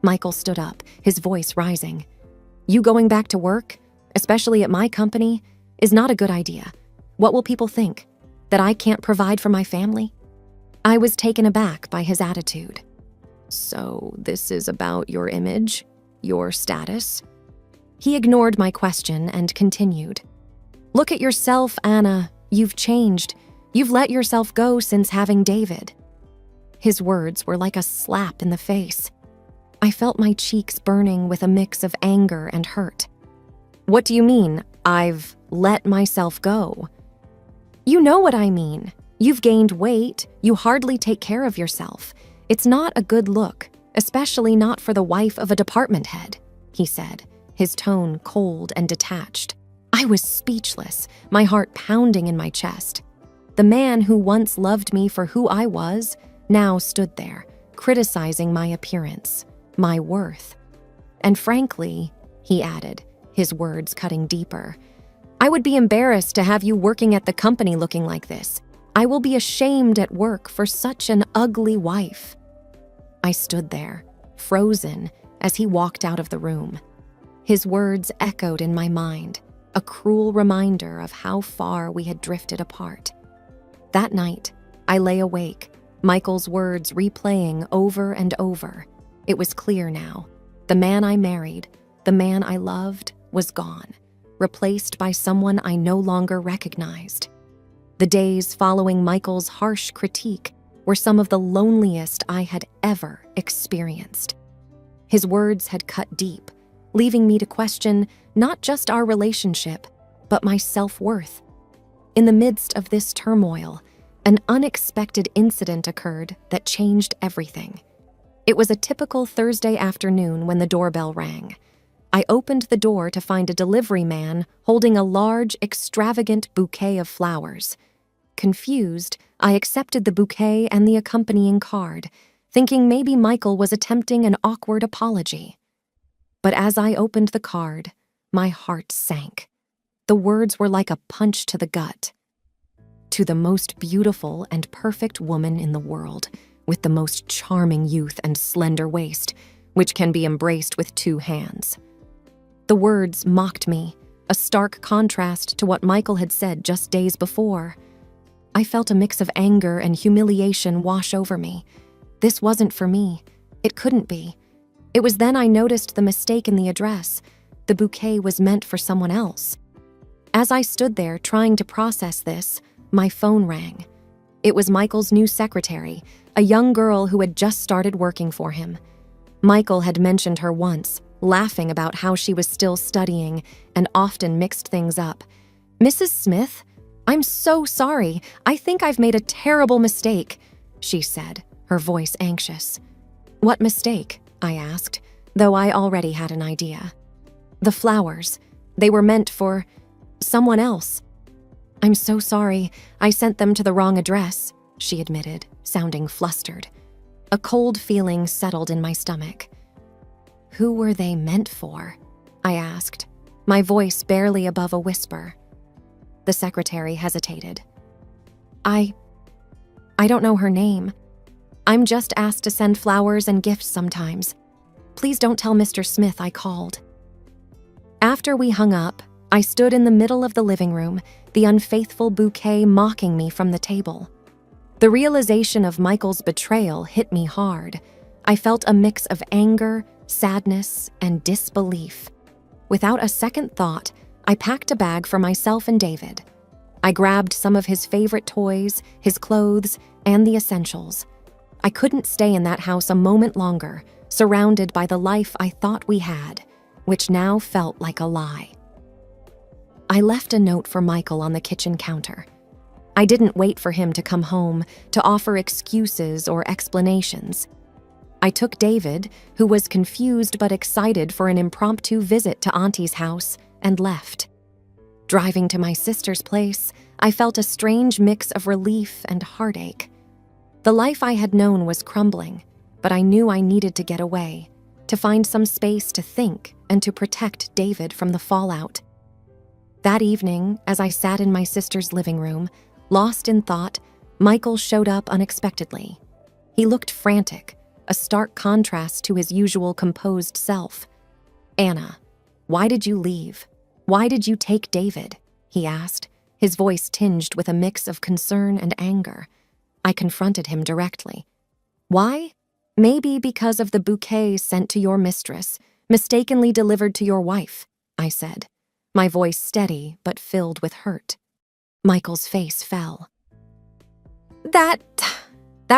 Michael stood up, his voice rising. "You going back to work, especially at my company, is not a good idea. What will people think? That I can't provide for my family?" I was taken aback by his attitude. "So this is about your image, your status?" He ignored my question and continued. "Look at yourself, Anna. You've changed. You've let yourself go since having David." His words were like a slap in the face. I felt my cheeks burning with a mix of anger and hurt. "What do you mean, I've let myself go?" "You know what I mean. You've gained weight. You hardly take care of yourself. It's not a good look, especially not for the wife of a department head," he said, his tone cold and detached. I was speechless, my heart pounding in my chest. The man who once loved me for who I was now stood there, criticizing my appearance, my worth. "And frankly," he added, his words cutting deeper, "I would be embarrassed to have you working at the company looking like this. I will be ashamed at work for such an ugly wife." I stood there, frozen, as he walked out of the room. His words echoed in my mind, a cruel reminder of how far we had drifted apart. That night, I lay awake, Michael's words replaying over and over. It was clear now. The man I married, the man I loved, was gone, replaced by someone I no longer recognized. The days following Michael's harsh critique were some of the loneliest I had ever experienced. His words had cut deep, leaving me to question not just our relationship, but my self-worth. In the midst of this turmoil, an unexpected incident occurred that changed everything. It was a typical Thursday afternoon when the doorbell rang. I opened the door to find a delivery man holding a large, extravagant bouquet of flowers. Confused, I accepted the bouquet and the accompanying card, thinking maybe Michael was attempting an awkward apology. But as I opened the card, my heart sank. The words were like a punch to the gut. "To the most beautiful and perfect woman in the world, with the most charming youth and slender waist, which can be embraced with 2 hands." The words mocked me, a stark contrast to what Michael had said just days before. I felt a mix of anger and humiliation wash over me. This wasn't for me. It couldn't be. It was then I noticed the mistake in the address. The bouquet was meant for someone else. As I stood there trying to process this, my phone rang. It was Michael's new secretary, a young girl who had just started working for him. Michael had mentioned her once, laughing about how she was still studying and often mixed things up. "Mrs. Smith, I'm so sorry. I think I've made a terrible mistake," she said, her voice anxious. "What mistake?" I asked, though I already had an idea. "The flowers. They were meant for someone else." "I'm so sorry. I sent them to the wrong address," she admitted, sounding flustered. A cold feeling settled in my stomach. "Who were they meant for?" I asked, my voice barely above a whisper. The secretary hesitated. I don't know her name. I'm just asked to send flowers and gifts sometimes. Please don't tell Mr. Smith I called." After we hung up, I stood in the middle of the living room, the unfaithful bouquet mocking me from the table. The realization of Michael's betrayal hit me hard. I felt a mix of anger, sadness, and disbelief. Without a second thought, I packed a bag for myself and David. I grabbed some of his favorite toys, his clothes, and the essentials. I couldn't stay in that house a moment longer, surrounded by the life I thought we had, which now felt like a lie. I left a note for Michael on the kitchen counter. I didn't wait for him to come home to offer excuses or explanations. I took David, who was confused but excited for an impromptu visit to Auntie's house, and left. Driving to my sister's place, I felt a strange mix of relief and heartache. The life I had known was crumbling, but I knew I needed to get away, to find some space to think and to protect David from the fallout. That evening, as I sat in my sister's living room, lost in thought, Michael showed up unexpectedly. He looked frantic, a stark contrast to his usual composed self. "Anna, why did you leave? Why did you take David?" he asked, his voice tinged with a mix of concern and anger. I confronted him directly. "Why? Maybe because of the bouquet sent to your mistress, mistakenly delivered to your wife," I said, my voice steady but filled with hurt. Michael's face fell. That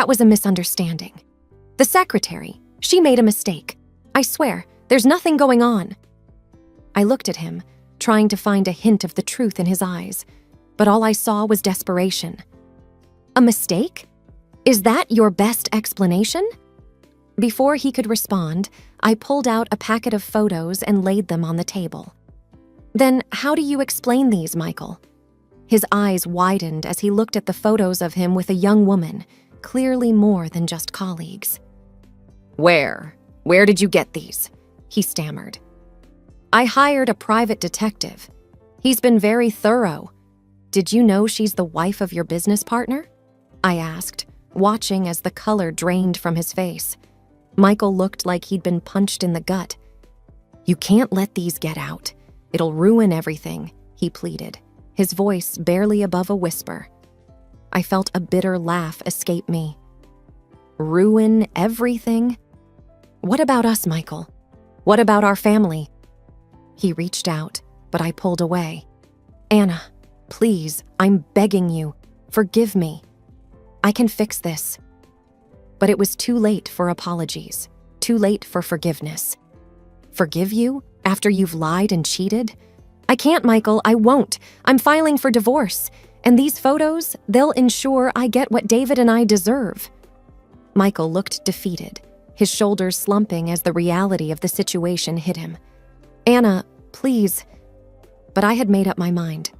was a misunderstanding. The secretary, she made a mistake. I swear, there's nothing going on." I looked at him, trying to find a hint of the truth in his eyes, but all I saw was desperation. "A mistake? Is that your best explanation?" Before he could respond, I pulled out a packet of photos and laid them on the table. "Then how do you explain these, Michael?" His eyes widened as he looked at the photos of him with a young woman, clearly more than just colleagues. Where did you get these?" he stammered. "I hired a private detective. He's been very thorough. Did you know she's the wife of your business partner? I asked, watching as the color drained from his face. Michael looked like he'd been punched in the gut. You can't let these get out. It'll ruin everything, he pleaded, his voice barely above a whisper. I felt a bitter laugh escape me. Ruin everything? What about us, Michael? What about our family? He reached out, but I pulled away. Anna, please, I'm begging you, forgive me. I can fix this. But it was too late for apologies, too late for forgiveness. Forgive you after you've lied and cheated? I can't, Michael, I won't. I'm filing for divorce. And these photos, they'll ensure I get what David and I deserve. Michael looked defeated, his shoulders slumping as the reality of the situation hit him. Anna, please. But I had made up my mind.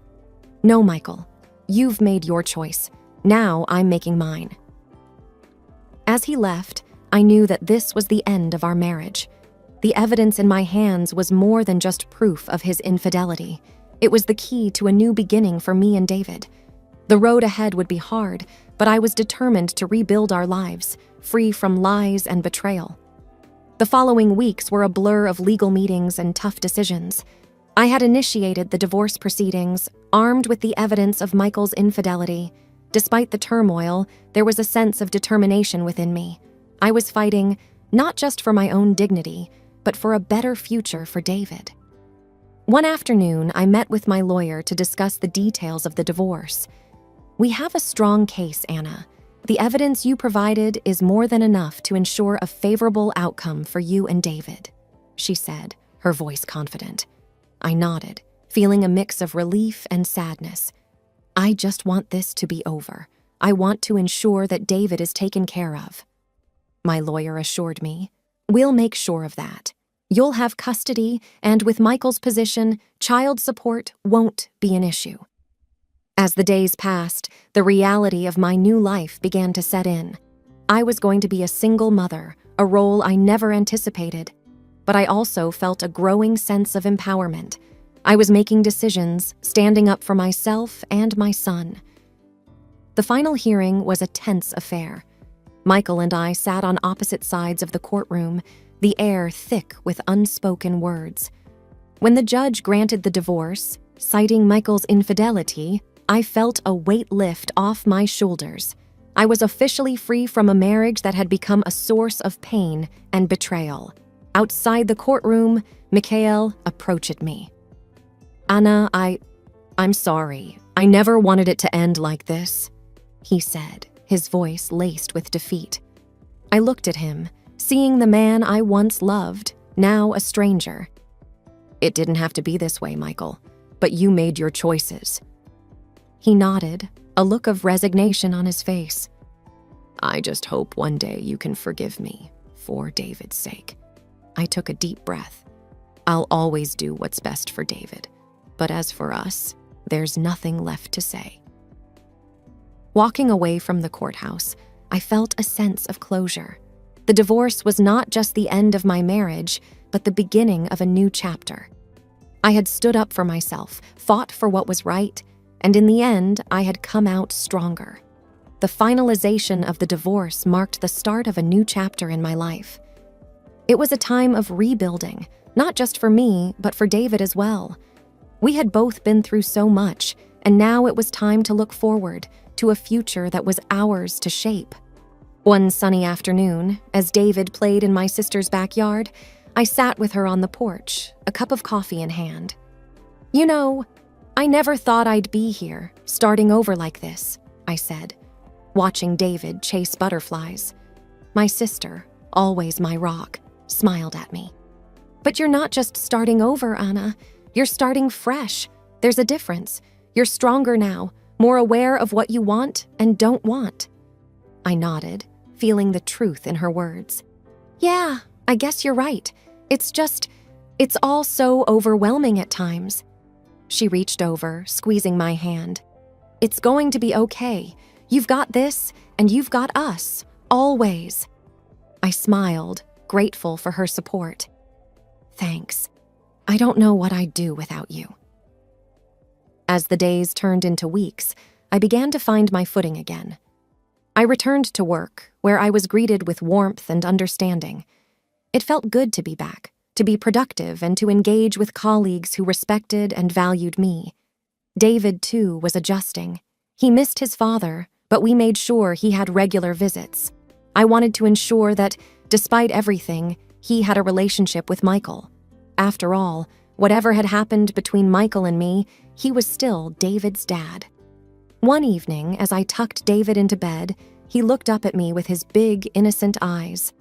No, Michael, you've made your choice. Now I'm making mine. As he left, I knew that this was the end of our marriage. The evidence in my hands was more than just proof of his infidelity. It was the key to a new beginning for me and David. The road ahead would be hard, but I was determined to rebuild our lives, free from lies and betrayal. The following weeks were a blur of legal meetings and tough decisions. I had initiated the divorce proceedings, armed with the evidence of Michael's infidelity. Despite the turmoil, there was a sense of determination within me. I was fighting not just for my own dignity, but for a better future for David. One afternoon, I met with my lawyer to discuss the details of the divorce. We have a strong case, Anna. The evidence you provided is more than enough to ensure a favorable outcome for you and David, she said, her voice confident. I nodded, feeling a mix of relief and sadness. I just want this to be over. I want to ensure that David is taken care of. My lawyer assured me, we'll make sure of that. You'll have custody, and with Michael's position, child support won't be an issue. As the days passed, the reality of my new life began to set in. I was going to be a single mother, a role I never anticipated. But I also felt a growing sense of empowerment. I was making decisions, standing up for myself and my son. The final hearing was a tense affair. Michael and I sat on opposite sides of the courtroom, the air thick with unspoken words. When the judge granted the divorce, citing Michael's infidelity, I felt a weight lift off my shoulders. I was officially free from a marriage that had become a source of pain and betrayal. Outside the courtroom, Mikhail approached me. Anna, I'm sorry. I never wanted it to end like this, he said, his voice laced with defeat. I looked at him, seeing the man I once loved, now a stranger. It didn't have to be this way, Michael, but you made your choices. He nodded, a look of resignation on his face. I just hope one day you can forgive me, for David's sake. I took a deep breath. I'll always do what's best for David, but as for us, there's nothing left to say. Walking away from the courthouse, I felt a sense of closure. The divorce was not just the end of my marriage, but the beginning of a new chapter. I had stood up for myself, fought for what was right, and in the end, I had come out stronger. The finalization of the divorce marked the start of a new chapter in my life. It was a time of rebuilding, not just for me, but for David as well. We had both been through so much, and now it was time to look forward to a future that was ours to shape. One sunny afternoon, as David played in my sister's backyard, I sat with her on the porch, a cup of coffee in hand. You know, I never thought I'd be here, starting over like this, I said, watching David chase butterflies. My sister, always my rock, smiled at me. But you're not just starting over, Anna. You're starting fresh. There's a difference. You're stronger now, more aware of what you want and don't want. I nodded, feeling the truth in her words. Yeah, I guess you're right. It's all so overwhelming at times. She reached over, squeezing my hand. It's going to be okay. You've got this, and you've got us, always. I smiled, grateful for her support. Thanks. I don't know what I'd do without you. As the days turned into weeks, I began to find my footing again. I returned to work, where I was greeted with warmth and understanding. It felt good to be back, to be productive, and to engage with colleagues who respected and valued me. David, too, was adjusting. He missed his father, but we made sure he had regular visits. I wanted to ensure that, despite everything, he had a relationship with Michael. After all, whatever had happened between Michael and me, he was still David's dad. One evening, as I tucked David into bed, he looked up at me with his big, innocent eyes.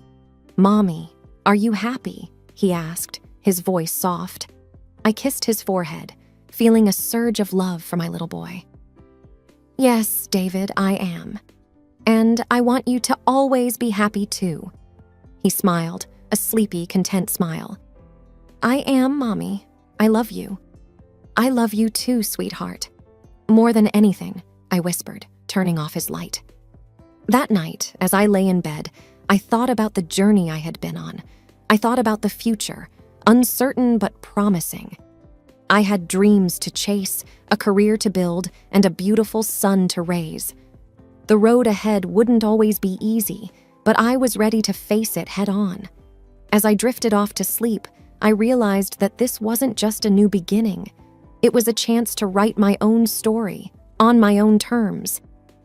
"Mommy, are you happy?" he asked, his voice soft. I kissed his forehead, feeling a surge of love for my little boy. "Yes, David, I am. And I want you to always be happy too." He smiled, a sleepy, content smile. "I am, Mommy. I love you." "I love you too, sweetheart." "More than anything," I whispered, turning off his light. That night, as I lay in bed, I thought about the journey I had been on. I thought about the future, uncertain but promising. I had dreams to chase, a career to build, and a beautiful son to raise. The road ahead wouldn't always be easy, but I was ready to face it head on. As I drifted off to sleep, I realized that this wasn't just a new beginning. It was a chance to write my own story, on my own terms.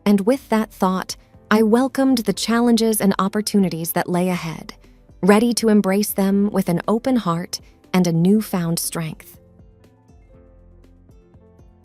And with that thought, I welcomed the challenges and opportunities that lay ahead, ready to embrace them with an open heart and a newfound strength.